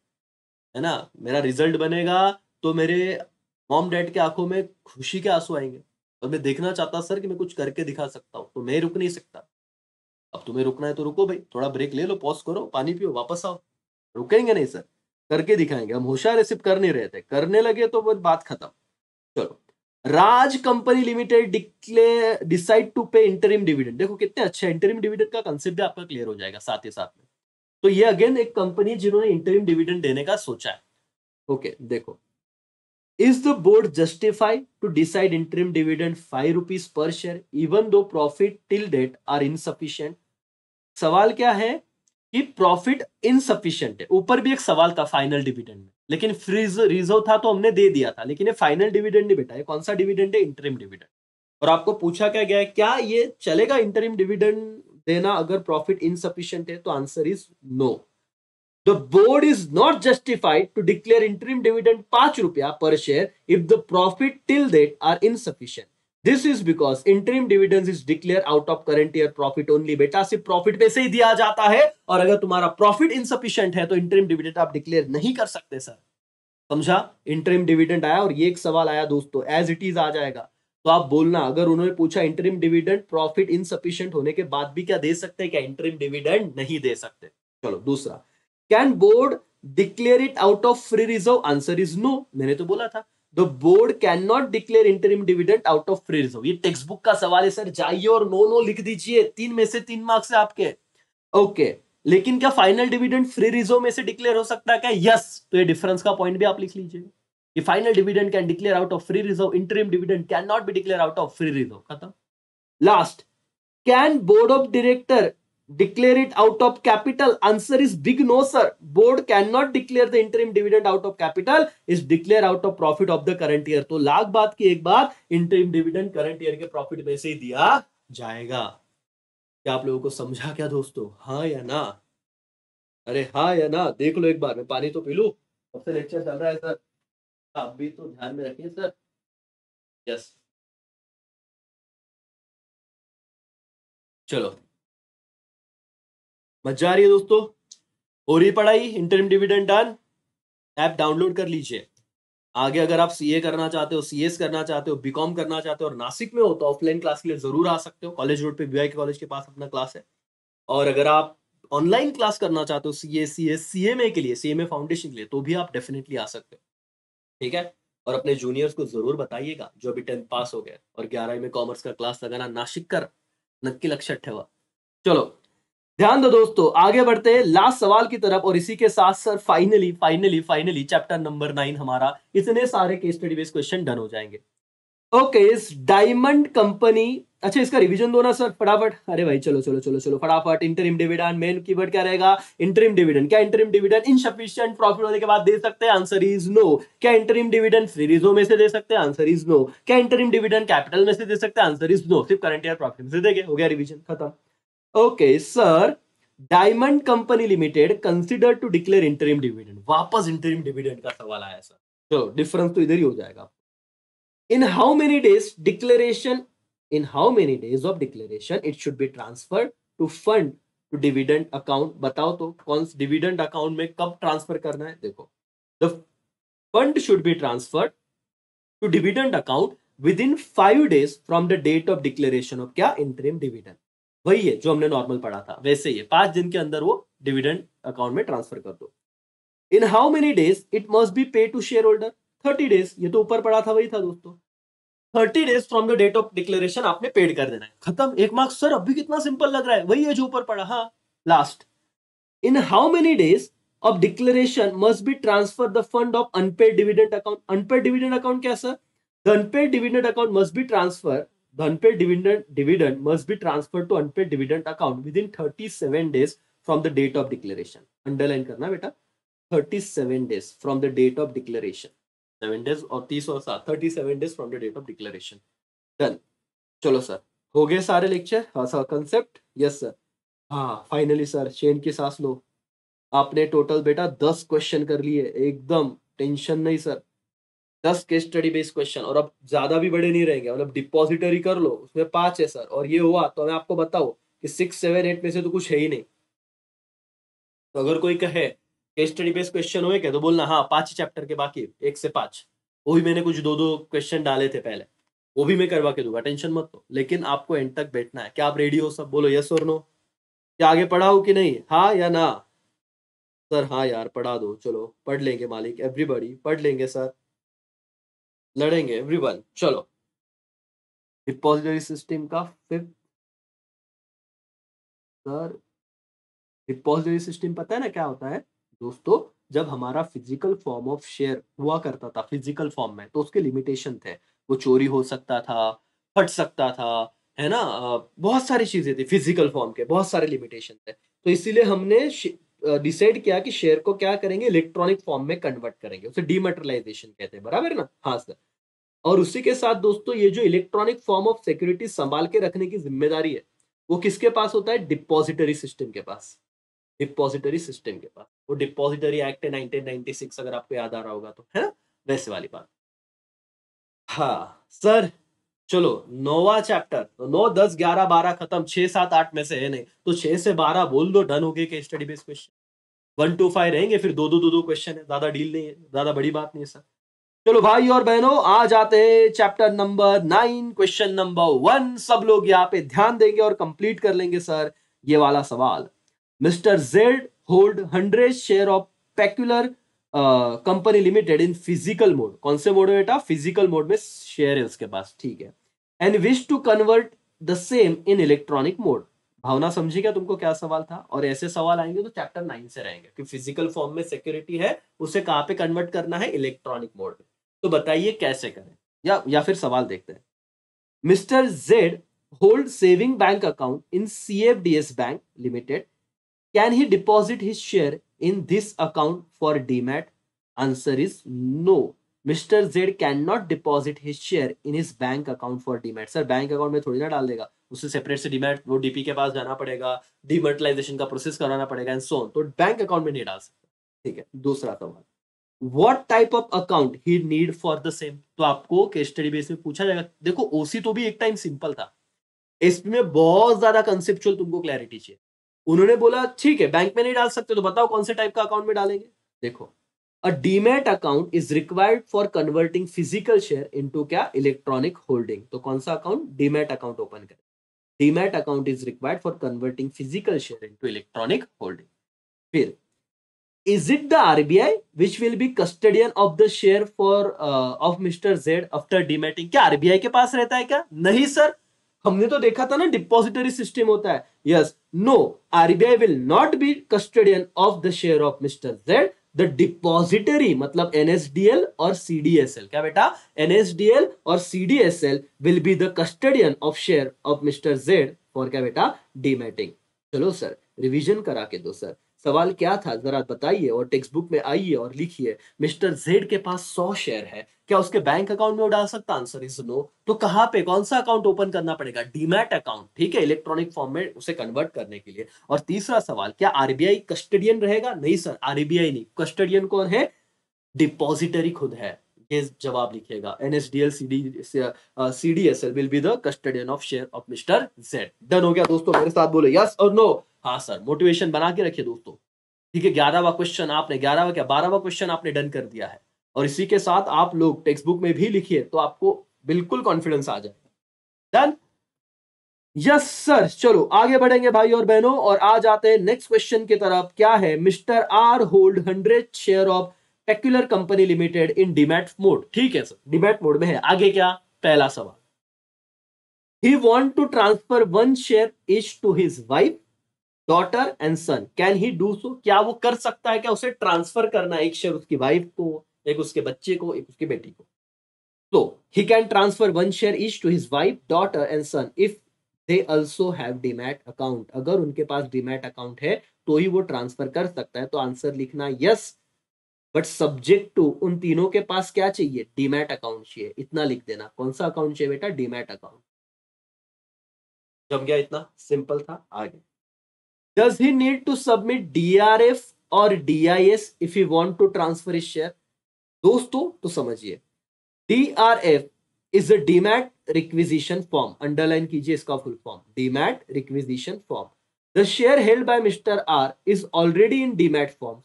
है ना? मेरा रिजल्ट बनेगा तो मेरे मॉम डैड के आंखों में खुशी के आंसू आएंगे, और मैं देखना चाहता सर कि मैं कुछ करके दिखा सकता हूँ, तो मैं रुक नहीं सकता। अब तुम्हें रुकना है तो रुको भाई, थोड़ा ब्रेक ले लो, पॉज करो, पानी पियो, वापस आओ, रुकेंगे नहीं सर। करके दिखाएंगे, हम होशियार है सिर्फ कर नहीं रहे थे, करने लगे तो वो बात खत्म। चलो, राज company limited decide to pay interim dividend. देखो कितने अच्छे, इंटरिम डिविडेंड का कंसेप्ट भी आपका क्लियर हो जाएगा साथ ही साथ में। तो ये अगेन एक कंपनी जिन्होंने इंटरिम डिविडेंड देने का सोचा है। ओके, देखो, is the board justified to decide interim dividend 5 rupees per share even though profit till date are insufficient. सवाल क्या है कि प्रॉफिट इनसफिशिएंट है। ऊपर भी एक सवाल था फाइनल डिविडेंड में, लेकिन फ्रीज रिजर्व था तो हमने दे दिया था, लेकिन ये फाइनल डिविडेंड नहीं बेटा, ये कौन सा डिविडेंड है? Interim dividend. और आपको पूछा क्या गया है, क्या ये चलेगा इंटरिम डिविडेंड देना अगर प्रॉफिट इनसफिशिएंट है? तो answer is no. The board is not justified to declare interim dividend 5 रुपया per share if the profit till date are insufficient. This is because interim dividends is declared out of current year profit only. बेटा सिर्फ प्रॉफिट में से ही दिया जाता है, और अगर तुम्हारा प्रॉफिट इनसफिशिएंट है तो इंटरिम डिविडेंड आप डिक्लेयर नहीं कर सकते सर। समझा? इंटरिम डिविडेंड आया और ये एक सवाल आया दोस्तों, एज इट इज आ जाएगा। तो आप बोलना, अगर उन्होंने पूछा इंटरिम डिविडेंड प्रॉफिट इनसफिशिएंट होने के बाद भी क्या दे सकते हैं क्या इंटरिम डिविडेंड? नहीं दे सकते। चलो दूसरा, can board declare it out of free reserve? Answer is no. मैंने तो बोला था the board can not declare interim dividend out of free reserve. ये टेक्स्ट बुक का सवाल है सर, जाइए और नो नो लिख दीजिए, 3 में से 3 मार्क्स है आपके। ओके, लेकिन क्या फाइनल डिविडेंड फ्री रिजर्व में से डिक्लेयर हो सकता है क्या? यस। तो ये डिफरेंस का पॉइंट भी आप लिख लीजिए कि final dividend can declare out of free reserve, interim dividend can not be declare out of free reserve. खत्म। Last, can board of director declare it out of capital? Answer is big no sir. Board cannot declare the interim dividend out of capital, is declare out of profit of the current year. तो लाख बात की एक बात, interim dividend current year के प्रॉफिट में से ही दिया जाएगा। क्या आप लोगों को समझा क्या दोस्तों? हाँ या ना? अरे हाँ या ना? देख लो एक बार, मैं पानी तो पी लूं, कब से लेक्चर चल रहा है सर, आप भी तो ध्यान में रखिए सर। यस, चलो, मजा आ रही है दोस्तों? हो रही पढ़ाई? Interim dividend done, app download कर लीजिए। आगे अगर आप सीए करना चाहते हो, सीएस करना चाहते हो, बीकॉम करना चाहते हो और नासिक में हो तो ऑफलाइन क्लास के लिए जरूर आ सकते हो। कॉलेज रोड पे बीआई के कॉलेज के पास अपना क्लास है। और अगर आप ऑनलाइन क्लास करना चाहते हो सीए, सीएस, सीएमए के लिए, सीएमए फाउंडेशन के लिए, तो भी आप डेफिनेटली आ सकते हो। ठीक है? और अपने जूनियर्स को जरूर बताइएगा जो अभी 10th पास हो गए और 11वीं में कॉमर्स का क्लास लगाना नासिक कर नक्की लक्षात ठेवा। चलो ध्यान दो दोस्तों, आगे बढ़ते हैं लास्ट सवाल की तरफ, और इसी के साथ sir finally finally finally chapter number 9 हमारा, इतने सारे case study based question done हो जाएंगे। ओके, इस डायमंड कंपनी, अच्छा इसका रिवीजन दो ना सर फटाफट। अरे भाई चलो चलो चलो चलो फटाफट। इंटरिम डिविडेंड, मेन कीवर्ड क्या रहेगा? Interim dividend. क्या इंटरिम डिविडेंड इनसफिशिएंट प्रॉफिट होने के बाद दे सकते हैं? Answer is no. क्या इंटरिम डिविडेंड फ्री रिजर्व में से दे सकते हैं? Answer is no. क्या इंटरिम डिविडेंड कैपिटल में से दे सकते हैं? Answer is no. सिर्फ करंट ईयर प्रॉफिट में से देंगे, हो गया रिवीजन खत्म। Okay sir, diamond company limited consider to declare interim dividend. वापस इंटरिम डिविडेंड का सवाल आया सर। चलो डिफरेंस तो इधर ही हो जाएगा। In how many days declaration, in how many days of declaration it should be transferred to fund to dividend account? बताओ तो कौन सी डिविडेंड अकाउंट में कब ट्रांसफर करना है? देखो, the fund should be transferred to dividend account within 5 days from the date of declaration of क्या? interim dividend। वही है जो हमने नॉर्मल पढ़ा था, वैसे ही है, 5 दिन के अंदर वो डिविडेंड अकाउंट में ट्रांसफर कर दो। In how many days it must be pay to share holder? 30 days. ये तो ऊपर पढ़ा था, वही था दोस्तों। 30 days from the date of declaration आपने पेड कर देना है, खत्म। 1 मार्क्स सर, अभी कितना सिंपल लग रहा है, वही है जो ऊपर पढ़ा। हाँ, last, in how many days of declaration must be transfer the fund of unpaid dividend account? Unpaid dividend account क्या sir? The unpaid dividend account must be transfer, the unpaid dividend must be transferred to unpaid dividend account within 37 days from the date of declaration। Underline करना बेटा, 37 days from the date of declaration। 7 days और 30 और 7, 37 days from the date of declaration। Done. चलो सर, हो गए सारे लेक्चर? हाँ सर, कंसेप्ट? Yes sir. हाँ फाइनली सर, चेन की सांस लो। आपने टोटल बेटा 10 क्वेश्चन कर लिए, एकदम टेंशन नहीं sir. 10 case study based question, और अब ज्यादा भी बड़े नहीं रहेंगे, मतलब डिपॉजिटरी कर लो उसमें 5 है सर, और ये हुआ तो मैं आपको बताऊं कि 6, 7, 8 में से तो कुछ है ही नहीं। तो अगर कोई कहे केस स्टडी बेस्ड क्वेश्चन हुए क्या, तो बोलना हाँ 5 चैप्टर के बाकी, 1 से 5। वो भी मैंने कुछ 2-2 क्वेश्चन डाले थे पहले, वो भी मैं करवा के दूंगा, टेंशन मत लो। लेकिन आपको एंड तक बैठना है। क्या आप रेडी हो सब? बोलो यस और नो। क्या आगे पढ़ाओ कि नहीं? हाँ या ना? सर हाँ यार पढ़ा दो, चलो पढ़ लेंगे मालिक, एवरीबॉडी पढ़ लेंगे सर, लड़ेंगे एवरीवन, चलो। डिपॉजिटरी सिस्टम का फिफ्थ सर, डिपॉजिटरी सिस्टम पता है ना क्या होता है दोस्तों? जब हमारा फिजिकल फॉर्म ऑफ शेयर हुआ करता था फिजिकल फॉर्म में, तो उसके लिमिटेशन थे। वो चोरी हो सकता था, फट सकता था, है ना? बहुत सारी चीजें थी फिजिकल फॉर्म के, बहुत सारे लिमिटेशन थे। तो इसीलिए हमने डिसाइड किया कि शेयर को क्या करेंगे, इलेक्ट्रॉनिक फॉर्म में कन्वर्ट करेंगे, उसे डीमैटेरियलाइजेशन कहते हैं, बराबर ना? हाँ सर। और उसी के साथ दोस्तों ये जो इलेक्ट्रॉनिक फॉर्म ऑफ सिक्योरिटी संभाल के रखने की जिम्मेदारी है, वो किसके पास होता है? डिपॉजिटरी सिस्टम के पास। डिपॉजिटरी सिस्टम के पास। वो डिपॉजिटरी एक्ट है 1996, अगर आपको याद आ रहा होगा तो, है ना? वैसे वाली बात। हाँ सर, चलो नौवा चैप्टर तो 9 10 11 12 खत्म, 6 7 8 में से है नहीं, तो 6 से 12 बोल दो, डन हो गए केस स्टडी बेस्ड क्वेश्चन। 1 2 5 रहेंगे, फिर दो क्वेश्चन है, ज्यादा डील नहीं है, ज्यादा बड़ी बात नहीं है सर। चलो भाई और बहनों, आ जाते हैं चैप्टर नंबर 9, क्वेश्चन नंबर 1। सब लोग यहाँ पे ध्यान देंगे और कंप्लीट कर लेंगे सर ये वाला सवाल। Mister Z hold 100 share of peculiar company limited in physical mode. कौन से मोड में बेटा? फिजिकल मोड में शेयर है उसके पास, ठीक है। And wish to convert the same in electronic mode. Bhavana समझी क्या तुमको क्या सवाल था? और ऐसे सवाल आएंगे तो चैप्टर 9 से रहेंगे कि फिजिकल फॉर्म में सिक्योरिटी है, उसे कहां पे कन्वर्ट करना है? इलेक्ट्रॉनिक मोड में। तो बताइए कैसे करें, या फिर सवाल देखते हैं। Mister Z hold saving bank account in CFDS bank limited. Can he deposit his share in this account for demat? Answer is no. Mister Z can not deposit his share in his bank account for demat. Sir bank account में थोड़ी ना डाल देगा, उसे सेपरेट से डीमैट, वो डीपी के पास जाना पड़ेगा, डीमर्टलाइजेशन का प्रोसेस कराना पड़ेगा एंड सो ऑन, तो बैंक अकाउंट में नहीं डाल सकता। ठीक है, दूसरा सवाल। What type of account he need for the same? तो आपको केस स्टडी बेस में पूछा जाएगा। देखो ओसी तो भी एक टाइम सिंपल था, एसपी में बहुत ज्यादा कंसेप्चुअल तुमको क्लैरिटी चाहिए। उन्होंने बोला ठीक है बैंक में नहीं डाल सकते, तो बताओ कौन से टाइप का अकाउंट में डालेंगे। देखो, a demat account is required for converting physical share into क्या? Electronic holding. तो कौन सा अकाउंट? डीमैट अकाउंट ओपन करें। Demat account is required for converting physical share into electronic holding. फिर, is it the RBI which will be custodian of the share for of Mr. Z after dematting? क्या RBI के पास रहता है क्या? नहीं सर, हमने तो देखा था ना डिपॉजिटरी सिस्टम होता है। Yes, no, RBI will not be custodian of the share of Mr. Z. The depository मतलब NSDL और CDSL। क्या बेटा? NSDL और CDSL will be the custodian of share of Mr. Z for क्या बेटा? डीमैटिंग। चलो सर रिवीजन करा के दो सर, सवाल क्या था जरा बताइए और टेक्स्ट बुक में आइए और लिखिए। मिस्टर जेड के पास 100 शेयर है, क्या उसके बैंक अकाउंट में वो डाल सकता? Answer is no. तो कहां पे कौन सा अकाउंट ओपन करना पड़ेगा? डीमैट अकाउंट, ठीक है, इलेक्ट्रॉनिक फॉर्म में उसे कन्वर्ट करने के लिए। और तीसरा सवाल, क्या आरबीआई कस्टडियन रहेगा? नहीं सर, आरबीआई नहीं, कस्टडियन कौन है? डिपॉजिटरी खुद है। ये जवाब लिखिएगा, NSDL CDSL will be the custodian of share of mister Z. Done हो गया दोस्तों? मेरे साथ बोलो यस और नो। हाँ सर, मोटिवेशन बना के रखिए दोस्तों। ठीक है, 11वां क्वेश्चन आपने, 11वां क्या 12वां क्वेश्चन आपने डन कर दिया है। और इसी के साथ आप लोग टेक्स्ट बुक में भी लिखिए तो आपको बिल्कुल कॉन्फिडेंस आ जाएगा। डन? Yes sir. चलो आगे बढ़ेंगे भाई और बहनों और आ जाते हैं नेक्स्ट क्वेश्चन की तरफ। क्या है? Mister R hold 100 share of peculiar company limited in demat mode. ठीक है सर, डीमैट मोड में है। आगे क्या? पहला सवाल, he want to transfer 1 share each to his wife, daughter and son. Can he do so? क्या वो कर सकता है? क्या उसे ट्रांसफर करना है? एक शेयर उसकी वाइफ को, एक उसके बच्चे को, एक उसकी बेटी को। तो he can transfer 1 share each to his wife, daughter and son if they also have demat account। अगर उनके पास डीमैट अकाउंट है तो ही वो ट्रांसफर कर सकता है। तो आंसर लिखना यस, बट सब्जेक्ट टू उन तीनों के पास क्या चाहिए? डीमैट अकाउंट चाहिए। इतना लिख देना। कौन सा अकाउंट चाहिए बेटा? Demat account. जम गया? इतना सिंपल था। आगे, does he need to submit DRF और DIS if he want to transfer his share? दोस्तों तो समझिए, DRF is a demat requisition form. Underline कीजिए इसका full form, demat requisition form. The share held by Mr. R is already in DMAT form.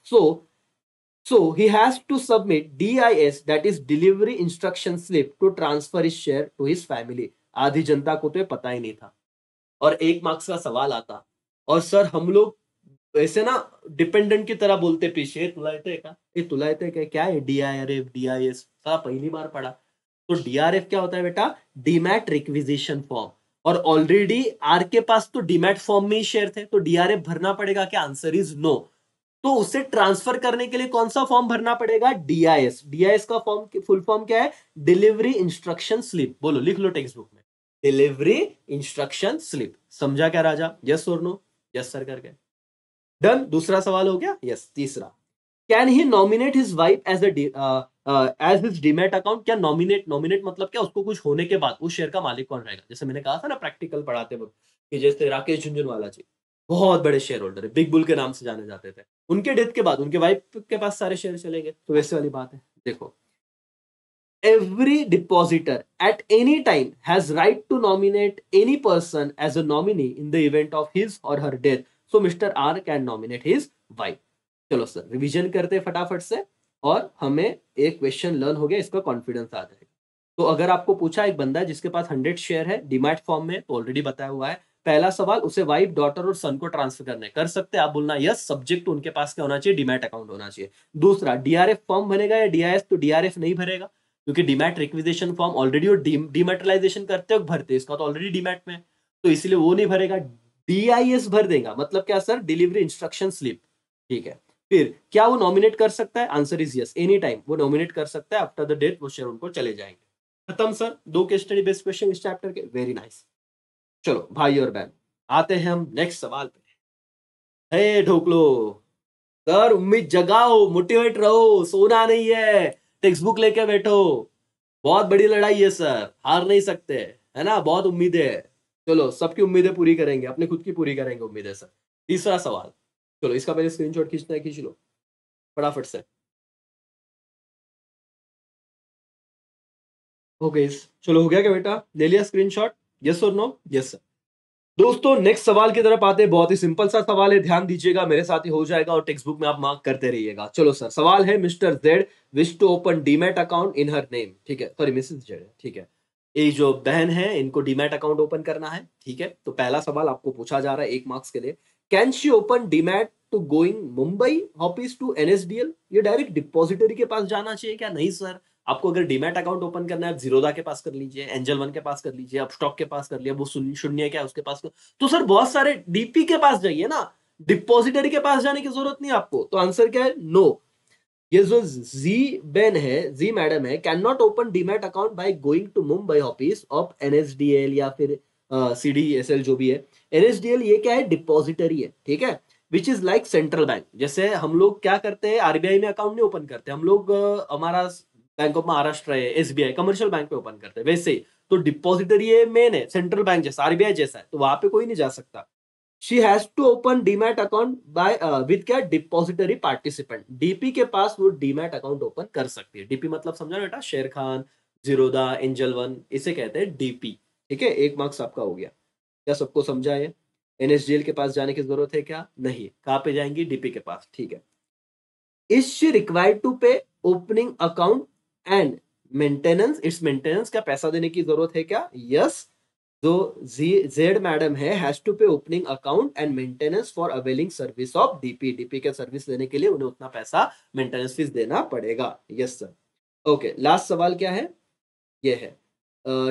So he has to submit DIS, that is delivery instruction slip, to transfer his share to his family। आधी जनता को तो ये पता ही नहीं था और 1 मार्क्स का सवाल आता। और सर हम लोग तो ऐसे ना डिपेंडेंट की तरह बोलते पीछे, तुला येतंय का, ये तुला येतंय काय, क्या है डीआरएफ डीआईएस, साला पहली बार पढ़ा। तो डीआरएफ क्या होता है बेटा, डीमैट रिक्विजिशन फॉर्म। और ऑलरेडी आर के पास तो डीमैट फॉर्म में ही शेयर थे, तो डीआरएफ भरना पड़ेगा क्या, आंसर इज नो। तो उसे ट्रांसफर करने के लिए कौन सा फॉर्म भरना पड़ेगा, डीआईएस। डीआईएस का फॉर्म, फुल फॉर्म क्या है, डिलीवरी इंस्ट्रक्शन स्लिप। बोलो, लिख लो टेक्स्ट बुक में, डिलीवरी इंस्ट्रक्शन स्लिप। समझा क्या राजा, यस और नो, यस सर करके डन। दूसरा सवाल हो गया, यस। तीसरा, can he nominate his wife as as his demat account. क्या नॉमिनेट, नॉमिनेट मतलब क्या, उसको कुछ होने के बाद उस शेयर का मालिक कौन रहेगा। जैसे मैंने कहा था ना प्रैक्टिकल पढ़ाते वक्त, कि जैसे राकेश झुंझुनवाला जी बहुत बड़े शेयर होल्डर है, बिग बुल के नाम से जाने जाते थे, उनके डेथ के बाद उनके वाइफ के पास सारे शेयर चलेंगे, तो वैसे वाली बात है। देखो, every depositor at any time has right to nominate any person as a nominee in the event of his or her death. So Mr. R can nominate his wife. चलो सर रिवीजन करते हैं फटाफट से, और हमें एक क्वेश्चन लर्न हो गया, इसका कॉन्फिडेंस आ जाएगा। तो अगर आपको पूछा, एक बंदा है जिसके पास 100 शेयर है डीमैट फॉर्म में, तो ऑलरेडी बताया हुआ है। पहला सवाल, उसे वाइफ, डॉटर और सन को ट्रांसफर करने कर सकते हैं, आप बोलना यस, सब्जेक्ट उनके पास क्या होना चाहिए, डीमैट अकाउंट होना चाहिए। दूसरा, डीआरएफ फॉर्म बनेगा या डीआईएस, तो डीआरएफ नहीं भरेगा, क्योंकि डीमैट रिक्विजिशन फॉर्म ऑलरेडी वो डीमैटलाइजेशन करते वक्त भरते, इसका तो ऑलरेडी डीमैट में, तो इसलिए वो नहीं भरेगा। डीआईएस भर देगा, मतलब क्या सर, डिलीवरी इंस्ट्रक्शन स्लिप। ठीक है। फिर क्या वो नॉमिनेट कर सकता है, answer is yes, any time वो नॉमिनेट कर सकता है, आफ्टर द डेथ वो शेयर उनको चले जाएंगे। खत्म सर, दो केस स्टडी बेस्ड क्वेश्चन इस चैप्टर के, वेरी नाइस। चलो भाई और बहन, आते हैं हम नेक्स्ट सवाल पे। हे ढोकलो, सर उम्मीद जगाओ, मोटिवेट रहो, सोना नहीं है, टेक्स्ट बुक लेके बैठो, बहुत बड़ी लड़ाई है सर, हार नहीं सकते, है ना, बहुत उम्मीदें है। चलो सबकी उम्मीदें पूरी करेंगे, अपनी खुद की पूरी करेंगे उम्मीदें सर। तीसरा सवाल, चलो इसका पहले स्क्रीनशॉट खींचना है, खींच लो फटाफट से। ओके, चलो हो गया क्या बेटा, ले लिया स्क्रीनशॉट, यस और नो, यस सर। दोस्तों नेक्स्ट सवाल की तरफ आते हैं, बहुत ही सिंपल सा सवाल है, ध्यान दीजिएगा, मेरे साथ ही हो जाएगा और टेक्स्ट बुक में आप मार्क करते रहिएगा। चलो सर, सवाल है, mister Z wish to open demat account in her name. ठीक है, सॉरी मिसेस जेड है, ठीक है। ये जो बहन है, इनको डीमैट अकाउंट ओपन करना है, ठीक है। तो पहला सवाल आपको पूछा जा रहा है 1 मार्क्स के लिए, can she open demat to going Mumbai office to NSDL. ये डायरेक्ट डिपॉजिटरी के पास जाना चाहिए क्या, नहीं सर। आपको अगर डीमैट अकाउंट ओपन करना है, जीरोदा के पास कर लीजिए, एंजल वन के पास कर लीजिए, अपस्टॉक के पास कर लिया, वो शून्य क्या है उसके पास कर, तो सर बहुत सारे डीपी के पास जाइए ना, डिपॉजिटरी के पास जाने की जरूरत नहीं आपको। तो आंसर क्या है, नो। ये जो जी बेन है, जी मैडम है, can not open demat account by going to Mumbai office of NSDL या फिर सीडीएसएल जो भी है। एनएसडीएल ये क्या है, डिपॉजिटरी है, ठीक है, which is like central bank. जैसे हम लोग क्या करते हैं, आरबीआई में अकाउंट नहीं ओपन करते हम लोग, हमारा बैंक ऑफ महाराष्ट्र है, एसबीआई कमर्शियल बैंक में ओपन करते हैं, वैसे ही तो डिपॉजिटरी ये मेन है, सेंट्रल बैंक जैसा, आरबीआई जैसा है, तो वहां पे कोई नहीं जा सकता। She has to open demat account by with क्या, डिपॉजिटरी पार्टिसिपेंट। डीपी के पास वो डीमैट अकाउंट ओपन कर सकती है। डीपी मतलब समझा बेटा, शेर खान, जीरोदा, एंजल वन, इसे कहते हैं डीपी। ठीक है, 1 मार्क्स आपका हो गया। क्या सबको समझा है, एनएसडीएल के पास जाने की जरूरत है क्या, नहीं, कहाँ पे जाएंगी, डीपी के पास, ठीक है। इज शी रिक्वायर्ड टू पे opening account and maintenance, it's maintenance, क्या पैसा देने की जरूरत है क्या, यस। जो जेड मैडम है, हैज टू पे opening account and maintenance for availing service of DP. DP के सर्विस लेने के लिए उन्हें उतना पैसा मेंटेनेंस फीस देना पड़ेगा, यस सर। ओके, लास्ट सवाल क्या है, ये है,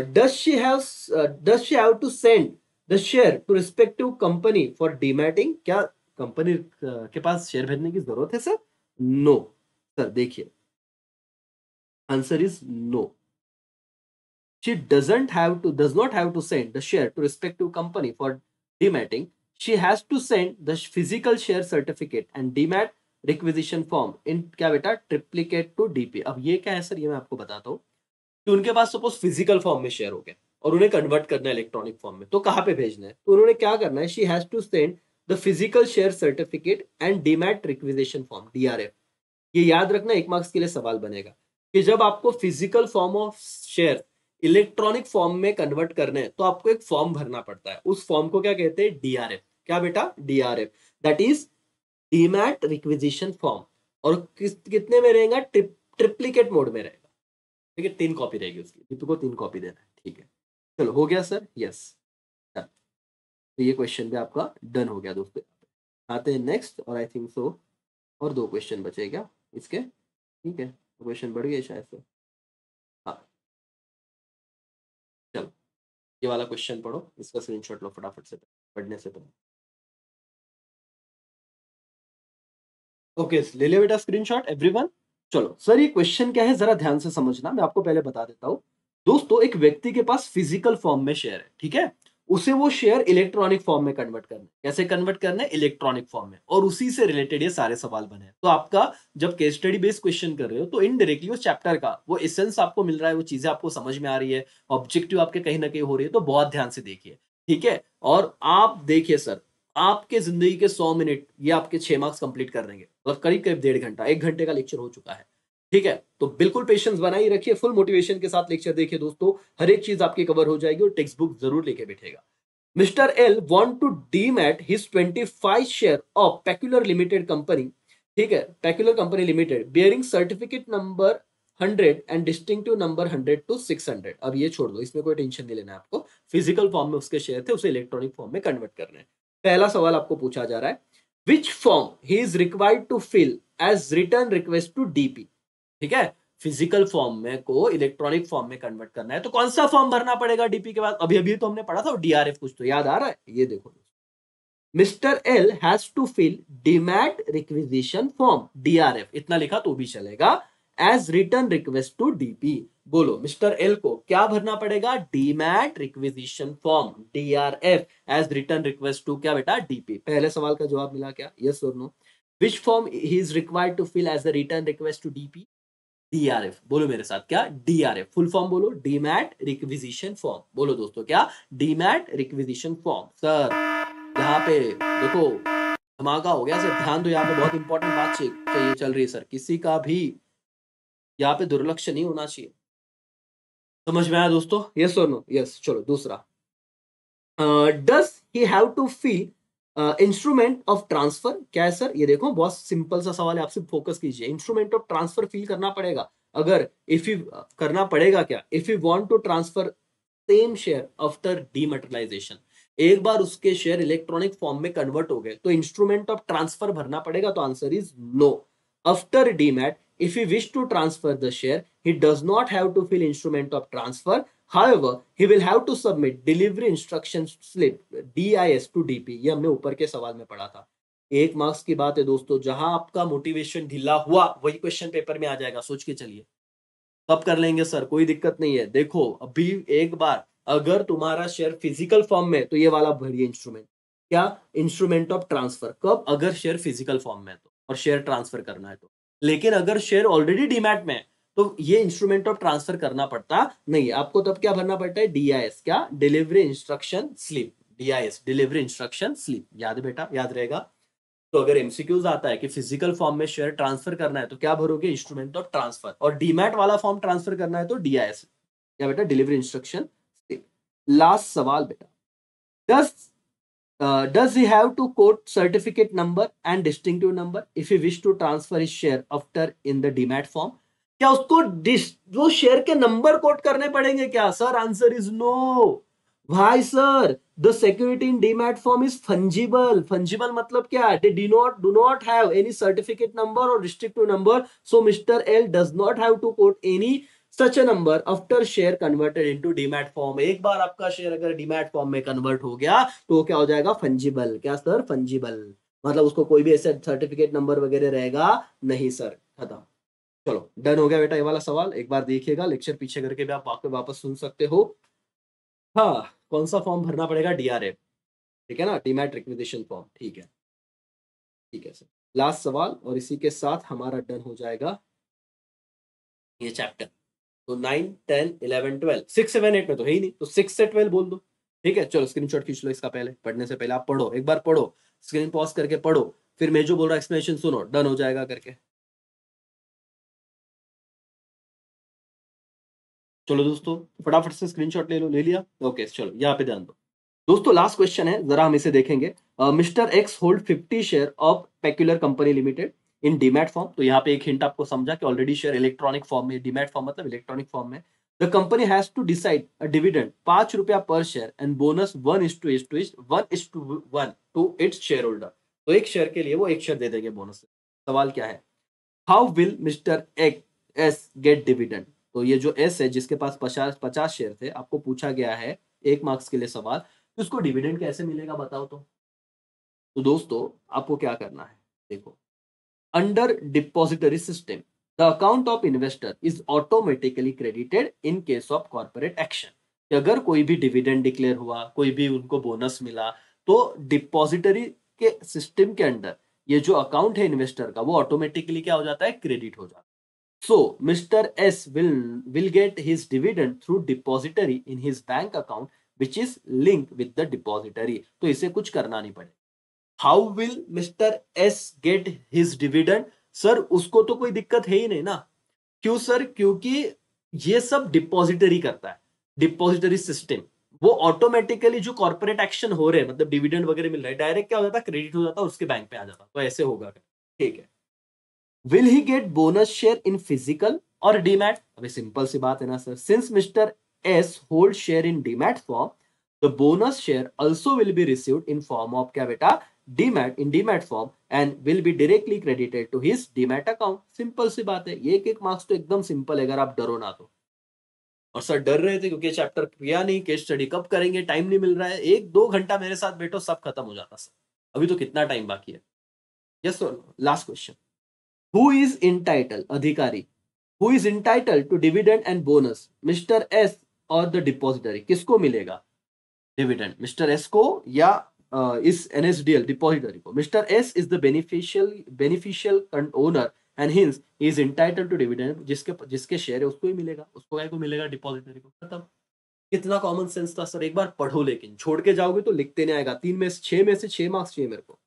does she have to send the share to respective company for dematting. क्या कंपनी के पास शेयर भेजने की जरूरत है सर, नो। सर देखिए, answer is no. She does not have to send the share to respective company for dematting. She has to send the physical share certificate and demat requisition form in क्या बेटा, ट्रिप्लीकेट टू डीपी। अब ये क्या है सर, ये मैं आपको बताता हूँ कि उनके पास सपोज फिजिकल फॉर्म में शेयर हो गया और उन्हें कन्वर्ट करना है इलेक्ट्रॉनिक फॉर्म में, तो कहाँ पे भेजना है, तो उन्होंने क्या करना है, she has to send the physical share certificate and demat requisition form, DRF. ये याद रखना, 1 मार्क्स के लिए सवाल बनेगा कि जब आपको physical form of share electronic form में कन्वर्ट करने हैं, तो आपको एक फॉर्म भरना पड़ता है, उस फॉर्म को क्या कहते हैं, डीआरएफ। क्या बेटा, DRF, that is demat requisition form. और कितने में रहेगा, ट्रिप्लीकेट मोड में रहेगा, ठीक है, 3 कॉपी रहेगी उसकी, दीपू को 3 कॉपी देना है, ठीक है। चलो हो गया सर, यस। तो ये क्वेश्चन भी आपका डन हो गया दोस्तों। आते हैं नेक्स्ट, और आई थिंक सो और 2 क्वेश्चन बचे क्या इसके? ठीक है, क्वेश्चन बढ़ गए शायद से। हाँ, चलो ये वाला क्वेश्चन पढ़ो, इसका स्क्रीनशॉट लो फटाफट से पढ़ने से पहले। ओके, ले लिया बेटा स्क्रीनशॉट एवरीवन? चलो सर, ये क्वेश्चन क्या है जरा ध्यान से समझना, मैं आपको पहले बता देता हूँ। दोस्तों, एक व्यक्ति के पास फिजिकल फॉर्म में शेयर है, ठीक है? उसे वो शेयर इलेक्ट्रॉनिक फॉर्म में कन्वर्ट करना है। कैसे कन्वर्ट करना है? इलेक्ट्रॉनिक फॉर्म में। और उसी से रिलेटेड ये सारे सवाल बने हैं। तो आपका जब केस स्टडी बेस्ड क्वेश्चन कर रहे हो तो इनडायरेक्टली उस चैप्टर का वो एसेंस आपको मिल रहा है, वो चीजें आपको समझ में आ रही है, ऑब्जेक्टिव आपके कहीं ना कहीं हो रही है, तो बहुत ध्यान से देखिए, ठीक है? और आप देखिए सर, आपके जिंदगी के 100 मिनट ये आपके 6 मार्क्स कंप्लीट कर देंगे, मतलब करीब करीब 1.5 घंटा, 1 घंटे का लेक्चर हो चुका है, ठीक है? तो बिल्कुल पेशेंस बनाए रखिए, फुल मोटिवेशन के साथ लेक्चर देखिए दोस्तों, हर एक चीज आपकी कवर हो जाएगी, और टेक्स्ट बुक जरूर लेके बैठेगा। Mister L want to demat his 25 share of peculiar limited company, ठीक है, peculiar company limited bearing certificate number 100 and distinctive number 100 to 600। अब ये छोड़ दो, इसमें कोई टेंशन नहीं लेना है आपको, फिजिकल फॉर्म में उसके शेयर थे, उसे इलेक्ट्रॉनिक फॉर्म में कन्वर्ट करना है। पहला सवाल आपको पूछा जा रहा है, which form he is required to fill as return request to DP, ठीक है? फिजिकल फॉर्म में को इलेक्ट्रॉनिक फॉर्म में कन्वर्ट करना है, तो कौन सा फॉर्म भरना पड़ेगा डीपी के बाद? अभी अभी तो हमने पढ़ा था डीआरएफ, कुछ तो याद आ रहा है? ये देखो, mister L has to fill demat requisition form, DRF इतना लिखा तो भी चलेगा, as return request to DP. बोलो मिस्टर एल को क्या भरना पड़ेगा? Demat requisition form, DRF, as return request to क्या बेटा? डीपी। पहले सवाल का जवाब मिला क्या? यस और no? Which form he is required to fill as a return request to DP? DRF. बोलो मेरे साथ, क्या? डीआरएफ फुल फॉर्म बोलो, डीमैट रिक्विजिशन फॉर्म। बोलो दोस्तों, क्या? Demat requisition form. सर यहाँ पे देखो, धमाका हो गया सर, ध्यान दो, यहाँ पे बहुत इंपॉर्टेंट बात चाहिए चल रही है सर, किसी का भी यहाँ पे दुर्लक्ष्य नहीं होना चाहिए। समझ में आया दोस्तों? यस और नो? यस। चलो दूसरा, does he have to feel instrument of transfer? क्या है सर? ये देखो बहुत सिंपल सा सवाल है, आप सिर्फ फोकस कीजिए। इंस्ट्रूमेंट ऑफ ट्रांसफर फील करना पड़ेगा, अगर इफ यू करना पड़ेगा क्या? If you want to transfer same share after dematerialization, एक बार उसके शेयर इलेक्ट्रॉनिक फॉर्म में कन्वर्ट हो गए तो इंस्ट्रूमेंट ऑफ ट्रांसफर भरना पड़ेगा, तो answer is no. After demat, if he wish to transfer the share, he does not have to fill instrument of transfer. However, he will have to submit delivery instruction slip DIS to DP। ये हमने ऊपर के सवाल में पढ़ा था। 1 मार्क्स की बात है दोस्तों, जहां आपका मोटिवेशन ढीला हुआ वही क्वेश्चन पेपर में आ जाएगा, सोच के चलिए। कब कर लेंगे सर? कोई दिक्कत नहीं है। देखो अभी एक बार अगर तुम्हारा शेयर फिजिकल फॉर्म में, तो ये वाला भरिए इंस्ट्रूमेंट, क्या? Instrument of transfer. कब? अगर शेयर फिजिकल फॉर्म में है तो, और शेयर ट्रांसफर करना है तो। लेकिन अगर शेयर ऑलरेडी डीमैट में है तो ये इंस्ट्रूमेंट ऑफ ट्रांसफर करना पड़ता नहीं है आपको। तब क्या भरना पड़ता है? डीआईएस, क्या? Delivery instruction slip. DIIs, delivery instruction slip. याद है बेटा? याद रहेगा? तो अगर एमसीक्यूज आता है कि फिजिकल फॉर्म में शेयर ट्रांसफर करना है तो क्या भरोगे? Instrument of transfer. और डीमैट वाला फॉर्म ट्रांसफर करना है तो डीआईएस, क्या बेटा? Delivery instruction. लास्ट सवाल बेटा, does does he have to quote certificate number and distinctive number if he wish to transfer his share after in the demat form? क्या उसको वो शेयर के नंबर कोट करने पड़ेंगे क्या? Sir answer is no. भाई sir, the security in demat form is fungible. Fungible मतलब क्या है? They do not have any certificate number और restrictive number, so mister L does not have to quote any such a number after share converted into demat form. एक बार आपका शेयर अगर डीमैट फॉर्म में कन्वर्ट हो गया तो क्या हो जाएगा? फंजिबल। क्या सर? फंजिबल, मतलब उसको कोई भी ऐसे सर्टिफिकेट नंबर वगैरह रहेगा नहीं सर, खत्म। चलो डन हो गया बेटा ये वाला सवाल। एक बार देखिएगा, लेक्चर पीछे करके भी आप वापस सुन सकते हो। हाँ, कौन सा फॉर्म भरना पड़ेगा? डीआरएफ, ठीक है ना? Demat requisition form. ठीक है, ठीक है सर। लास्ट सवाल, और इसी के साथ हमारा डन हो जाएगा ये चैप्टर। तो 9 10 11 12 6 7 8 में तो है ही नहीं, तो 6 से 12 बोल दो। ठीक है, चलो स्क्रीनशॉट खींच लो इसका। पहले पढ़ने से पहले आप पढ़ो, एक बार पढ़ो, स्क्रीन पॉज करके पढ़ो, फिर मैं जो बोल रहा एक्सप्लेनेशन सुनो, डन हो जाएगा करके। चलो दोस्तों फटाफट से स्क्रीनशॉट ले लो। ले लिया? ओके चलो यहाँ पे ध्यान दो दोस्तों। लास्ट क्वेश्चन है, जरा हम इसे देखेंगे। Mister X hold 50 share of peculiar company limited in demat form. तो यहाँ पे एक हिंट आपको समझा कि ऑलरेडी शेयर इलेक्ट्रॉनिक फॉर्म में, डीमैट फॉर्म मतलब इलेक्ट्रॉनिक फॉर्म में। The company has to decide a dividend 5 रुपया per share and bonus 1:1 to its share holder. तो एक शेयर के लिए वो एक शेयर दे देंगे बोनस। सवाल क्या है, how will mister S gate dividend. तो ये जो एस है जिसके पास 50 शेयर थे, आपको पूछा गया है 1 मार्क्स के लिए सवाल, तो उसको डिविडेंड कैसे मिलेगा बताओ। तो दोस्तों आपको क्या करना है, देखो, under depository system the account of investor is automatically credited in case of corporate action. कि अगर कोई भी डिविडेंड डिक्लेयर हुआ, कोई भी उनको बोनस मिला, तो डिपॉजिटरी के सिस्टम के अंडर ये जो अकाउंट है इन्वेस्टर का, वो ऑटोमेटिकली क्या हो जाता है, क्रेडिट हो जाता है। So, Mr. S will get his dividend through depository in his bank account, which is linked with the depository. तो इसे कुछ करना नहीं पड़ेगा। How will mister S get his dividend. Sir उसको तो कोई दिक्कत है ही नहीं ना। क्यों सर, क्योंकि ये सब डिपॉजिटरी करता है, डिपॉजिटरी सिस्टम। वो ऑटोमेटिकली जो कॉर्पोरेट एक्शन हो रहे हैं, मतलब डिविडेंड वगैरह मिल रहा है, डायरेक्ट क्या हो जाता है, क्रेडिट हो जाता है, उसके बैंक पे आ जाता। तो ऐसे होगा, ठीक है। Will he get bonus share in physical और डीमैट। अभी सिंपल सी बात है ना sir, since mister S hold share in demat form, the bonus share also will be received in form of क्या बेटा, demat, in demat form, and will be directly credited to his demat account. Simple सी बात है, ये एक मार्क्स तो एकदम सिंपल है, अगर आप डरो ना तो। और सर डर रहे थे क्योंकि चैप्टर किया नहीं, केस स्टडी कब करेंगे, टाइम नहीं मिल रहा है। 1-2 घंटा मेरे साथ बैठो, सब खत्म हो जाता सर। अभी तो कितना टाइम बाकी है। Yes sir, last question, who is entitle, अधिकारी, who is entitle to dividend and bonus, mister S और द डिपॉजिटरी। किसको मिलेगा डिविडेंड, मिस्टर एस को या इस एनएसडीएल डिपॉजिटरी को। Mister S is the beneficial owner and hence he is entitle to dividend. जिसके जिसके शेयर है उसको ही मिलेगा, उसको क्या को मिलेगा, डिपॉजिटरी को। खत्म। कितना कॉमन सेंस था सर, एक बार पढ़ो, लेकिन छोड़ के जाओगे तो लिखते नहीं आएगा। 6 में से 6 मार्क्स चाहिए मेरे को।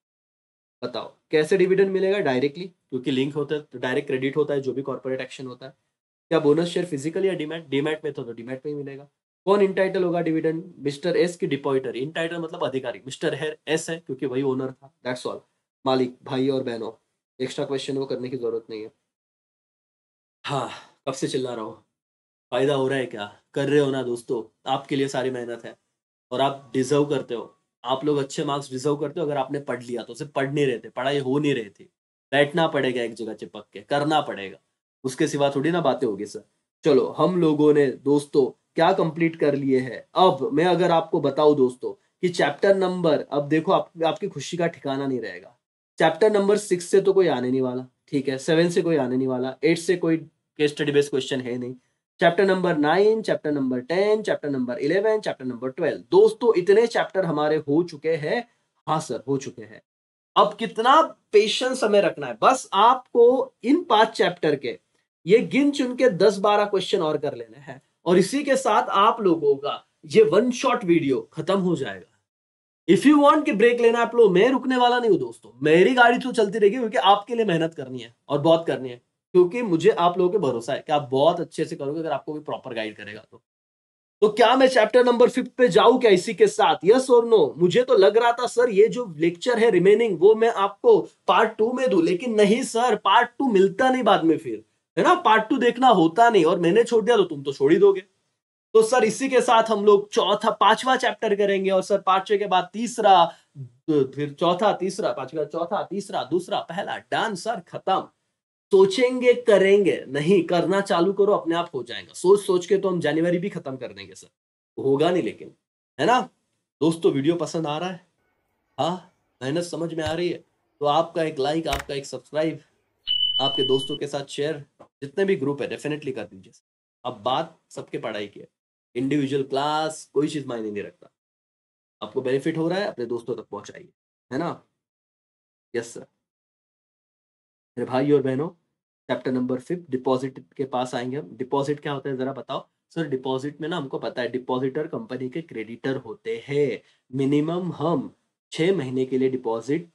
बताओ कैसे डिविडेंड मिलेगा, डायरेक्टली, क्योंकि लिंक होता है तो डायरेक्ट क्रेडिट होता है जो भी कॉर्पोरेट एक्शन होता है। क्या बोनस शेयर फिजिकल या डीमैट, डीमैट में तो डीमैट में ही मिलेगा। कौन इंटाइटल होगा डिविडेंड, मिस्टर एस की डिपॉजिटरी। इंटाइटल मतलब अधिकारी, मिस्टर एस है क्योंकि वही ओनर था, दैट्स ऑल। मालिक, भाई और बहनों, एक्स्ट्रा क्वेश्चन वो करने की जरूरत नहीं है। हाँ, कब से चिल्ला रहा हूँ, फायदा हो रहा है क्या, कर रहे हो ना दोस्तों, आपके लिए सारी मेहनत है और आप डिजर्व करते हो। आप लोग अच्छे मार्क्स डिजर्व करते हो अगर आपने पढ़ लिया तो। सिर्फ पढ़ नहीं रहे थे, पढ़ाई हो नहीं रही थी, बैठना पड़ेगा एक जगह चिपक के, करना पड़ेगा, उसके सिवा थोड़ी ना बातें होगी सर। चलो हम लोगों ने दोस्तों क्या कंप्लीट कर लिए है। अब मैं अगर आपको बताऊं दोस्तों कि चैप्टर नंबर, अब देखो आपकी खुशी का ठिकाना नहीं रहेगा। चैप्टर नंबर 6 से तो कोई आने नहीं वाला, ठीक है, 7 से कोई आने नहीं वाला, 8 से कोई केस स्टडी बेस्ड क्वेश्चन है नहीं। Chapter number 9, chapter number 10, chapter number 11, chapter number 12, दोस्तों इतने चैप्टर हमारे हो चुके हैं। हाँ सर, हो चुके हैं। अब कितना पेशेंस हमें रखना है, बस आपको इन 5 चैप्टर के ये गिन चुन के 10-12 क्वेश्चन और कर लेने हैं, और इसी के साथ आप लोगों का ये वन शॉट वीडियो खत्म हो जाएगा। इफ यू वांट कि ब्रेक लेना आप लो, मैं रुकने वाला नहीं हूं दोस्तों, मेरी गाड़ी तो चलती रहेगी, क्योंकि आपके लिए मेहनत करनी है और बहुत करनी है। क्योंकि मुझे आप लोगों पे भरोसा है कि आप बहुत अच्छे से करोगे अगर आपको भी प्रॉपर गाइड करेगा तो क्या मैं चैप्टर नंबर 5 पे जाऊं क्या इसी के साथ, यस और नो। मुझे तो लग रहा था सर ये जो लेक्चर है रिमेनिंग वो मैं आपको पार्ट 2 में दूं, लेकिन नहीं सर, पार्ट 2 मिलता नहीं बाद में, फिर है ना, पार्ट 2 देखना होता नहीं, और मैंने छोड़ दिया तो तुम तो छोड़ ही दोगे। तो सर इसी के साथ हम लोग चौथा 5वां चैप्टर करेंगे, और सर 5वें के बाद तीसरा, फिर चौथा, तीसरा, 5वां, चौथा, तीसरा, दूसरा, पहला, डन सर, खत्म। सोचेंगे करेंगे नहीं, करना चालू करो, अपने आप हो जाएगा। सोच सोच के तो हम जनवरी भी खत्म कर देंगे सर, होगा नहीं लेकिन, है ना। दोस्तों वीडियो पसंद आ रहा है, हाँ, मेहनत समझ में आ रही है, तो आपका एक लाइक, आपका एक सब्सक्राइब, आपके दोस्तों के साथ शेयर, जितने भी ग्रुप है डेफिनेटली कर दीजिए। अब बात सबके पढ़ाई की है, इंडिविजुअल क्लास कोई चीज मायने नहीं रखता। आपको बेनिफिट हो रहा है, अपने दोस्तों तक पहुंचाइए, है ना। यस सर, मेरे भाई और बहनों, चैप्टर नंबर 5 डिपॉजिट के पास आएंगे हम। डिपॉजिट क्या होता है जरा बताओ। सर डिपॉजिट में ना हमको पता है, डिपॉजिटर कंपनी के क्रेडिटर होते हैं। मिनिमम हम 6 महीने के लिए डिपॉजिट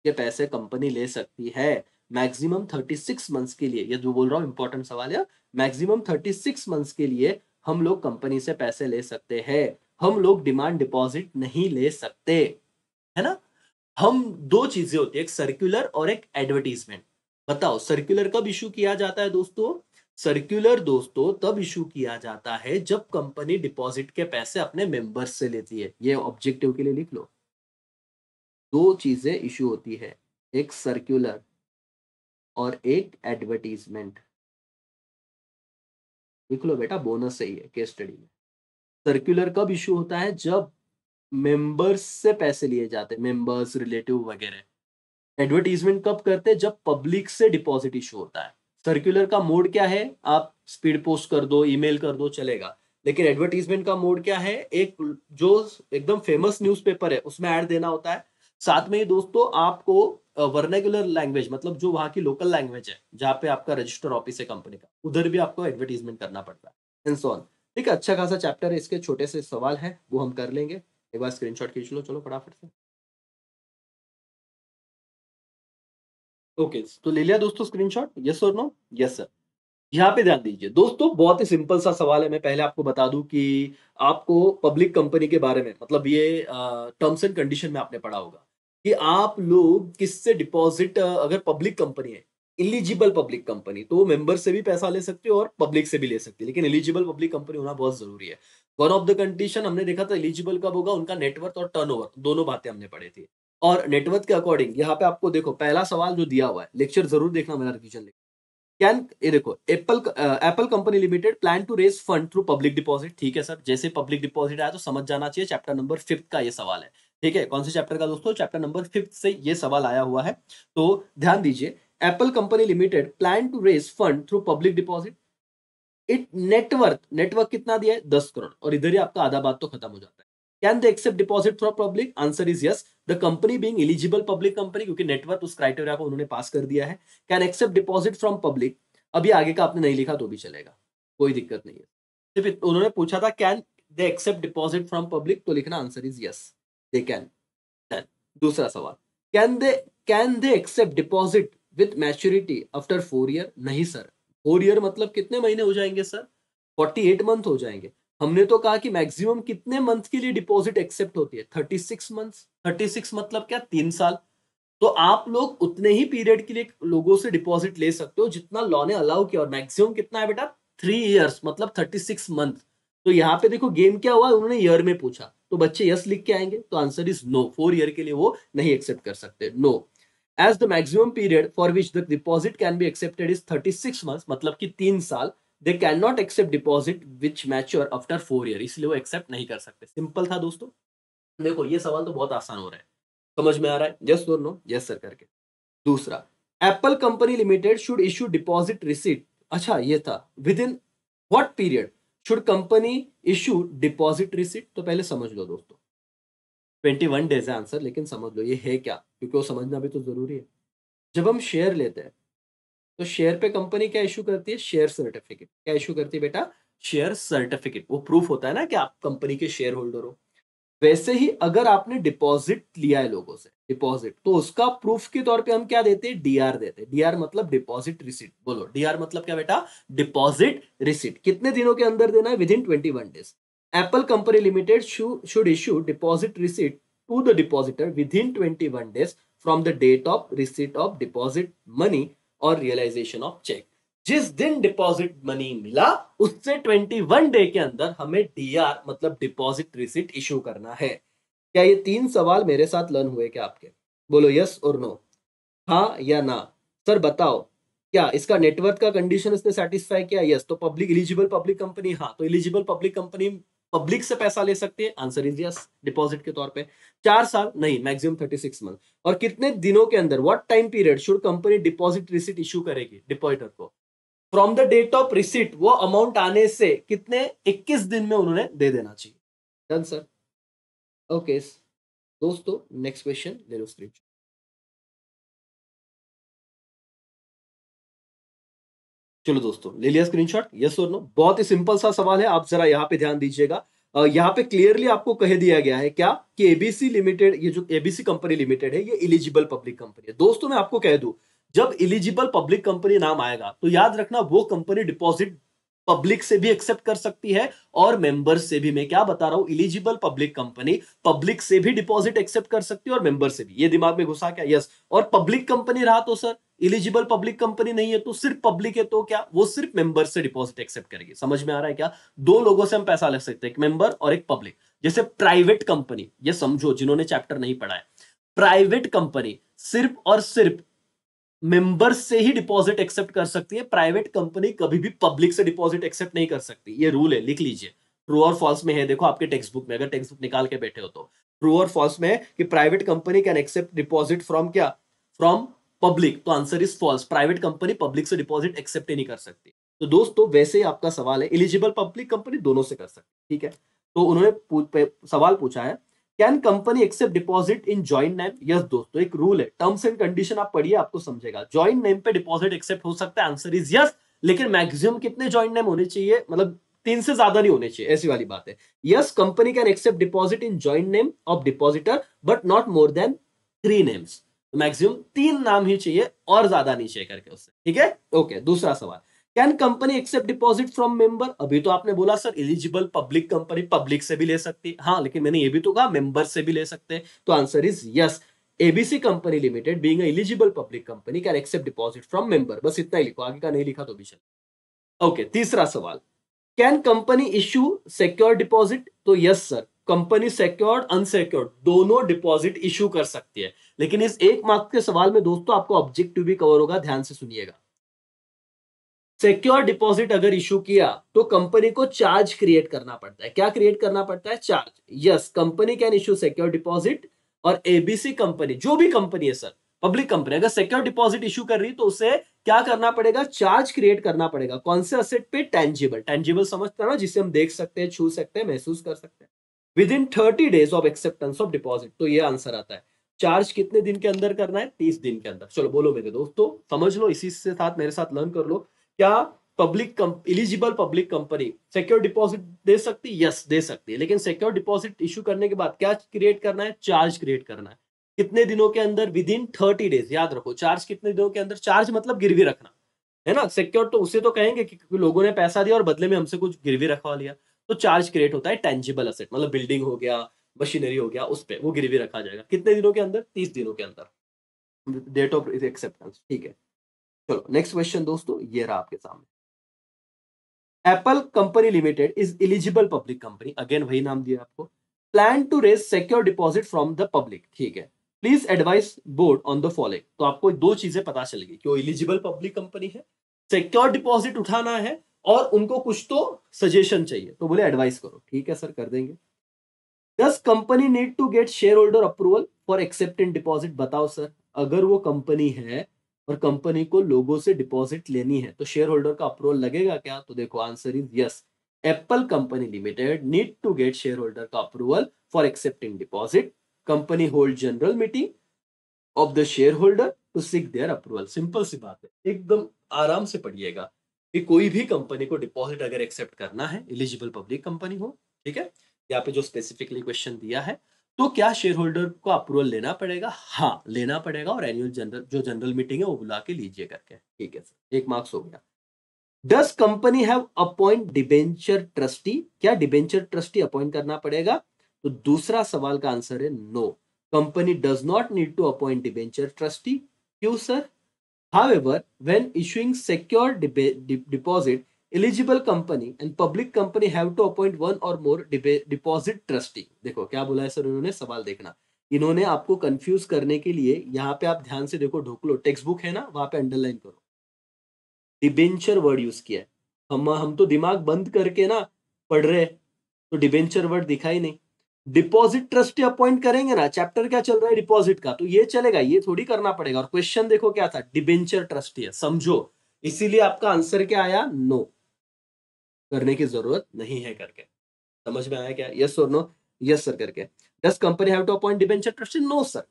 के पैसे कंपनी ले सकती है। मैक्सिमम 36 मंथ्स के लिए, ये जो बोल रहा हूँ इंपॉर्टेंट सवाल है, मैक्सिमम 36 मंथ्स के लिए हम लोग कंपनी से पैसे ले सकते हैं। हम लोग डिमांड डिपॉजिट नहीं ले सकते, है ना। हम दो चीजें होती है, एक सर्कुलर और एक एडवर्टीजमेंट। बताओ सर्कुलर कब इशू किया जाता है दोस्तों। सर्कुलर दोस्तों तब इशू किया जाता है जब कंपनी डिपॉजिट के पैसे अपने मेंबर्स से लेती है। ये ऑब्जेक्टिव के लिए लिख लो। दो चीजें इशू होती है, एक सर्कुलर और एक एडवर्टीजमेंट। लिख लो बेटा, बोनस सही है केस स्टडी में। सर्कुलर कब इशू होता है? जब मेंबर्स से पैसे लिए जाते हैं, मेंबर्स, रिलेटिव वगैरह। एडवर्टीजमेंट कब करते हैं? जब पब्लिक से डिपॉजिट इशू होता है। सर्कुलर का मोड क्या है? आप स्पीड पोस्ट कर दो, ईमेल कर दो, चलेगा। लेकिन एडवर्टीजमेंट का मोड क्या है? एक जो एकदम फेमस न्यूज़पेपर है उसमें ऐड देना होता है। साथ में ही दोस्तों आपको वर्नाक्युलर लैंग्वेज, मतलब जो वहां की लोकल लैंग्वेज है जहाँ पे आपका रजिस्टर ऑफिस है कंपनी का, उधर भी आपको एडवर्टीजमेंट करना पड़ता है, एंड सो ऑन। ठीक है, अच्छा खासा चैप्टर है, इसके छोटे से सवाल है वो हम कर लेंगे। एक बार स्क्रीनशॉट खींच लो, चलो फटाफट से। ओके, तो ले लिया दोस्तों स्क्रीनशॉट? यस और नो? Yes sir. यहाँ पे ध्यान दीजिए दोस्तों, बहुत ही सिंपल सा सवाल है। मैं पहले आपको बता दूं कि आपको पब्लिक कंपनी के बारे में, मतलब ये टर्म्स एंड कंडीशन में आपने पढ़ा होगा कि आप लोग किससे डिपॉजिट, अगर पब्लिक कंपनी है, इलिजिबल पब्लिक कंपनी, तो मेंबर से भी पैसा ले सकते हो और पब्लिक से भी ले सकते हो, लेकिन एलिजिबल पब्लिक कंपनी होना बहुत जरूरी है। वन ऑफ द कंडीशन हमने देखा था एलिजिबल कब होगा, उनका नेटवर्थ और टर्नओवर, दोनों बातें हमने पढ़ी थी। और नेटवर्थ के अकॉर्डिंग यहाँ पे आपको देखो, पहला सवाल जो दिया हुआ है, लेक्चर जरूर देखना, मेरा रिवीजन। कैन, ये देखो, Apple company limited plan to raise fund through public deposit. ठीक है सर, जैसे पब्लिक डिपॉजिट आया तो समझ जाना चाहिए चैप्टर नंबर 5 का ये सवाल है। ठीक है, कौन से चैप्टर का दोस्तों? चैप्टर नंबर 5 से ये सवाल आया हुआ है। तो ध्यान दीजिए, Apple company limited plan to raise fund through public deposit. It network कितना दिया है? 10 करोड़, और इधर ही आपका आधा बात तो खत्म हो जाता है। Can they accept deposit from public? Answer is yes, the company being eligible public company, क्योंकि नेटवर्क उस क्राइटेरिया को उन्होंने पास कर दिया है। Can accept deposit from public, अभी आगे का आपने नहीं लिखा तो भी चलेगा, कोई दिक्कत नहीं है। सिर्फ उन्होंने पूछा था can they accept deposit from public, तो लिखना answer is yes, they can. दूसरा सवाल, can they can they accept deposit with maturity after 4 year? नहीं सर, 4 ईयर मतलब कितने महीने हो जाएंगे सर? 48 मंथ हो जाएंगे। हमने तो कहा कि मैक्सिमम कितने मंथ के लिए डिपॉजिट एक्सेप्ट होती है? 36 मंथ। 36 मतलब क्या? 3 साल। तो आप लोग उतने ही पीरियड के लिए लोगों से डिपॉजिट ले सकते हो जितना लॉ ने अलाउ किया, और मैक्सिमम कितना है बेटा? 3 ईयर्स, मतलब 36 मंथ। तो यहाँ पे देखो गेम क्या हुआ, उन्होंने ईयर में पूछा तो बच्चे यस लिख के आएंगे, तो आंसर इज नो, 4 ईयर के लिए वो नहीं एक्सेप्ट कर सकते, no. As the maximum period for which the deposit can be accepted is 36 month, मतलब कि 3 साल। They can not accept deposit which mature after 4 year, इसलिए वो एक्सेप्ट नहीं कर सकते। सिंपल था दोस्तों। देखो ये सवाल तो बहुत आसान हो रहा है, समझ में आ रहा है? यस और नो? यस सर करके। दूसरा, Apple company limited should issue deposit receipt. अच्छा ये था, with in what period should company issue deposit receipt? तो पहले समझ लो दोस्तों, 21 डेज है आंसर, लेकिन समझ लो ये है क्या, क्योंकि वो समझना भी तो जरूरी है। जब हम शेयर लेते हैं तो शेयर पे कंपनी क्या इशू करती है? Share certificate. क्या इशू करती है बेटा? Share certificate. वो प्रूफ होता है ना कि आप कंपनी के शेयर होल्डर हो। वैसे ही अगर आपने डिपॉजिट लिया है लोगों से, डिपॉजिट, तो उसका प्रूफ के तौर पे हम क्या देते हैं? डीआर देते हैं। डीआर मतलब डिपॉजिट रिसीट। बोलो डीआर मतलब क्या बेटा? Deposit receipt. कितने दिनों के अंदर देना है? Within 21 days. Apple company limited should issue deposit receipt to the depositor within 21 days from the date of receipt of deposit money और रियलाइजेशन ऑफ चेक। जिस दिन डिपॉजिट मनी मिला उससे 21 डे के अंदर हमें डीआर मतलब डिपॉजिट रिसिट इशू करना है। क्या ये 3 सवाल मेरे साथ लर्न हुए क्या आपके? बोलो यस और नो, हाँ या ना। सर बताओ, क्या इसका नेटवर्क का कंडीशन इसने सेटिस्फाई किया? यस। तो पब्लिक, एलिजिबल पब्लिक कंपनी, हाँ, तो एलिजिबल पब्लिक कंपनी पब्लिक से पैसा ले सकती है, आंसर इज यस, डिपॉजिट के तौर पे। 4 साल नहीं, मैक्सिमम 36 मंथ। और कितने दिनों के अंदर, what time period should company deposit receipt issue करेगी डिपॉजिटर को? From the date of receipt, वो अमाउंट आने से कितने, 21 दिन में उन्होंने दे देना चाहिए। Done sir. ओके दोस्तों, नेक्स्ट क्वेश्चन ले लो स्क्रीन। चलो दोस्तों, ले लिया स्क्रीनशॉट? यस और नो? बहुत ही सिंपल सा सवाल है, आप जरा यहाँ पे ध्यान दीजिएगा। यहाँ पे क्लियरली आपको कह दिया गया है क्या, कि एबीसी लिमिटेड, ये जो एबीसी कंपनी लिमिटेड है, ये इलिजिबल पब्लिक कंपनी है। दोस्तों मैं आपको कह दूं, जब इलिजिबल पब्लिक कंपनी नाम आएगा तो याद रखना वो कंपनी डिपॉजिट पब्लिक से भी एक्सेप्ट कर सकती है और मेंबर से भी। मैं क्या बता रहा हूं, इलिजिबल पब्लिक कंपनी पब्लिक से भी डिपॉजिट एक्सेप्ट कर सकती है और मेंबर से भी। ये दिमाग में घुसा क्या? यस। और पब्लिक कंपनी रहा तो सर, इलिजिबल पब्लिक कंपनी नहीं है तो सिर्फ पब्लिक है, तो क्या वो सिर्फ मेंबर से डिपॉजिट एक्सेप्ट करेगी? समझ में आ रहा है क्या? दो लोगों से हम पैसा ले सकते हैं, एक मेंबर और एक पब्लिक। जैसे प्राइवेट कंपनी, ये समझो जिन्होंने चैप्टर नहीं पढ़ा है, प्राइवेट कंपनी सिर्फ और सिर्फ मेंबर्स से ही डिपॉजिट एक्सेप्ट कर सकती है। प्राइवेट कंपनी कभी भी पब्लिक से डिपॉजिट एक्सेप्ट नहीं कर सकती। ये रूल है, लिख लीजिए। ट्रू और फॉल्स में है, देखो आपके टेक्स्ट बुक में, अगर टेक्स्ट बुक निकाल के बैठे हो तो ट्रू और फॉल्स में है कि private company can accept deposit from क्या, फ्रॉम पब्लिक। तो answer is false. Private company public से डिपॉजिट एक्सेप्ट ही नहीं कर सकती। तो दोस्तों वैसे ही आपका सवाल है, एलिजिबल पब्लिक कंपनी दोनों से कर सकती, ठीक है। तो उन्होंने सवाल पूछा है, can company accept deposit in joint name? Yes दोस्तों, एक रूल है, टर्म्स एंड कंडीशन आप पढ़िए आपको समझेगा। जॉइंट नेम पे डिपॉजिट एक्सेप्ट हो सकता है, आंसर इज यस। लेकिन मैक्सिमम कितने जॉइंट नेम होने चाहिए, मतलब 3 से ज्यादा नहीं होने चाहिए, ऐसी वाली बात है। Yes, company can accept deposit in joint name of depositor but not more than 3 names. Maximum 3 नाम ही चाहिए और ज्यादा नहीं चाहिए करके उससे, ठीक है। ओके, दूसरा सवाल, can company accept deposit from member? अभी तो आपने बोला sir eligible public company public से भी ले सकती है, हाँ, लेकिन मैंने ये भी तो कहा मेंबर से भी ले सकते हैं। तो answer is yes, ABC company limited being eligible public company can accept deposit from member. बस इतना ही लिखो, आगे का नहीं लिखा तो भी चले। ओके, तीसरा सवाल, can company issue secure deposit? तो yes sir, company secured unsecured दोनों डिपॉजिट इश्यू कर सकती है। लेकिन इस 1 मार्क्स के सवाल में दोस्तों आपको ऑब्जेक्टिव भी कवर होगा, ध्यान से सुनिएगा। सिक्योर डिपॉजिट अगर इशू किया तो कंपनी को चार्ज क्रिएट करना पड़ता है। क्या क्रिएट करना पड़ता है? Charge. Yes, company can issue secure deposit और एबीसी कंपनी, जो भी कंपनी है सर, पब्लिक कंपनी, अगर सिक्योर डिपॉजिट इशू कर रही तो उसे क्या करना पड़ेगा? चार्ज क्रिएट करना पड़ेगा। कौन से असेट पे? टेंजिबल। टेंजिबल समझते हैं ना, जिसे हम देख सकते हैं, छू सकते हैं, महसूस कर सकते हैं। With in 30 days of acceptance of deposit. तो ये आंसर आता है। चार्ज कितने दिन के अंदर करना है? 30 दिन के अंदर। चलो बोलो मेरे दोस्तों, समझ लो, इसी से साथ मेरे साथ लर्न कर लो। क्या public eligible public company secure deposit दे सकती? यस, दे सकती है। लेकिन सिक्योर डिपॉजिट इशू करने के बाद क्या क्रिएट करना है? चार्ज क्रिएट करना है। कितने दिनों के अंदर? With in 30 days. याद रखो, चार्ज कितने दिनों के अंदर? चार्ज मतलब गिरवी रखना, है ना। सिक्योर तो उसे तो कहेंगे कि लोगों ने पैसा दिया और बदले में हमसे कुछ गिरवी रखवा लिया। तो चार्ज क्रिएट होता है टेंजिबल असेट, मतलब बिल्डिंग हो गया, मशीनरी हो गया, उस पे वो गिरवी रखा जाएगा। कितने दिनों के अंदर? 30 दिनों के अंदर, डेट ऑफ एक्सेप्टेंस, ठीक है। चलो नेक्स्ट क्वेश्चन दोस्तों, ये रहा आपके सामने। Apple company limited is eligible public company, again वही नाम दिया आपको। Plan to raise secure deposit from the public, ठीक है। Please advise board on the following. तो आपको 2 चीजें पता चल गई कि वो एलिजिबल पब्लिक कंपनी है, सिक्योर डिपॉजिट उठाना है, और उनको कुछ तो सजेशन चाहिए। तो बोले एडवाइस करो, ठीक है सर, कर देंगे। Does company need to get share holder approval for accepting deposit? बताओ सर, अगर वो कंपनी है और कंपनी को लोगों से डिपॉजिट लेनी है तो शेयर होल्डर का अप्रूवल लगेगा क्या? तो देखो answer is yes, apple company limited need to get share holder का approval for accepting deposit. Company hold general meeting of the share holder to seek their approval. Simple सी बात है, एकदम आराम से पढ़िएगा कि कोई भी कंपनी को डिपॉजिट अगर एक्सेप्ट करना है, एलिजिबल पब्लिक कंपनी हो, ठीक है, यहाँ पे जो स्पेसिफिकली क्वेश्चन दिया है, तो क्या शेयर होल्डर को अप्रूवल लेना पड़ेगा? हाँ, लेना पड़ेगा, और एनुअल जनरल जो जनरल मीटिंग है वो बुला के लीजिए करके, ठीक है सर, 1 मार्क्स हो गया। Does company have appoint debenture trustee? क्या डिबेंचर ट्रस्टी अपॉइंट करना पड़ेगा? तो दूसरा सवाल का आंसर है no, company does not need to appoint debenture trustee. क्यों sir? However, when issuing secure deposit, eligible company and public company have to appoint one or more deposit trustee। देखो क्या बोला है सर उन्होंने, सवाल देखना। इन्होंने आपको कंफ्यूज करने के लिए यहाँ पे आप ध्यान से देखो, ढूंढ लो, टेक्स्ट बुक है ना, वहां पे अंडरलाइन करो, डिबेंचर वर्ड यूज किया है। हम तो दिमाग बंद करके ना पढ़ रहे हैं, तो डिबेंचर वर्ड दिखा ही नहीं। डिपॉजिट ट्रस्टी अपॉइंट करेंगे ना, चैप्टर क्या चल रहा है? डिपॉजिट का, तो ये चलेगा, ये थोड़ी करना पड़ेगा। और क्वेश्चन देखो क्या था, डिबेंचर ट्रस्टी है, समझो, इसीलिए आपका आंसर क्या आया? नो, करने की जरूरत नहीं है करके। समझ में आया क्या? यस और नो? यस सर करके। Does company have to appoint debenture trustee? No sir,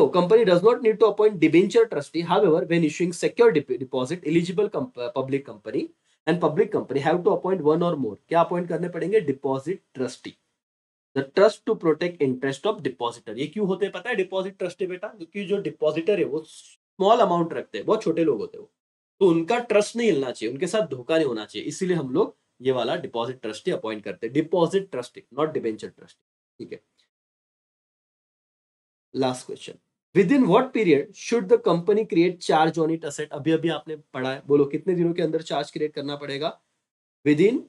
company does not need to appoint debenture trustee. However, when issuing secure deposit, eligible public company and public company have to appoint one or more, क्या अपॉइंट करने पड़ेंगे? Deposit trustee. The trust to protect interest of depositor. ये क्यों होते हैं पता है डिपॉजिट ट्रस्टी बेटा? क्योंकि जो डिपॉजिटर है वो स्मॉल अमाउंट रखते हैं, बहुत छोटे लोग होते हैं वो, तो उनका ट्रस्ट नहीं हिलना चाहिए, उनके साथ धोखा नहीं होना चाहिए, इसीलिए हम लोग ये वाला डिपॉजिट ट्रस्टी अपॉइंट करते हैं। Deposit trustee, not debenture trustee, ठीक है। Last question, with in what period should the company create charge on it asset? अभी अभी आपने पढ़ा है, बोलो कितने दिनों के अंदर चार्ज क्रिएट करना पड़ेगा? With in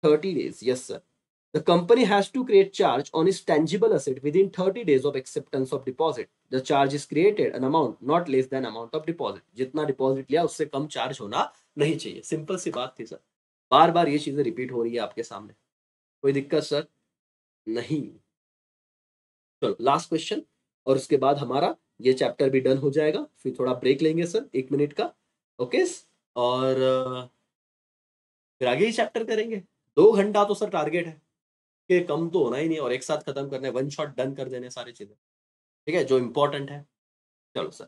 30 days. Yes sir, The company has to create charge on its tangible asset within 30 days of acceptance of deposit. The charge is created an amount not less than amount of deposit. जितना डिपॉजिट लिया उससे कम चार्ज होना नहीं चाहिए. सिंपल सी बात थी सर. बार बार ये चीजें रिपीट हो रही है आपके सामने. कोई दिक्कत सर? नहीं. चलो लास्ट क्वेश्चन और उसके बाद हमारा ये चैप्टर भी डन हो जाएगा. फिर थोड़ा ब्रेक लेंगे सर 1 मिनट का. ओके. और फिर आगे ही चैप्टर करेंगे. 2 घंटा तो सर टारगेट है कि कम तो होना ही नहीं और एक साथ खत्म करने, वन शॉट डन कर देने सारी चीजें. ठीक है, जो इंपॉर्टेंट है. चलो sir.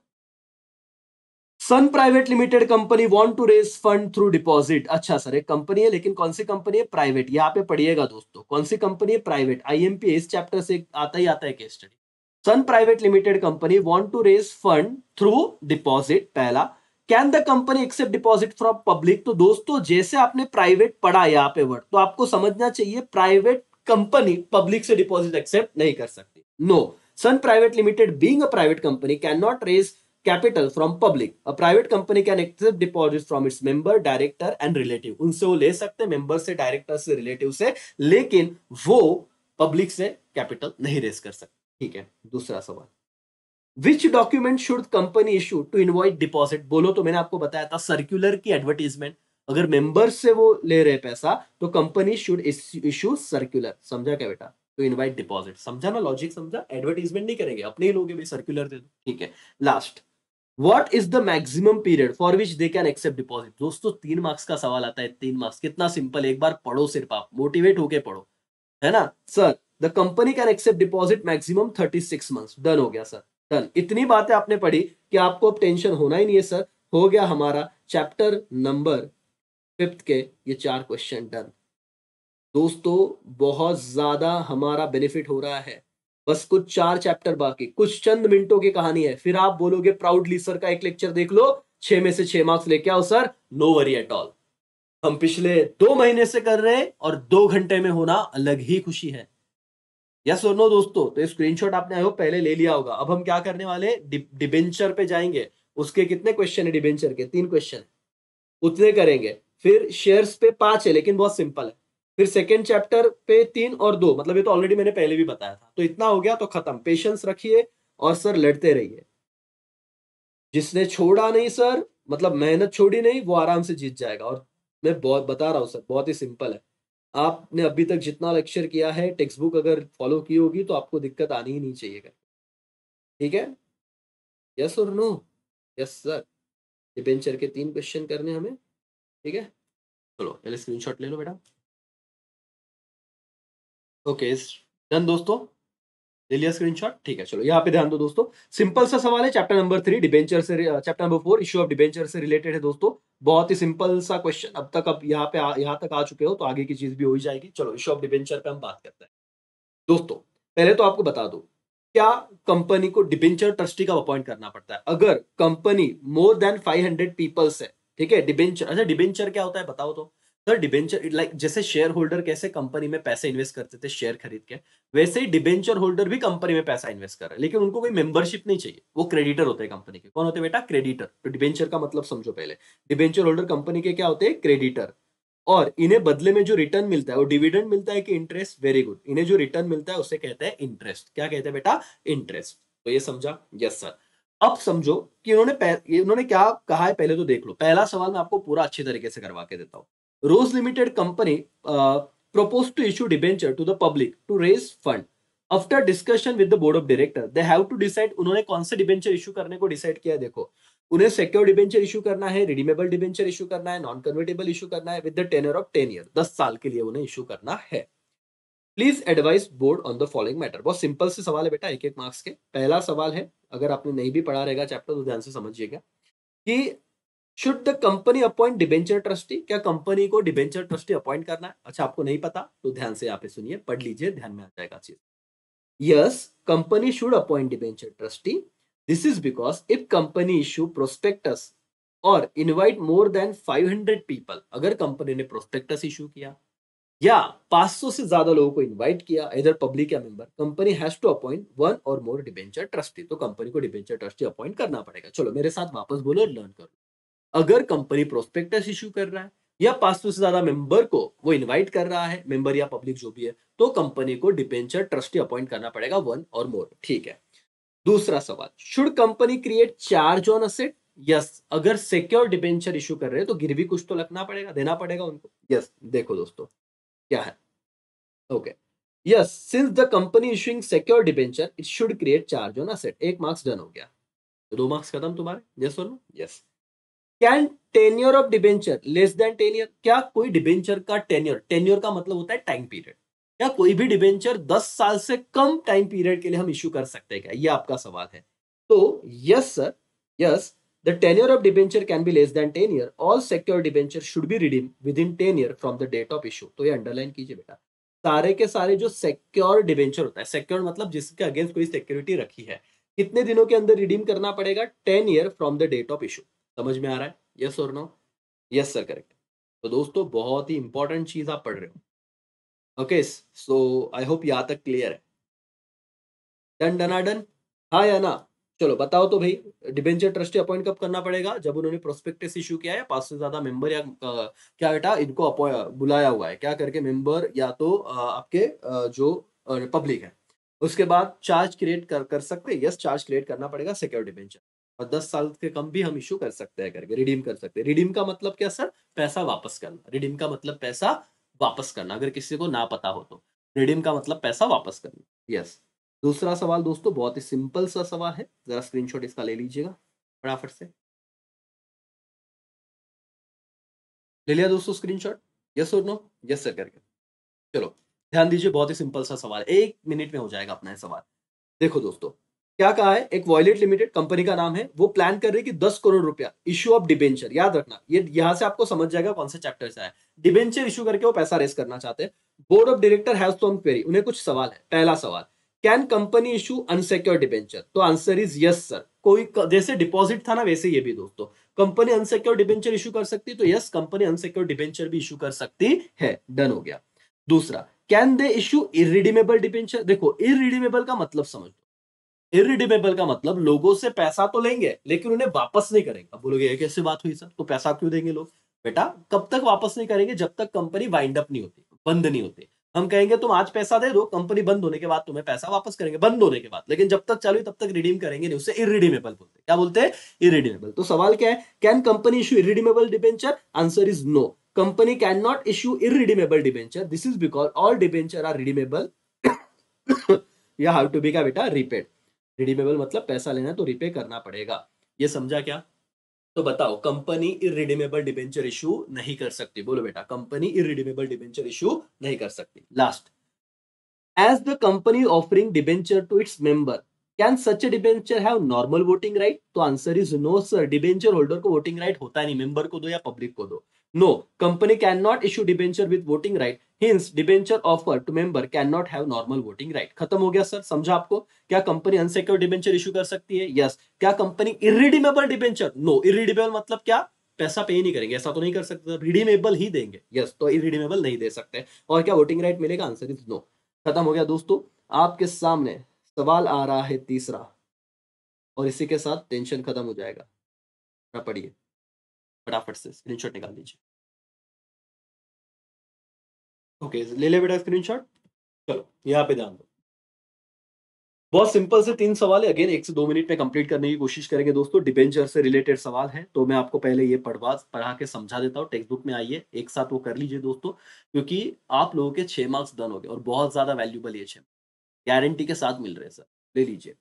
Sun private limited company want to raise fund through deposit. अच्छा सर, एक कंपनी है लेकिन कौन सी कंपनी है? प्राइवेट. यहाँ पे पढ़िएगा दोस्तों, कौन सी कंपनी है? प्राइवेट. आईएमपी इस चैप्टर से आता ही आता है case study. Sun private limited company want to raise fund through deposit. पहला, can the company accept deposit from public. तो दोस्तों जैसे आपने प्राइवेट पढ़ा यहाँ पे वर्ड, तो आपको समझना चाहिए प्राइवेट कंपनी पब्लिक से डिपॉजिट एक्सेप्ट नहीं कर सकती. No, Sun private limited being a private company can not raise capital from public. A private company can accept deposits from its member, director and relative. उनसे वो ले सकते हैं, मेंबर से, डायरेक्टर से, रिलेटिव से, लेकिन वो पब्लिक से कैपिटल नहीं रेज कर सकते. ठीक है. दूसरा सवाल, which document should company issue to invite deposit. बोलो तो मैंने आपको बताया था सर्क्यूलर की एडवर्टीजमेंट. अगर मेंबर से वो ले रहे पैसा तो कंपनी शुड इशू सर्क्यूलर. समझा क्या बेटा? To invite deposit. समझा ना लॉजिक? समझा? एडवर्टीजमेंट नहीं करेंगे, अपने ही लोग सर्क्यूलर दे दो. ठीक है. Last, What is the maximum period for which they can accept deposit. दोस्तों 3 मार्क्स का सवाल आता है. 3 मार्क्स कितना सिंपल. एक बार पढ़ो, सिर्फ आप मोटिवेट होके पढ़ो, है ना sir. The company can accept deposit maximum 36 months. Done हो गया सर, डन. इतनी बातें आपने पढ़ी कि आपको अब टेंशन होना ही नहीं है सर. हो गया हमारा चैप्टर नंबर 5 के ये 4 क्वेश्चन डन. दोस्तों बहुत ज्यादा हमारा बेनिफिट हो रहा है. बस कुछ 4 चैप्टर बाकी, कुछ चंद मिनटों की कहानी है. फिर आप बोलोगे प्राउडली सर का एक लेक्चर देख लो, 6 में से 6 मार्क्स लेके आओ sir. No worry at all. हम पिछले 2 महीने से कर रहे हैं और 2 घंटे में होना अलग ही खुशी है. यस और नो दोस्तों? तो स्क्रीनशॉट आपने आई होप पहले ले लिया होगा. अब हम क्या करने वाले, डिबेंचर पे जाएंगे. उसके कितने क्वेश्चन है डिबेंचर के? 3 क्वेश्चन, उतने करेंगे. फिर शेयर्स पे 5 है लेकिन बहुत सिंपल है. फिर सेकेंड चैप्टर पे 3 और 2, मतलब ये तो ऑलरेडी मैंने पहले भी बताया था. तो इतना हो गया तो खत्म. पेशेंस रखिए और सर लड़ते रहिए. जिसने छोड़ा नहीं सर, मतलब मेहनत छोड़ी नहीं, वो आराम से जीत जाएगा. और मैं बहुत बता रहा हूँ सर, बहुत ही सिंपल है. आपने अभी तक जितना लेक्चर किया है, टेक्स्ट बुक अगर फॉलो की होगी तो आपको दिक्कत आनी ही नहीं चाहिए. ठीक है. यस और नो? Yes sir. डिबेंचर के 3 क्वेश्चन करने हमें. ठीक है. चलो पहले स्क्रीनशॉट ले लो बेटा. ओके डन दोस्तों, ले लिया स्क्रीनशॉट. ठीक है. चलो यहाँ पे ध्यान दो दोस्तों. सिंपल सा सवाल है. चैप्टर नंबर 3 डिबेंचर से, chapter number 4 issue of debenture से रिलेटेड है दोस्तों. बहुत ही सिंपल सा क्वेश्चन. अब तक अब यहाँ पे यहाँ तक आ चुके हो तो आगे की चीज भी हो ही जाएगी. चलो इश्यू ऑफ डिबेंचर पे हम बात करते हैं दोस्तों. पहले तो आपको बता दो, क्या कंपनी को डिबेंचर ट्रस्टी का अपॉइंट करना पड़ता है अगर कंपनी मोर देन 500 पीपल्स है. ठीक है. डिबेंचर, अच्छा डिबेंचर क्या होता है बताओ तो. सर डिबेंचर लाइक जैसे शेयर होल्डर कैसे कंपनी में पैसे इन्वेस्ट करते थे शेयर खरीद के, वैसे ही डिबेंचर होल्डर भी कंपनी में पैसा इन्वेस्ट कर रहे हैं, लेकिन उनको कोई मेंबरशिप नहीं चाहिए. वो क्रेडिटर होते हैं कंपनी के. कौन होते हैं बेटा? क्रेडिटर. तो डिबेंचर का मतलब समझो पहले. डिबेंचर होल्डर कंपनी के क्या होते हैं? क्रेडिटर. और इन्हें बदले में जो रिटर्न मिलता है वो डिविडेंड मिलता है कि इंटरेस्ट? Very good. इन्हें जो रिटर्न मिलता है उसे कहते हैं इंटरेस्ट. क्या कहते हैं बेटा? इंटरेस्ट. तो ये समझा? Yes sir. अब समझो कि उन्होंने क्या कहा है, पहले तो देख लो. पहला सवाल मैं आपको पूरा अच्छी तरीके से करवा के देता हूं. Rose limited company proposed to issue debenture to the public to raise fund. After discussion with the board of director, they have to decide. उन्होंने कौन से डिबेंचर इशू करने को डिसाइड किया है. देखो, उन्हें सिक्योर डिबेंचर इशू करना है, रिडीमेबल डिबेंचर इशू करना है, नॉन कन्वर्टेबल इशू करना है with the tenure of 10 year. 10 साल के लिए उन्हें इशू करना है. Please advise board on the following matter. बहुत सिंपल से सवाल है बेटा, एक एक मार्क्स के. पहला सवाल है, अगर आपने नहीं भी पढ़ा रहेगा चैप्टर तो ध्यान से समझिएगा कि should the company appoint debenture trustee. क्या कंपनी को डिबेंचर ट्रस्टी अपॉइंट करना है? अच्छा आपको नहीं पता तो ध्यान से यहाँ पे सुनिए, पढ़ लीजिए, ध्यान में आ जाएगा चीज. Yes, company should appoint debenture trustee. This is because if company issue prospectus और इनवाइट मोर देन 500 पीपल. अगर कंपनी ने प्रोस्पेक्टस इशू किया या 500 से ज्यादा लोगों को इनवाइट किया, इधर पब्लिक या member, company has to appoint one और मोर डिबेंचर ट्रस्टी. तो कंपनी को डिबेंचर ट्रस्टी अपॉइंट करना पड़ेगा. चलो मेरे साथ वापस बोलो और लर्न करो. अगर कंपनी प्रोस्पेक्टस इशू कर रहा है या 500 से ज्यादा मेंबर को वो इनवाइट कर रहा है, मेंबर या पब्लिक जो भी है, तो कंपनी को डिबेंचर ट्रस्टी अपॉइंट करना पड़ेगा, वन और मोर। ठीक है। दूसरा सवाल, should company create charge on asset? Yes, अगर सिक्योर डिबेंचर इशू कर रहे हैं तो गिरवी कुछ तो लगना पड़ेगा, देना पड़ेगा उनको। यस, देखो दोस्तों क्या है। Okay, yes, since the company issuing secure debenture it should create charge on asset. एक मार्क्स डन हो गया, तो 2 मार्क्स खत्म तुम्हारे। यस और no? Yes. Can tenure of debenture less than 10 year? क्या कोई डिबेंचर का टेन्योर, टेन्योर का मतलब होता है टाइम पीरियड, क्या कोई भी डिबेंचर 10 साल से कम टाइम पीरियड के लिए हम इशू कर सकते हैं क्या, ये आपका सवाल है। तो yes sir, yes, the tenure of debenture can be less than 10 year, all secure debenture should be redeem within 10 year from the date of issue. तो ये अंडरलाइन कीजिए बेटा, सारे के सारे जो सिक्योर डिबेंचर होता है, सिक्योर मतलब जिसके अगेंस्ट कोई सिक्योरिटी रखी है, कितने दिनों के अंदर रिडीम करना पड़ेगा? 10 year from the date of issue. समझ में आ रहा है? यस और नो? Yes sir, correct. तो दोस्तों बहुत ही इंपॉर्टेंट चीज आप पढ़ रहे हो। ओके, सो आई होप यहाँ तक क्लियर है। डन डना डन, हाँ या ना? चलो बताओ तो भाई, डिबेंचर ट्रस्टी अपॉइंट कब करना पड़ेगा? जब उन्होंने प्रोस्पेक्टस इशू किया है, 5 से ज्यादा मेंबर या क्या बेटा इनको बुलाया हुआ है, क्या करके? मेंबर या तो आपके जो पब्लिक है। उसके बाद चार्ज क्रिएट कर सकते हैं। यस, चार्ज क्रिएट करना पड़ेगा सिक्योर डिबेंचर, और 10 साल के कम भी हम इशू कर सकते हैं करके, रिडीम कर सकते हैं। रिडीम का मतलब क्या सर? पैसा वापस करना। रिडीम का मतलब पैसा वापस करना, अगर किसी को ना पता हो तो। रिडीम का मतलब पैसा वापस करना। यस। दूसरा सवाल दोस्तों बहुत ही सिंपल सा सवाल है, जरा स्क्रीनशॉट इसका ले लीजिएगा फटाफट से। ले लिया दोस्तों स्क्रीनशॉट? यस और नो? यस सर करके। चलो ध्यान दीजिए, बहुत ही सिंपल सा सवाल, 1 मिनट में हो जाएगा अपना ये सवाल। देखो दोस्तों, क्या कहा है, एक वॉयलेट लिमिटेड कंपनी का नाम है, वो प्लान कर रही है कि 10 करोड़ रुपया इशू ऑफ डिबेंचर, याद रखना ये यहां से आपको समझ जाएगा कौन से चैप्टर से है। डिबेंचर इशू करके वो पैसा रेस करना चाहते हैं। Board of director has some query, उन्हें कुछ सवाल है। पहला सवाल, can company issue unsecured debenture? तो आंसर इज यस सर। कोई जैसे डिपॉजिट था ना, वैसे ये भी दोस्तों, कंपनी अनसिक्योर्ड डिबेंचर इशू कर सकती है, तो यस, कंपनी अनसिक्योर्ड डिबेंचर भी इशू कर सकती है। डन हो गया। दूसरा, can they issue irredeemable debenture? देखो इरिडीमेबल का मतलब समझ, इरिडीमेबल का मतलब लोगों से पैसा तो लेंगे लेकिन उन्हें वापस नहीं करेंगे। अब बोलोगे ये कैसे बात हुई सर, तो पैसा क्यों देंगे लोग? बेटा कब तक वापस नहीं करेंगे? जब तक कंपनी वाइंड अप नहीं होती, बंद नहीं होती। हम कहेंगे तुम आज पैसा दे दो, कंपनी बंद होने के बाद तुम्हें पैसा वापस करेंगे, बंद होने के बाद, लेकिन जब तक चालू है तब तक रिडीम करेंगे नहीं। उसे इरिडीमेबल बोलते हैं। क्या बोलते हैं? इरिडीमेबल। तो सवाल क्या है, can company issue irredeemable debenture? Answer is no, company can not issue irredeemable debenture, this is because all debenture are redeemable या हाउ टू बी का बेटा रिपेड। रिडीमेबल मतलब पैसा लेना है तो रिपे करना पड़ेगा। ये समझा क्या? तो बताओ, कंपनी इरिडीमेबल डिबेंचर इशू नहीं कर सकती। बोलो बेटा, कंपनी इरिडीमेबल डिबेंचर इशू नहीं कर सकती। Last, as the company offering debenture to its member, can such a debenture have normal voting right? तो answer is no sir, debenture holder को वोटिंग राइट होता नहीं, मेंबर को दो या पब्लिक को दो। No, company can not issue debenture with voting right, hence debenture offer to member can not have normal voting right. खत्म हो गया सर, समझा आपको? क्या कंपनी अनसिक्योर्ड डिबेंचर इशू कर सकती है? यस। क्या company irredeemable debenture? No. Irredeemable मतलब क्या? पैसा पे नहीं करेंगे, ऐसा तो नहीं कर सकते, रिडीमेबल ही देंगे। यस, तो इरिडीमेबल नहीं दे सकते। और क्या वोटिंग राइट मिलेगा? Answer is no. खत्म हो गया दोस्तों। आपके सामने सवाल आ रहा है तीसरा, और इसी के साथ टेंशन खत्म हो जाएगा। ना पढ़िए फटाफट से, स्क्रीनशॉट निकाल लीजिए। ओके, ले ले बेटा स्क्रीनशॉट। चलो यहाँ पे ध्यान दो, बहुत सिंपल से 3 सवाल है। अगेन 1 से 2 मिनट में कंप्लीट करने की कोशिश करेंगे दोस्तों। डिबेंचर से रिलेटेड सवाल है, तो मैं आपको पहले ये पढ़ा के समझा देता हूँ। टेक्स्ट बुक में आइए, एक साथ वो कर लीजिए दोस्तों, क्योंकि आप लोगों के 6 मार्क्स डन हो गए और बहुत ज्यादा वैल्यूबल ये 6 गारंटी के साथ मिल रहे हैं सर। ले लीजिए।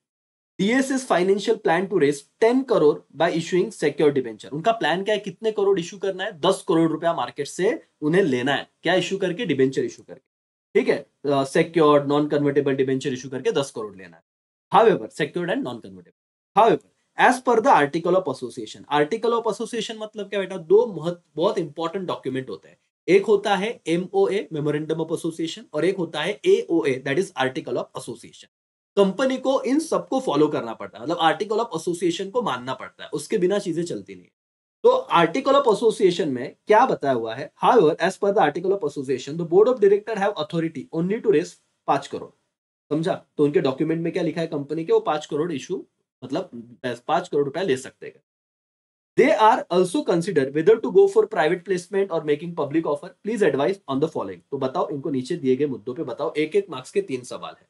DS's financial plan to raise 10 crore by issuing secure debenture. उनका प्लान क्या है, कितने करोड़ इशू करना है? 10 करोड़ रुपया मार्केट से उन्हें लेना है। क्या इशू करके? डिबेंचर इशू करके। ठीक है, secured non convertible debenture issue करके 10 करोड़ लेना है। However, secured and non convertible. However, as per the article of association. Article of association मतलब क्या बेटा? दो बहुत इंपॉर्टेंट डॉक्यूमेंट होते हैं। एक होता है MOA, मेमोरेंडम ऑफ एसोसिएशन, और एक होता है AOA, that is article of association. Company को इन सबको फॉलो करना पड़ता है, मतलब आर्टिकल ऑफ एसोसिएशन को मानना पड़ता है, उसके बिना चीजें चलती नहीं। तो आर्टिकल ऑफ एसोसिएशन में क्या बताया हुआ है? However, as per the article of association the board of director have authority only to raise 5 crore. समझा? तो उनके डॉक्यूमेंट में क्या लिखा है कंपनी के? वो 5 करोड़ इशू, मतलब 5 करोड़ रुपया ले सकते हैं। They are also consider whether to go for private placement or making public offer. Please advise on the following. तो बताओ, इनको नीचे दिए गए मुद्दों पे बताओ, एक एक मार्क्स के 3 सवाल है।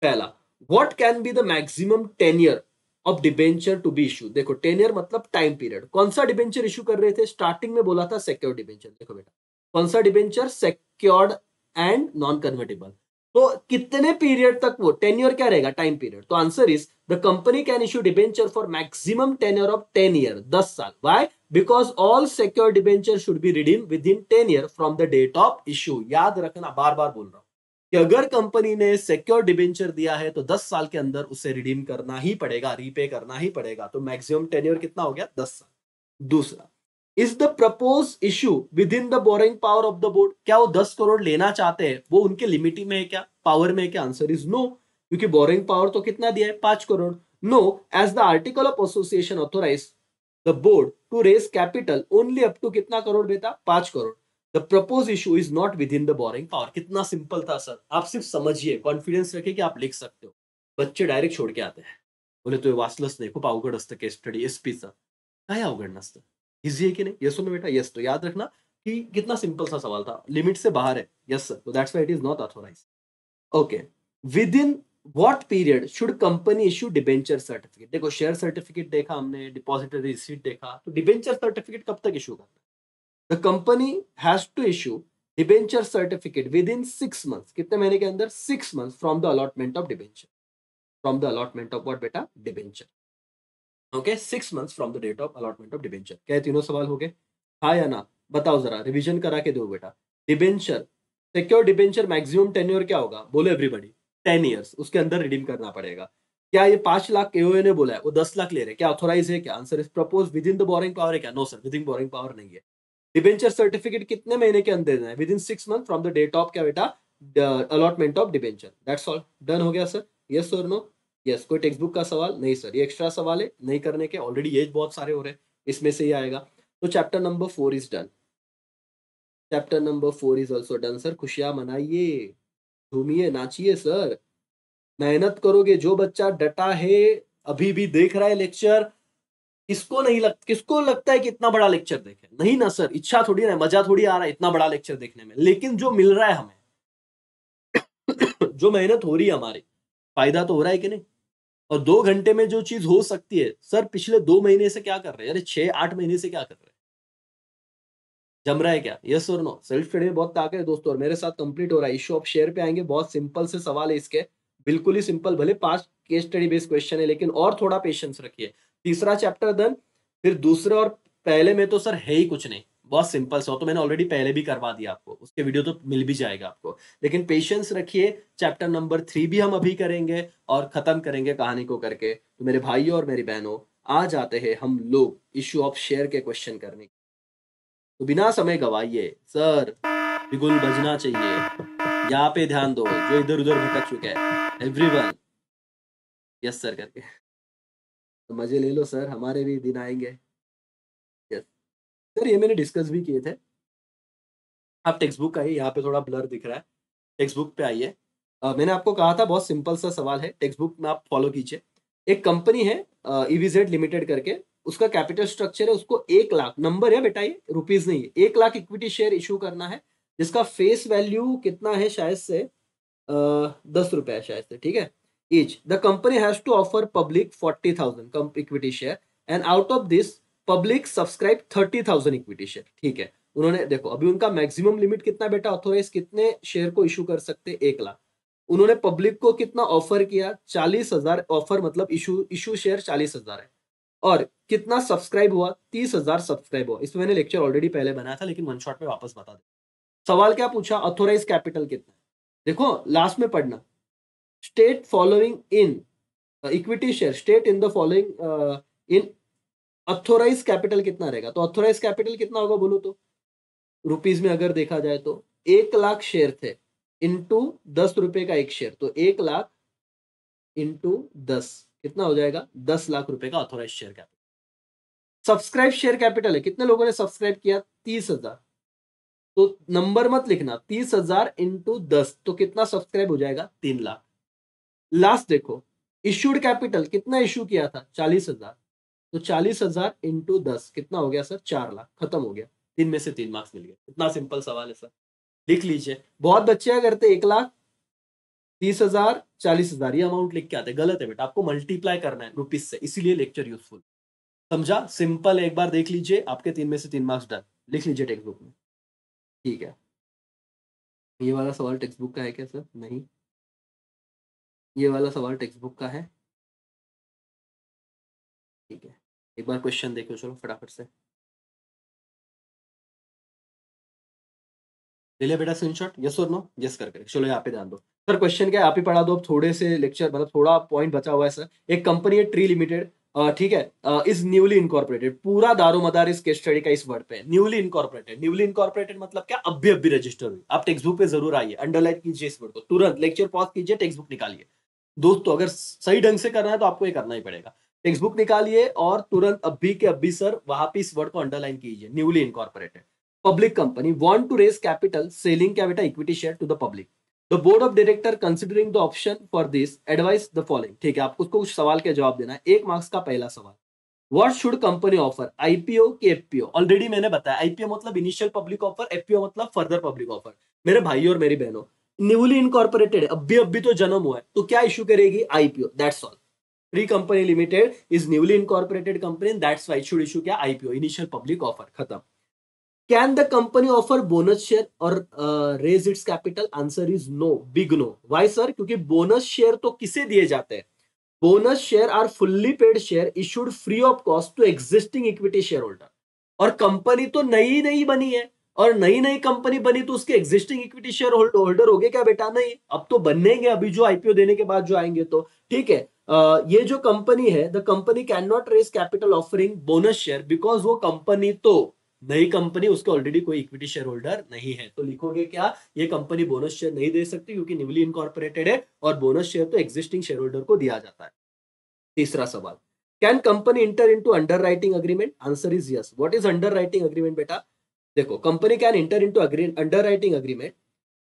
पहला, what can be the maximum tenure of debenture to be issue. देखो टेन्योर मतलब टाइम पीरियड, कौन सा डिबेंचर इशू कर रहे थे, स्टार्टिंग में बोला था सिक्योर्ड डिबेंचर। देखो बेटा, कौन सा debenture, secured and non convertible. तो कितने पीरियड तक वो टेन्योर क्या रहेगा, टाइम पीरियड। तो answer is the company can issue debenture for maximum tenure of 10 year, 10 साल। Why, because all secured debenture should be redeem within 10 year from the date of issue. याद रखना, बार बार बोल रहा हूं कि अगर कंपनी ने सिक्योर डिबेंचर दिया है तो 10 साल के अंदर उसे रिडीम करना ही पड़ेगा, रीपे करना ही पड़ेगा। तो मैक्सिमम टेन्योर कितना हो गया, 10 साल। दूसरा, is the propose issue with in the borrowing power of the board. क्या वो 10 करोड़ लेना चाहते हैं, वो उनके लिमिट में है क्या, पावर में है क्या। आंसर इज नो, क्योंकि बोरिंग पावर तो कितना दिया है, 5 crore. No, as the article of association authorise the board to raise capital only up to कितना करोड़ बेटा, 5 crore. The propose issue is not within the borrowing power. कितना सिंपल था सर, आप सिर्फ समझिए, कॉन्फिडेंस रखिए कि आप लिख सकते हो। बच्चे डायरेक्ट छोड़ के आते हैं, बोले तो वाचलंच नाही, खूप अवघड असतं केस स्टडी एसपीचं। काय अवघड नसतं, इजी है कि नहीं। यस सुनो बेटा, यस। तो याद रखना कि कितना सिंपल सा सवाल था, लिमिट से बाहर है। यस सर, तो that's why it is not authorised. Okay, within what period should company issue debenture certificate. देखो शेयर सर्टिफिकेट देखा हमने, डिपॉजिटरी रिसीट देखा, तो डिबेंचर सर्टिफिकेट कब तक इशू करना है। The company has to issue debenture certificate within 6 months. कितने महीने के अंदर, 6 months from the allotment of debenture. From the allotment of what बेटा, debenture. Okay, 6 months from the date of allotment of debenture. क्या ये तीनों सवाल हो गए, हाँ या ना, बताओ जरा, रिवीजन करा के दो बेटा। Debenture, secure debenture maximum tenure क्या होगा, बोलो एवरीबॉडी, 10 ईयर्स, उसके अंदर रिडीम करना पड़ेगा। क्या ये 5 लाख एओए ने बोला है, वो 10 लाख ले रहे, क्या ऑथोराइज है क्या। Answer is propose within the borrowing power है क्या, no sir, within borrowing power नहीं है। डिबेंचर सर्टिफिकेट कितने महीने के अंदर देना है, within 6 month from the date of क्या बेटा, allotment of debenture. That's all, done हो गया सर, यस और नो। यस, कोई टेक्स्ट बुक का सवाल नहीं सर, ये एक्स्ट्रा सवाल है, नहीं करने के, ऑलरेडी ये बहुत सारे हो रहे हैं, इसमें से ही आएगा। तो chapter number 4 is done. Chapter number 4 is also done sir. खुशियां मनाइए, झूमिए, नाचिए सर, मेहनत करोगे। जो बच्चा डटा है, अभी भी देख रहा है लेक्चर, किसको लगता है कि इतना बड़ा लेक्चर देखे, नहीं ना सर, इच्छा थोड़ी ना, मजा थोड़ी आ रहा है इतना बड़ा लेक्चर देखने में, लेकिन जो मिल रहा है हमें जो मेहनत हो रही है हमारी, फायदा तो हो रहा है कि नहीं। और 2 घंटे में जो चीज हो सकती है, सर पिछले 2 महीने से क्या कर रहे हैं, अरे 6-8 महीने से क्या कर रहे हैं, जम रहा है क्या, यस और नो। सेल्फ स्टडी में बहुत ताकत है दोस्तों, और मेरे साथ कंप्लीट हो रहा है। इशू ऑफ शेयर पे आएंगे, बहुत सिंपल से सवाल है इसके, बिल्कुल ही सिंपल, भले 5 केस स्टडी बेस्ड क्वेश्चन है, लेकिन और थोड़ा पेशेंस रखिए। तीसरा चैप्टर डन, फिर दूसरे और पहले में तो सर है ही कुछ नहीं, बहुत सिंपल सा, तो मैंने ऑलरेडी पहले भी करवा दिया आपको, उसके वीडियो तो मिल भी जाएगा आपको, लेकिन पेशेंस रखिए। चैप्टर नंबर 3 भी हम अभी करेंगे और खत्म करेंगे कहानी को करके। तो मेरे भाइयों और मेरी बहनों, आ जाते हैं हम लोग इशू ऑफ शेयर के क्वेश्चन करने। तो बिना समय गवाइए सर, बिगुल बजना चाहिए, यहाँ पे ध्यान दो, जो इधर उधर भटक चुके हैं, एवरीवन, यस सर करके। तो मजे ले लो सर, हमारे भी दिन आएंगे। यस सर, ये मैंने डिस्कस भी किए थे। आप टेक्स्ट बुक आइए, यहाँ पे थोड़ा ब्लर दिख रहा है, टेक्स्ट बुक पे आइए। मैंने आपको कहा था बहुत सिंपल सा सवाल है, टेक्स्ट बुक में आप फॉलो कीजिए। एक कंपनी है ईवीजेड लिमिटेड करके, उसका कैपिटल स्ट्रक्चर है, उसको 1 लाख, नंबर है बेटा, ये रुपीज नहीं है, 1 लाख इक्विटी शेयर इशू करना है, जिसका फेस वैल्यू कितना है, शायद से 10 रुपए है शायद से, ठीक है। Each the company has to offer public 40,000 equity share, and out of this public subscribe 30,000 equity share, ठीक है। उन्होंने देखो, अभी उनका मैक्सिमम लिमिट कितना बेटा, ऑथोराइज कितने शेयर को इशू कर सकते, 1 लाख। उन्होंने पब्लिक को कितना ऑफर किया, 40,000 ऑफर, मतलब इशू शेयर 40,000 है। और कितना सब्सक्राइब हुआ, 30,000 सब्सक्राइब हुआ। इसमें मैंने लेक्चर ऑलरेडी पहले बनाया था, लेकिन वन शॉट में वापस बता दे। सवाल क्या पूछा, ऑथोराइज कैपिटल कितना है। देखो लास्ट में पढ़ना, state following in equity share, state in the following in authorise capital कितना रहेगा। तो ऑथोराइज कैपिटल कितना होगा बोलो तो, रुपीज में अगर देखा जाए तो 1 लाख शेयर थे, इंटू 10 रुपए का एक शेयर, तो 1 लाख इंटू 10 कितना हो जाएगा, 10 लाख रुपए का authorise share capital. Subscribe share capital है, कितने लोगों ने सब्सक्राइब किया, 30,000। तो नंबर मत लिखना, 30,000 इंटू 10, तो कितना सब्सक्राइब हो जाएगा, 3 लाख। लास्ट देखो, इश्यूड कैपिटल कितना इश्यू किया था, 40,000। तो 40,000 इंटू 10 कितना हो गया सर? 4 लाख। खत्म हो गया। 3 में से 3 मार्क्स मिल गए। इतना सिंपल सवाल है सर। लिख लीजिए। बहुत बच्चे क्या करते, 1,30,000 40,000 ये अमाउंट लिख के आते, गलत है बेटा। आपको मल्टीप्लाई करना है रुपीज से, इसीलिए लेक्चर यूजफुल। समझा? सिंपल है, एक बार देख लीजिए, आपके 3 में से 3 मार्क्स डन। लिख लीजिए टेक्स्ट बुक में। ठीक है। ये वाला सवाल टेक्स्ट बुक का है क्या सर? नहीं। ये वाला सवाल टेक्स्ट बुक का है। ठीक है। एक बार क्वेश्चन देखो, चलो फटाफट से ले लिया बेटा स्क्रीनशॉट, यस और नो? यस करके चलो यहाँ पे ध्यान दो। सर क्वेश्चन क्या है, आप ही पढ़ा दो। अब थोड़े से लेक्चर मतलब थोड़ा पॉइंट बचा हुआ है सर। एक कंपनी है ट्री लिमिटेड, ठीक है, इज न्यूली इनकॉर्पोरेटेड। पूरा दारोमदार इस केस स्टडी का इस वर्ड पे, न्यूली इनकॉर्पोरेटेड। न्यूली इनकॉर्पोरेटेड मतलब क्या? अभी अभी रजिस्टर हुई। आप टेक्स्ट बुक पे जरूर आइए, अंडरलाइन कीजिए इस वर्ड को, तुरंत लेक्चर पॉज कीजिए, टेक्स्ट बुक निकालिए। दोस्तों अगर सही ढंग से करना है तो आपको ये करना ही पड़ेगा। टेक्स्ट बुक निकालिए और तुरंत अभी के अभी सर वहां पे इस वर्ड को अंडरलाइन कीजिए, newly incorporated. Public company want to raise capital, selling क्या बेटा? equity share to the public. The board of director considering the option for this advise the following. ठीक है, आपको कुछ सवाल के जवाब देना है। 1 मार्क्स का पहला सवाल। What should company offer? IPO की FPO? ऑलरेडी मैंने बताया, IPO मतलब इनिशियल पब्लिक ऑफर, FPO मतलब फर्दर पब्लिक ऑफर। मेरे भाई और मेरी बहनों, न्यूली इनकॉर्पोरेटेड अभी अभी तो जन्म हुआ है, तो क्या इशू करेगी? IPO, that's all. Free Company Limited is newly incorporated company, that's why it should issue क्या? IPO, initial public offer। खत्म। Can the company offer bonus share or raise its capital? Answer is no, big no. Why sir? क्योंकि बोनस शेयर तो किसे दिए जाते हैं? Bonus share are fully paid share issued free of cost to existing equity share holder. और कंपनी तो नई नई बनी है, और नई नई कंपनी बनी तो उसके एग्जिस्टिंग इक्विटी शेयर होल्डर हो गए क्या बेटा? नहीं, अब तो बनेंगे अभी जो आईपीओ देने के बाद जो आएंगे तो। ठीक है। ये जो कंपनी है, the company can not raise capital offering bonus share because वो कंपनी तो नई कंपनी, उसके ऑलरेडी कोई इक्विटी शेयर होल्डर नहीं है। तो लिखोगे क्या? ये कंपनी बोनस शेयर नहीं दे सकती क्योंकि न्यूली इनकॉर्पोरेटेड है, और बोनस शेयर तो एग्जिस्टिंग शेयर होल्डर को दिया जाता है। तीसरा सवाल, can company enter into under writing agreement? Answer is yes. What is under writing agreement बेटा? देखो, company can enter into under writing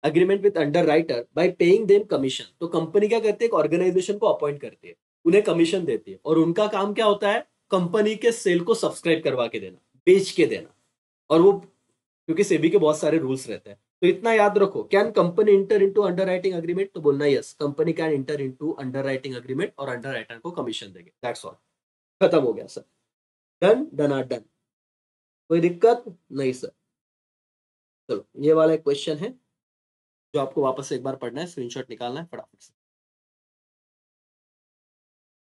agreement with under writer bye paying them commission. तो कंपनी क्या करती है? एक ऑर्गेनाइजेशन को अपॉइंट करती है, उन्हें कमीशन देती है, और उनका काम क्या होता है? कंपनी के सेल को सब्सक्राइब करवा के देना, बेच के देना। और वो, क्योंकि सेबी के बहुत सारे रूल्स रहते हैं, तो इतना याद रखो। Can company enter into under writing agreement? तो बोलना yes, company can enter into under writing agreement, और अंडर राइटर को कमीशन देंगे, दैट्स ऑल। खत्म हो गया sir. Done, done are done. कोई दिक्कत नहीं सर। चलो ये वाला एक क्वेश्चन है जो आपको वापस से एक बार पढ़ना है, स्क्रीनशॉट निकालना है फटाफट से।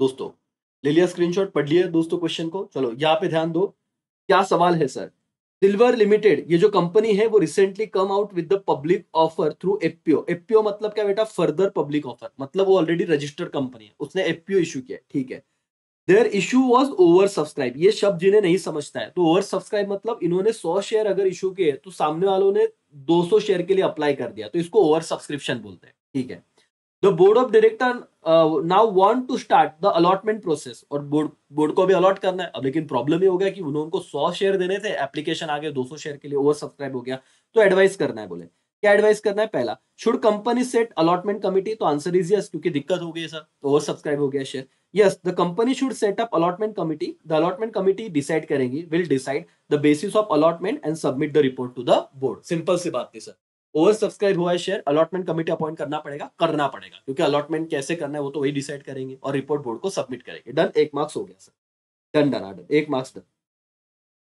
दोस्तों ले लिया स्क्रीनशॉट, पढ़ लिया दोस्तों क्वेश्चन को? चलो यहाँ पे ध्यान दो, क्या सवाल है सर। सिल्वर लिमिटेड, ये जो कंपनी है वो recently come out with the public offer through FPO. FPO मतलब क्या बेटा? फर्दर पब्लिक ऑफर, मतलब वो ऑलरेडी रजिस्टर्ड कंपनी है, उसने एफपीओ इशू किया। ठीक है। There issue was over subscribe. ये शब्द जिन्हें नहीं समझता है, तो ओवर सब्सक्राइब मतलब इन्होंने 100 शेयर अगर इशू किए तो सामने वालों ने 200 शेयर के लिए अप्लाई कर दिया, तो इसको ओवर सब्सक्रिप्शन बोलते हैं। ठीक है। The board of director now want to start the allotment process. और बोर्ड को भी अलॉट करना है अब, लेकिन प्रॉब्लम ये हो गया कि उनको 100 शेयर देने थे, एप्लीकेशन आ गया 200 शेयर के लिए, ओवर सब्सक्राइब हो गया। तो एडवाइस करना है, बोले क्या एडवाइस करना है? पहला, should company set allotment committee? तो आंसर इज यस, क्योंकि दिक्कत हो गई सर, ओवर सब्सक्राइब हो गया share. Yes, the company should set up allotment committee. The allotment committee decide करेंगी, will decide the basis of allotment and submit the report to the board. Simple सी बात थी सर। ओवर सब्सक्राइब हुआ है शेयर, अलॉटमेंट कमेटी अपॉइंट करना पड़ेगा, क्योंकि अलॉटमेंट कैसे करना है वो तो वही डिसाइड करेंगे, और रिपोर्ट बोर्ड को सबमिट करेंगे। डन, 1 मार्क्स हो गया sir. Done, done, done, 1 marks done.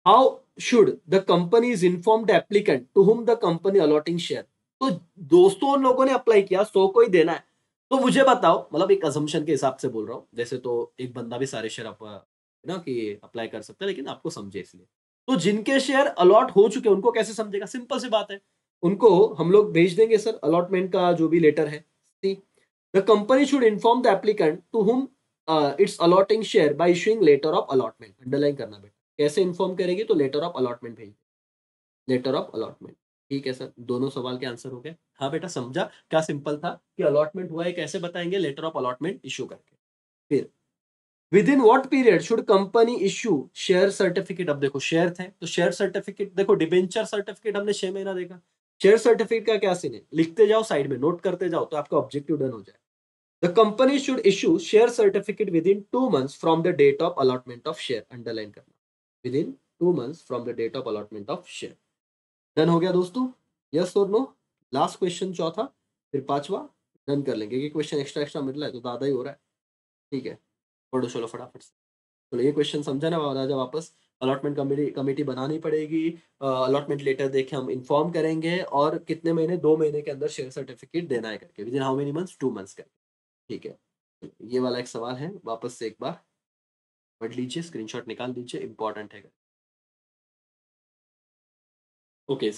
How should the company is informed applicant to whom the company allotting share? तो दोस्तों उन लोगों ने अप्लाई किया, 100 को ही देना है, तो मुझे बताओ, मतलब एक अजम्पशन के हिसाब से बोल रहा हूँ, जैसे तो एक बंदा भी सारे शेयर ना कि अप्लाई कर सकता है, लेकिन आपको समझे इसलिए। तो जिनके शेयर अलॉट हो चुके हैं उनको कैसे समझेगा? सिंपल सी बात है, उनको हम लोग भेज देंगे सर अलॉटमेंट का जो भी लेटर है। The company should inform the applicant to whom it's allotting share by issuing letter of allotment. Underline करना बेटा, कैसे इन्फॉर्म करेगी? तो लेटर ऑफ अलॉटमेंट भेज, लेटर ऑफ अलॉटमेंट। ठीक है सर, दोनों सवाल के आंसर हो गए। हाँ बेटा, समझा क्या सिंपल था कि अलॉटमेंट हुआ है कैसे बताएंगे? लेटर ऑफ अलॉटमेंट इशू करके। फिर with in what period should company issue share certificate? अब देखो शेयर थे तो शेयर सर्टिफिकेट, देखो डिबेंचर सर्टिफिकेट हमने 6 महीना देखा, शेयर सर्टिफिकेट का क्या सीन है? लिखते जाओ साइड में, नोट करते जाओ, तो आपका ऑब्जेक्टिव डन हो जाए। The company should issue share certificate within 2 months from the date of allotment of share, underline करना, within 2 months from the date of allotment of share. Done हो गया दोस्तों, यस और नो। लास्ट क्वेश्चन चौथा, फिर पांचवा डन कर लेंगे, ये क्वेश्चन एक्स्ट्रा एक्स्ट्रा मिल रहा है तो ज्यादा ही हो रहा है। ठीक है, पढ़ो चलो फटाफट से। चलो ये क्वेश्चन समझा ना राजा, वापस अलॉटमेंट कमेटी कमेटी बनानी पड़ेगी, अलॉटमेंट लेटर देके हम इन्फॉर्म करेंगे और कितने महीने, 2 महीने के अंदर शेयर सर्टिफिकेट देना है करके, with in how many months, 2 months करके। ठीक है, ये वाला एक सवाल है, वापस से एक बार पढ़ लीजिए, स्क्रीनशॉट निकाल लीजिए, इंपॉर्टेंट है। ओके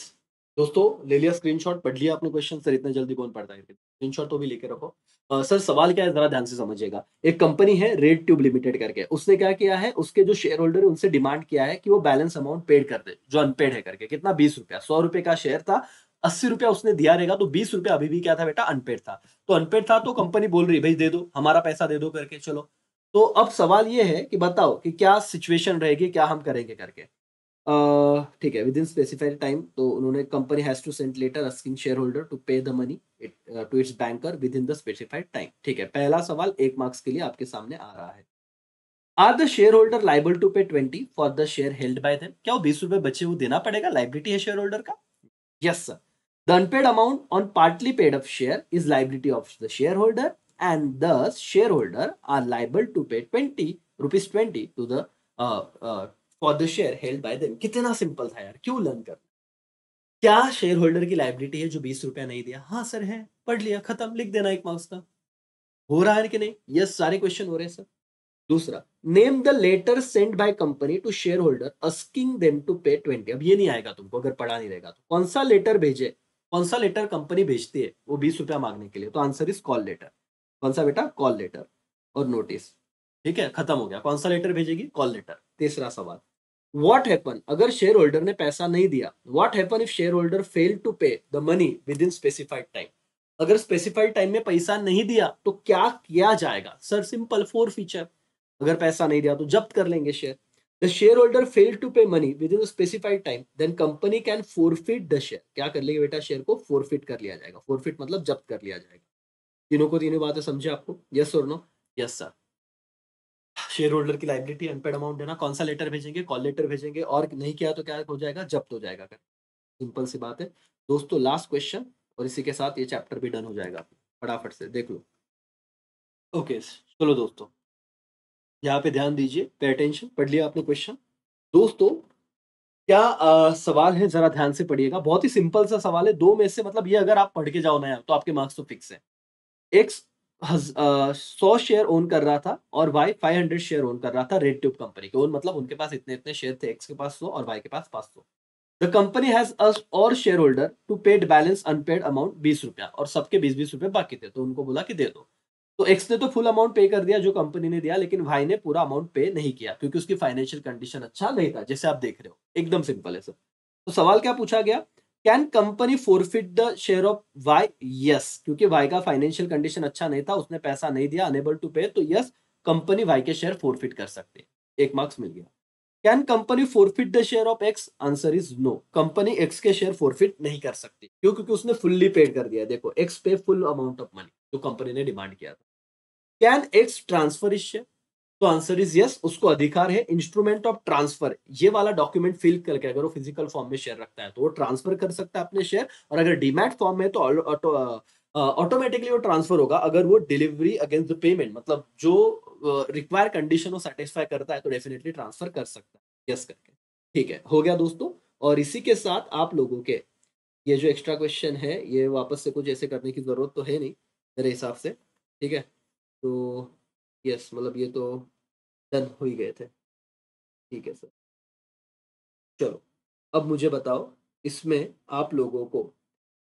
दोस्तों, ले लिया स्क्रीनशॉट, पढ़ लिया आपने क्वेश्चन, सर इतने जल्दी कौन पढ़ता है, स्क्रीनशॉट तो भी लेके रखो। सर सवाल क्या है जरा ध्यान से समझिएगा। एक कंपनी है रेड ट्यूब लिमिटेड करके, उसने क्या किया है, उसके जो शेयर होल्डर है उनसे डिमांड किया है कि वो बैलेंस अमाउंट पेड कर दे, जो अनपेड है करके, कितना, 20 रुपया, 100 रुपए का शेयर था, 80 रुपया उसने दिया रहेगा, तो 20 रुपया अभी भी क्या था बेटा, अनपेड था। तो अनपेड था तो कंपनी बोल रही है भाई दे दो, हमारा पैसा दे दो करके, चलो। तो अब सवाल ये है कि बताओ कि क्या सिचुएशन रहेगी, क्या हम करेंगे करके। ठीक है, विद इन स्पेसिफाइड टाइम, तो उन्होंने, company has to send letter asking share holder to pay the money to its banker within the specified time. ठीक है, पहला सवाल 1 मार्क्स के लिए आपके सामने आ रहा है। Are the share holder liable to pay 20 for the share held by them, क्या वो 20 रुपए बचे वो देना पड़ेगा, लाइबिलिटी है शेयर होल्डर का। Yes sir, the unpaid amount on partly paid up share is liability of the share holder and the share holder are liable to pay 20 rupees to the for the share held by them. कितना सिंपल था यार, क्यों लर्न कर। क्या शेयर होल्डर की लाइबिलिटी है जो 20 रुपया नहीं दिया, हाँ सर है, पढ़ लिया, खत्म, लिख देना 1 मार्क्स का। हो रहा है कि नहीं, यस सारे क्वेश्चन हो रहे हैं सर। दूसरा, name the letter send by company to share holder asking them to pay 20। अब ये नहीं आएगा तुमको अगर पढ़ा नहीं रहेगा तो, कौन सा लेटर भेजे, कौन सा लेटर कंपनी भेजती है वो 20 रुपया मांगने के लिए, तो आंसर इज कॉल लेटर। कौन सा बेटा, कॉल लेटर और नोटिस। ठीक है, खत्म हो गया, कौन सा लेटर भेजेगी, कॉल लेटर। तीसरा सवाल, व्हाट हैपन अगर शेयर होल्डर ने पैसा नहीं दिया, what happen if share holder fail to pay the money within specified time. अगर स्पेसिफाइड टाइम में पैसा नहीं दिया तो क्या किया जाएगा, सर सिंपल, फोर फीचर। अगर पैसा नहीं दिया तो जब्त कर लेंगे share. The share holder fail to pay money within specified time, then company can forfeit the share, क्या कर लेंगे बेटा, शेयर को फोरफिट कर लिया जाएगा, फोरफिट मतलब जब्त कर लिया जाएगा। तीनों को तीनों बातें समझे आपको, यस और no. Yes sir, share holder की लाइबिलिटी अनपेड अमाउंट देना, कौन सा लेटर भेजेंगे, कॉल लेटर भेजेंगे, और नहीं किया तो क्या हो जाएगा, जब्त हो जाएगा। सिंपल सी बात है दोस्तों, लास्ट क्वेश्चन, और इसी के साथ ये चैप्टर भी डन हो जाएगा, फटाफट से देख लो। ओके चलो दोस्तों, यहाँ पे ध्यान दीजिए, पे अटेंशन, पढ़ लिया आपने क्वेश्चन। दोस्तों, क्या सवाल है जरा ध्यान से पढ़िएगा, बहुत ही सिंपल सा सवाल है, दो में से मतलब ये अगर आप पढ़ के जाओ ना यार तो आपके मार्क्स तो फिक्स है। एक्स 100 शेयर ओन कर रहा था और वाई 500 शेयर ओन कर रहा था रेड ट्यूब कंपनी के, ओन मतलब उनके पास इतने इतने शेयर थे, एक्स के पास 100 और वाई के पास 500। द कंपनी हैज अस और share holder to paid balance unpaid amount 20 रुपया, और सबके 20-20 रुपए बाकी थे, तो उनको बोला कि दे दो। तो एक्स ने तो फुल अमाउंट पे कर दिया जो कंपनी ने दिया, लेकिन भाई ने पूरा अमाउंट पे नहीं किया क्योंकि उसकी फाइनेंशियल कंडीशन अच्छा नहीं था, जैसे आप देख रहे हो, एकदम सिंपल है सर। तो सवाल क्या पूछा गया, can company forfeit the share of Y, yes, क्योंकि वाई का फाइनेंशियल कंडीशन अच्छा नहीं था, उसने पैसा नहीं दिया, अनेबल टू पे, तो यस, कंपनी वाई के शेयर फोरफिट कर सकते हैं, 1 मार्क्स मिल गया। Can company forfeit the share of X, answer is no, company X के शेयर फोरफिट नहीं कर सकती, क्यों, क्योंकि उसने फुल्ली पेड कर दिया, देखो एक्स पे फुल अमाउंट ऑफ मनी जो कंपनी ने डिमांड किया था। Can x transfer is share, तो आंसर इज यस, उसको अधिकार है इंस्ट्रूमेंट ऑफ ट्रांसफर, ये वाला डॉक्यूमेंट फिल करके, अगर वो फिजिकल फॉर्म में शेयर रखता है तो वो ट्रांसफर कर सकता है अपने शेयर, और अगर डीमैट फॉर्म में तो ऑटोमेटिकली वो ट्रांसफर होगा, अगर वो डिलीवरी अगेंस्ट द पेमेंट, मतलब जो रिक्वायर कंडीशन वो सेटिस्फाई करता है तो डेफिनेटली ट्रांसफर कर सकता है, यस करके। ठीक है, हो गया दोस्तों, और इसी के साथ आप लोगों के ये जो एक्स्ट्रा क्वेश्चन है ये वापस से कुछ ऐसे करने की जरूरत तो है नहीं मेरे हिसाब से। ठीक है, तो यस, मतलब ये तो डन हो ही गए थे। ठीक है सर, चलो अब मुझे बताओ, इसमें आप लोगों को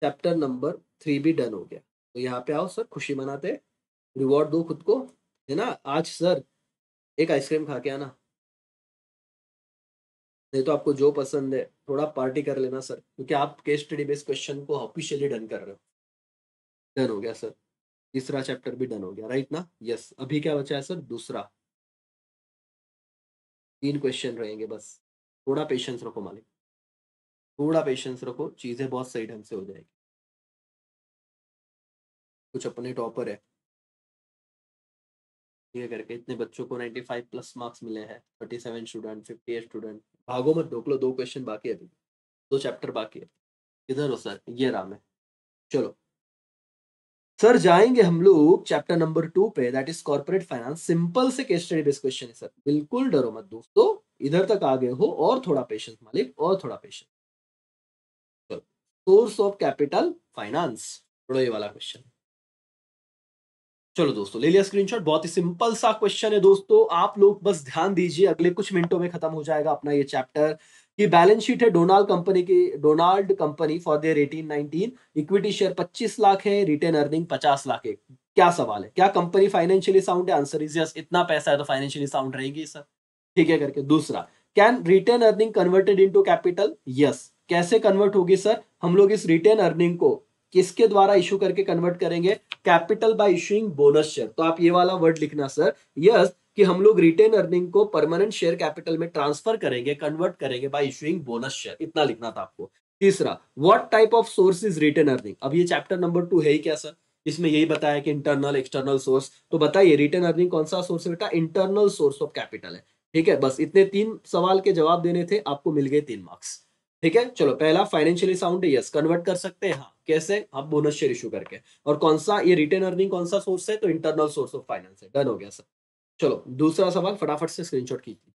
चैप्टर नंबर 3 भी डन हो गया, तो यहाँ पे आओ सर, खुशी मनाते, रिवॉर्ड दो खुद को, है ना, आज सर एक आइसक्रीम खा के आना, नहीं तो आपको जो पसंद है थोड़ा पार्टी कर लेना सर, क्योंकि आप केस स्टडी बेस्ड क्वेश्चन को ऑफिशियली डन कर रहे हो। डन हो गया सर, तीसरा चैप्टर भी डन हो गया, राइट ना, यस। अभी क्या बचा है सर, दूसरा, 3 क्वेश्चन रहेंगे बस, थोड़ा पेशेंस रखो मालिक, थोड़ा पेशेंस रखो, चीजें बहुत सही ढंग से हो जाएगी। कुछ अपने टॉपर है, ठीक है करके इतने बच्चों को 95 प्लस मार्क्स मिले हैं, 37 स्टूडेंट, 58 स्टूडेंट। भागो मत, ढोक लो, 2 क्वेश्चन बाकी है अभी, 2 चैप्टर बाकी है। इधर हो सर, ये रहा मैं। चलो सर, जाएंगे हम लोग चैप्टर नंबर 2 पे, that is corporate finance. Simple से केस स्टडी बेस्ड क्वेश्चन है सर, बिल्कुल डरो मत दोस्तों। इधर तक आ गए हो, और थोड़ा पेशेंस मालिक, और थोड़ा पेशेंस। चलो, सोर्स ऑफ कैपिटल फाइनेंस, थोड़ा ये वाला क्वेश्चन। चलो दोस्तों, ले लिया स्क्रीनशॉट। बहुत ही सिंपल सा क्वेश्चन है दोस्तों, आप लोग बस ध्यान दीजिए, अगले कुछ मिनटों में खत्म हो जाएगा अपना ये चैप्टर। ये बैलेंस शीट है Donald company for their 18-19। Equity share 25 lakh है, रिटेन अर्निंग 50 लाख है। क्या सवाल है, क्या कंपनी फाइनेंशियली साउंड है? Answer is yes. इतना पैसा है तो फाइनेंशियली साउंड रहेगी सर। ठीक है करके। दूसरा, can retain earning converted into capital? Yes. कैसे कन्वर्ट होगी सर? हम लोग इस रिटेन अर्निंग को किसके द्वारा इशू करके कन्वर्ट करेंगे? Capital by issuing bonus share. तो आप ये वाला वर्ड लिखना सर, यस, कि हम लोग रिटेन अर्निंग को परमानेंट शेयर कैपिटल में ट्रांसफर करेंगे, कन्वर्ट करेंगे बाय इशूइंग बोनस शेयर। इतना लिखना था आपको। तीसरा, what type of source is retain earning? अब ये चैप्टर नंबर 2 है ही क्या सर? इसमें यही बताया कि इंटरनल एक्सटर्नल सोर्स। तो बताइए रिटेन अर्निंग कौन सा सोर्स है बेटा? इंटरनल सोर्स ऑफ कैपिटल है। ठीक है, बस इतने 3 सवाल के जवाब देने थे, आपको मिल गए 3 मार्क्स। ठीक है, चलो पहला फाइनेंशियली साउंड है, यस। कन्वर्ट कर सकते हैं, हाँ। कैसे? आप बोनस शेयर इशू करके। और कौन सा ये रिटेन अर्निंग कौन सा सोर्स है? तो इंटरनल सोर्स ऑफ फाइनेंस है। डन हो गया सर। चलो दूसरा सवाल फटाफट से स्क्रीनशॉट कीजिए।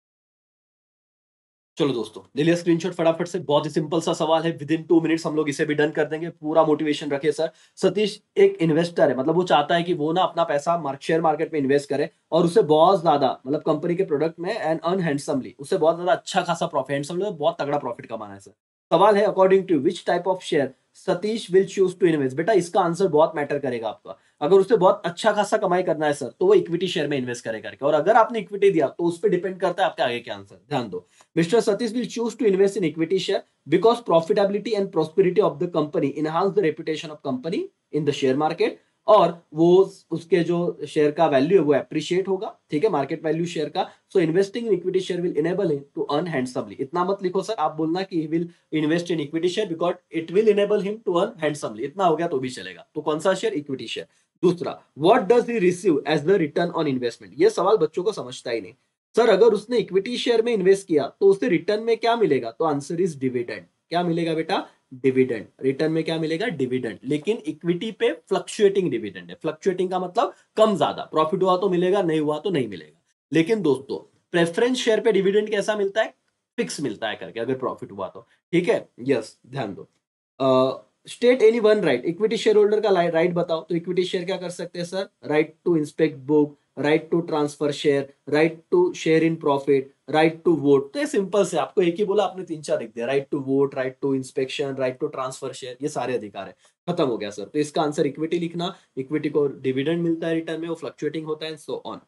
चलो दोस्तों, ले लिया स्क्रीनशॉट फटाफट से। बहुत ही सिंपल सा सवाल है, विद इन 2 मिनट्स हम लोग इसे भी डन कर देंगे। पूरा मोटिवेशन रखिए सर। सतीश एक इन्वेस्टर है, मतलब वो चाहता है कि वो ना अपना पैसा शेयर मार्केट में इन्वेस्ट करे, और उसे बहुत ज्यादा, मतलब कंपनी के प्रोडक्ट में एंड अर्न हैंडसमली, उसे बहुत ज्यादा अच्छा खासा प्रॉफिट, हैंडसमली बहुत तगड़ा प्रॉफिट कमाना है सर। सवाल है, according to which type of share Satish will choose to invest? बेटा इसका आंसर बहुत मैटर करेगा आपका। अगर उसे बहुत अच्छा खासा कमाई करना है सर, तो वो इक्विटी शेयर में इन्वेस्ट करे करके, और अगर आपने इक्विटी दिया तो उस पर डिपेंड करता है आपके आगे के आंसर। ध्यान दो, Mr. Satish will choose to invest in equity share because profitability and prosperity of the company enhance the reputation of company in the share market, और वो उसके जो शेयर का वैल्यू है वो अप्रिशिएट होगा। ठीक है, मार्केट वैल्यू शेयर का। So investing in equity share will enable him to earn handsomely. इतना मत लिखो सर, आप बोलना कि he will invest in equity share because it will enable him to earn handsomely. इतना हो गया तो भी चलेगा। तो कौन सा शेयर? Equity share. दूसरा, what does he receive as the return on investment? ये सवाल बच्चों को समझता ही नहीं। सर अगर उसने इक्विटी शेयर में इन्वेस्ट किया तो उसे रिटर्न में क्या मिलेगा? तो आंसर इज डिविडेंड। क्या मिलेगा बेटा? डिविडेंड। रिटर्न में क्या मिलेगा? डिविडेंड। लेकिन इक्विटी पे फ्लक्चुएटिंग डिविडेंड है। फ्लक्चुएटिंग का मतलब कम ज्यादा, प्रॉफिट हुआ तो मिलेगा, नहीं हुआ तो नहीं मिलेगा। लेकिन दोस्तों, प्रेफरेंस शेयर पे डिविडेंड कैसा मिलता है? फिक्स मिलता है करके, अगर प्रॉफिट हुआ तो। ठीक है, यस, ध्यान दो। State any one right, equity share holder का राइट बताओ। तो इक्विटी शेयर क्या कर सकते हैं sir? Right to inspect book, right to transfer share, right to share in profit, right to vote. तो ये सिंपल से आपको एक ही बोला, आपने 3-4 लिख दिया। Right to vote, right to inspection, right to transfer share, ये सारे अधिकार है। खत्म हो गया सर। तो इसका आंसर इक्विटी लिखना। इक्विटी को डिविडेंड मिलता है रिटर्न में, वो फ्लक्चुएटिंग होता है, सो ऑन।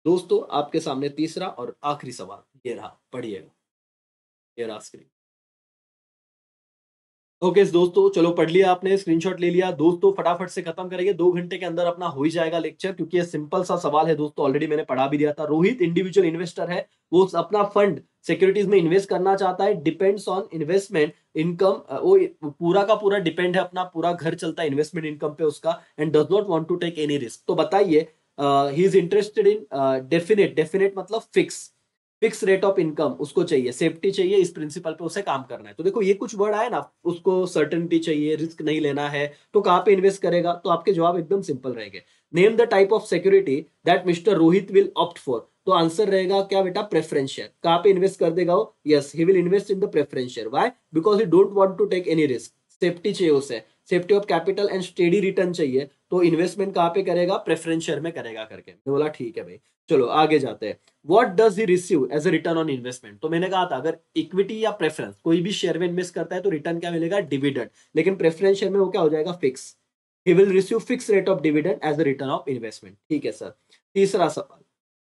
दोस्तों आपके सामने तीसरा और आखिरी सवाल ये रहा, पढ़िएगा। ये रहा स्क्रीन। ओके दोस्तों, चलो पढ़ लिया आपने, स्क्रीनशॉट ले लिया। दोस्तों फटाफट से खत्म करेंगे, 2 घंटे के अंदर अपना हो ही जाएगा लेक्चर, क्योंकि ये सिंपल सा सवाल है दोस्तों। ऑलरेडी मैंने पढ़ा भी दिया था। रोहित इंडिविजुअल इन्वेस्टर है, वो अपना फंड सिक्योरिटीज में इन्वेस्ट करना चाहता है। डिपेंड्स ऑन इन्वेस्टमेंट इनकम, वो पूरा का पूरा डिपेंड है, अपना पूरा घर चलता है इन्वेस्टमेंट इनकम पे उसका। And does not want to take any risk. तो बताइए, he is interested in definite, definite मतलब फिक्स रेट ऑफ इनकम उसको चाहिए, सेफ्टी चाहिए, इस प्रिंसिपल पे उसे काम करना है। तो देखो ये कुछ वर्ड आए ना, उसको सर्टेनिटी चाहिए, रिस्क नहीं लेना है, तो कहां पे इन्वेस्ट करेगा? तो आपके जवाब एकदम सिंपल रहेंगे। Name the type of security that mister Rohit will opt for. तो आंसर रहेगा क्या बेटा? Preference share. कहां पे इन्वेस्ट कर देगा वो? Yes, he will invest in the preference share. Why? Because he don't want to take any risk. Safety चाहिए उसे, safety of capital and steady return चाहिए। तो इन्वेस्टमेंट कहां पे करेगा? प्रेफरेंस शेयर में करेगा करके। मैं बोला ठीक है भाई। चलो आगे जाते हैं। What does he receive as a return on investment? तो मैंने कहा था, अगर इक्विटी या प्रेफरेंस कोई भी शेयर में इन्वेस्ट करता है तो रिटर्न क्या मिलेगा? डिविडेंड। लेकिन प्रेफरेंस शेयर में वो क्या हो जाएगा? Fix. He will receive fix rate of dividend as a return of investment. ठीक है सर। तीसरा सवाल,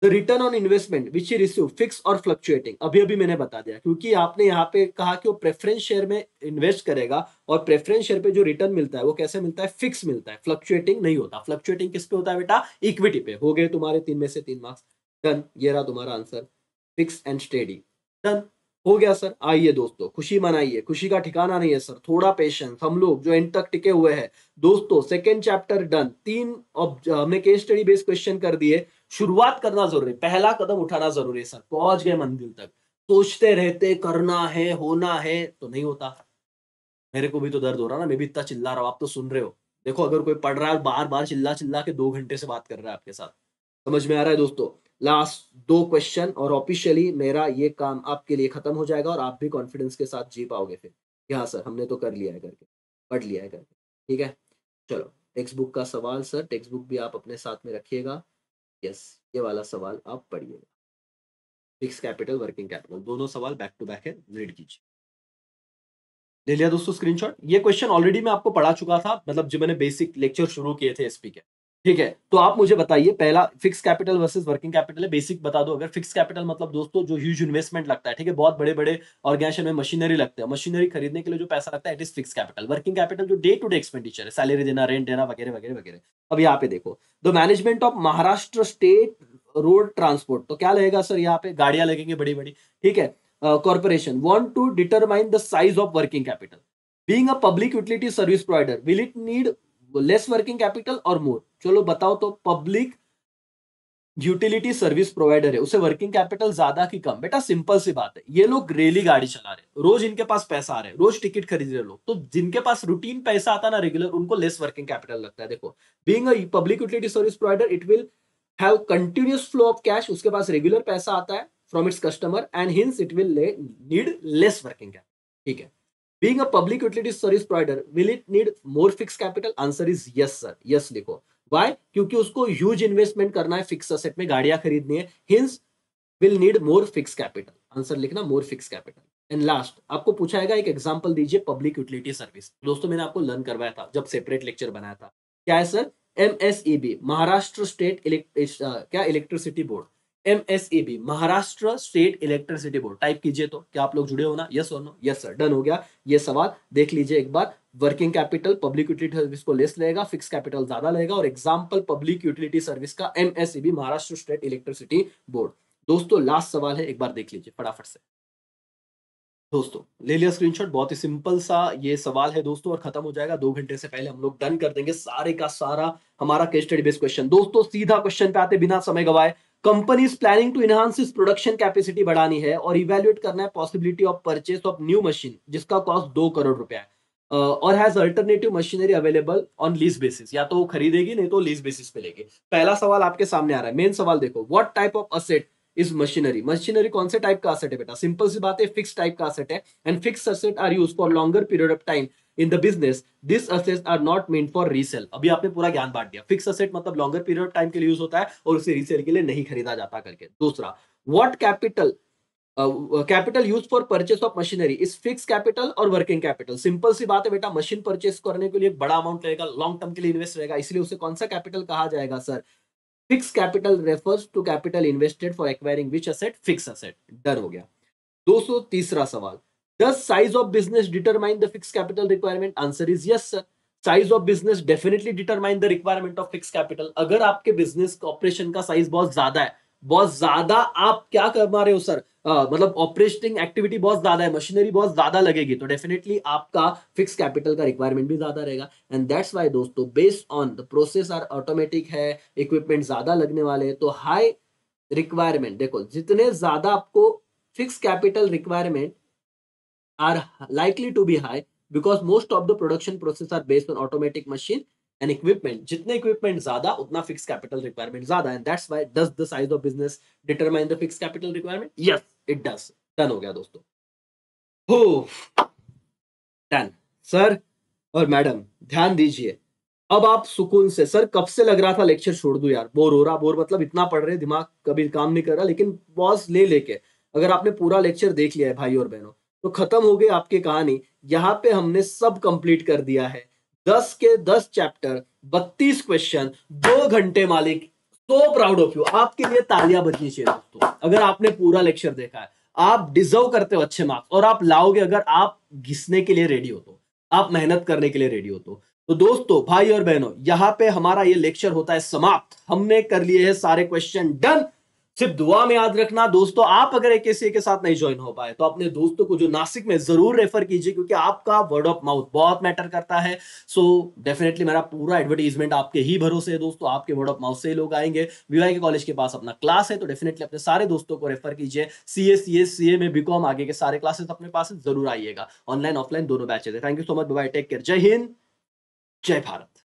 the return on investment which he receive fix और फ्लक्चुएटिंग। अभी अभी मैंने बता दिया, क्योंकि आपने यहाँ पे कहा कि वो प्रेफरेंस शेयर में इन्वेस्ट करेगा, और प्रेफरेंस शेयर पे जो रिटर्न मिलता है वो कैसे मिलता है? फिक्स मिलता है, फ्लक्चुएटिंग नहीं होता। फ्लक्चुएटिंग किस पे होता है बेटा? इक्विटी पे। हो गए तुम्हारे 3 में से 3 मार्क्स। डन, ये रहा तुम्हारा answer, fix and steady. Done हो गया सर। आइए दोस्तों, खुशी मनाइए, खुशी का ठिकाना नहीं है सर, थोड़ा पेशेंस। हम लोग जो एंड तक टिके हुए हैं दोस्तों, सेकेंड चैप्टर डन। 3 हमने केस स्टडी बेस्ड क्वेश्चन कर दिए। शुरुआत करना जरूरी है, पहला कदम उठाना जरूरी है सर। पहुंच गए मंजिल तक, सोचते रहते करना है होना है तो नहीं होता। मेरे को भी तो दर्द हो रहा है ना, मैं भी इतना चिल्ला रहा हूँ, आप तो सुन रहे हो। देखो अगर कोई पढ़ रहा है बार बार चिल्ला चिल्ला के 2 घंटे से बात कर रहा है आपके साथ, समझ में आ रहा है दोस्तों। लास्ट 2 क्वेश्चन और ऑफिशियली मेरा ये काम आपके लिए खत्म हो जाएगा और आप भी कॉन्फिडेंस के साथ जी पाओगे फिर। हाँ सर हमने तो कर लिया है करके, पढ़ लिया है करके, ठीक है। चलो टेक्स्ट बुक का सवाल सर, टेक्स्ट बुक भी आप अपने साथ में रखिएगा। यस, ये वाला सवाल आप पढ़िएगा। फिक्स कैपिटल वर्किंग कैपिटल दोनों सवाल बैक टू बैक है, रीड कीजिए। ले लिया दोस्तों स्क्रीनशॉट। ये क्वेश्चन ऑलरेडी मैं आपको पढ़ा चुका था, मतलब जब मैंने बेसिक लेक्चर शुरू किए थे एसपी के, ठीक है। तो आप मुझे बताइए, पहला fix capital versus working capital है, बेसिक बता दो। अगर फिक्स कैपिटल मतलब दोस्तों जो ह्यूज इन्वेस्टमेंट लगता है, ठीक है, बहुत बड़े बड़े ऑर्गेनाइजेशन में मशीनरी लगते हैं, मशीनरी खरीदने के लिए जो पैसा लगता है it is fix capital. Working capital जो डे टू डे एक्सपेंडिचर है, सैलरी देना, रेंट देना, वगैरह वगैरह वगैरह। अब यहाँ पे देखो, the management of Maharashtra state road transport, तो क्या लगेगा सर, यहाँ पे गाड़ियां लगेंगी बड़ी बड़ी, ठीक है। Corporation want to determine the size of working capital. Being a public utility service provider, will it need less working capital or more? चलो बताओ तो, पब्लिक यूटिलिटी सर्विस प्रोवाइडर है, उसे वर्किंग कैपिटल ज्यादा की कम? बेटा सिंपल सी बात है, ये लोग रेली गाड़ी चला रहे, रोज इनके पास पैसा आ रहा है, रोज टिकट खरीद रहे लोग, तो जिनके पास रूटीन पैसा आता ना रेगुलर, उनको लेस वर्किंग कैपिटल लगता है। देखो, being a public utility service provider it will have continuous flow of cash, उसके पास रेगुलर पैसा आता है from its customer, and hints it will need less working capital, ठीक है। Being a public utility service provider, will it need more fixed capital? Answer is yes sir, yes लिखो। Why? क्योंकि उसको ह्यूज इन्वेस्टमेंट करना है, फिक्स असेट में गाड़ियां खरीदनी है, hints will need more fix capital. Answer लिखना मोर फिक्स कैपिटल। एंड लास्ट आपको पूछाएगा एक एग्जांपल दीजिए पब्लिक यूटिलिटी सर्विस। दोस्तों मैंने आपको लर्न करवाया था जब सेपरेट लेक्चर बनाया था, क्या है सर, एमएसईबी महाराष्ट्र स्टेट क्या electricity board, MSEB Maharashtra state electricity board. Type कीजिए तो क्या आप लोग जुड़े हो ना, यस और नो? यस सर, डन हो गया। ये सवाल देख लीजिए एक बार। Working capital public utility service को लेस लगेगा, फिक्स कैपिटल ज्यादा लगेगा, और एग्जांपल पब्लिक यूटिलिटी सर्विस का MSEB Maharashtra state electricity board. दोस्तों लास्ट सवाल है, एक बार देख लीजिए फटाफट से। दोस्तों ले लिया स्क्रीनशॉट, बहुत ही सिंपल सा ये सवाल है दोस्तों, और खत्म हो जाएगा 2 घंटे से पहले। हम लोग डन कर देंगे सारे का सारा हमारा केस स्टडी बेस्ड क्वेश्चन। दोस्तों सीधा क्वेश्चन पे आते बिना समय गवाए। Company is planning to enhance इस प्रोडक्शन कैपेसिटी बढ़ानी है और इवेल्युएट करना है possibility of purchase of new machine जिसका कॉस्ट 2 करोड़ रुपया है, और has alternative machinery available on lease basis. या तो वो खरीदेगी नहीं तो लीज बेसिस पे लेगी। पहला सवाल आपके सामने आ रहा है, मेन सवाल देखो, what type of asset is machinery. Machinery कौन से टाइप का असेट है बेटा, सिंपल सी बात है, फिक्स टाइप का असेट है, and fix asset are use for longer period of time in the business, this assets are not meant for resale. अभी आपने पूरा ज्ञान बांट दिया, फिक्स असेट मतलब लॉन्गर पीरियड ऑफ टाइम के लिए यूज होता है और उसे रीसेल के लिए नहीं खरीदा जाता करके। दूसरा, what capital capital use for purchase of machinery is fix capital और वर्किंग कैपिटल। सिंपल सी बात है बेटा, मशीन परचेस करने के लिए बड़ा अमाउंट लगेगा, लॉन्ग टर्म के लिए इन्वेस्ट रहेगा, इसलिए उसे कौन सा कैपिटल कहा जाएगा sir, fix capital refers to capital invested for acquiring which asset, fix asset. Done हो गया। 203 सवाल, does size of business determine the fixed capital requirement? Answer is yes sir, size of business definitely determine the requirement of fixed capital। अगर आपके बिजनेस ऑपरेशन का साइज बहुत ज्यादा है, बहुत ज्यादा आप क्या कमा रहे हो सर, मतलब ऑपरेटिंग एक्टिविटी बहुत ज्यादा है, मशीनरी बहुत ज्यादा लगेगी, तो डेफिनेटली आपका फिक्स कैपिटल का रिक्वायरमेंट भी ज्यादा रहेगा। एंड दैट्स वाई दोस्तों, based on the process are automatic है, इक्विपमेंट ज्यादा लगने वाले हैं, तो हाई रिक्वायरमेंट, देखो जितने ज्यादा आपको fixed capital requirement are likely to be high because most of the production process are based on automatic machine and equipment। जितने equipment ज्यादा उतना fixed capital requirement ज्यादा, and that's why does the size of business determine the fixed capital requirement? Yes it does। Done हो गया दोस्तों, हो डन। सर और मैडम ध्यान दीजिए, अब आप सुकून से, सर कब से लग रहा था लेक्चर छोड़ दूं यार, बोर हो रहा, बोर मतलब इतना पढ़ रहे दिमाग कभी काम नहीं कर रहा, लेकिन पॉज ले लेके अगर आपने पूरा लेक्चर देख लिया है भाई और बहनों, तो खत्म हो गई आपकी कहानी। यहाँ पे हमने सब कंप्लीट कर दिया है, 10 के 10 चैप्टर, 32 क्वेश्चन, 2 घंटे मालिक। सो प्राउड ऑफ यू, आपके लिए तालियां बजनी चाहिए दोस्तों। अगर आपने पूरा लेक्चर देखा है, आप डिजर्व करते हो अच्छे मार्क्स, और आप लाओगे अगर आप घिसने के लिए रेडी हो तो, आप मेहनत करने के लिए रेडी हो तो दोस्तों भाई और बहनों, यहां पे हमारा ये लेक्चर होता है समाप्त। हमने कर लिए हैं सारे क्वेश्चन, डन। सिर्फ दुआ में याद रखना दोस्तों, आप अगर एक किसी के साथ नहीं ज्वाइन हो पाए तो अपने दोस्तों को जो नासिक में जरूर रेफर कीजिए, क्योंकि आपका वर्ड ऑफ माउथ बहुत मैटर करता है। सो डेफिनेटली मेरा पूरा एडवर्टीजमेंट आपके ही भरोसे है दोस्तों, आपके वर्ड ऑफ माउथ से ही लोग आएंगे। वीवाई के कॉलेज के पास अपना क्लास है, तो डेफिनेटली अपने सारे दोस्तों को रेफर कीजिए। सीए में बीकॉम आगे के सारे क्लासेस अपने पास जरूर आइएगा, ऑनलाइन ऑफलाइन दोनों बैचेस है। Thank you so much, bye, take care, जय हिंद, जय भारत।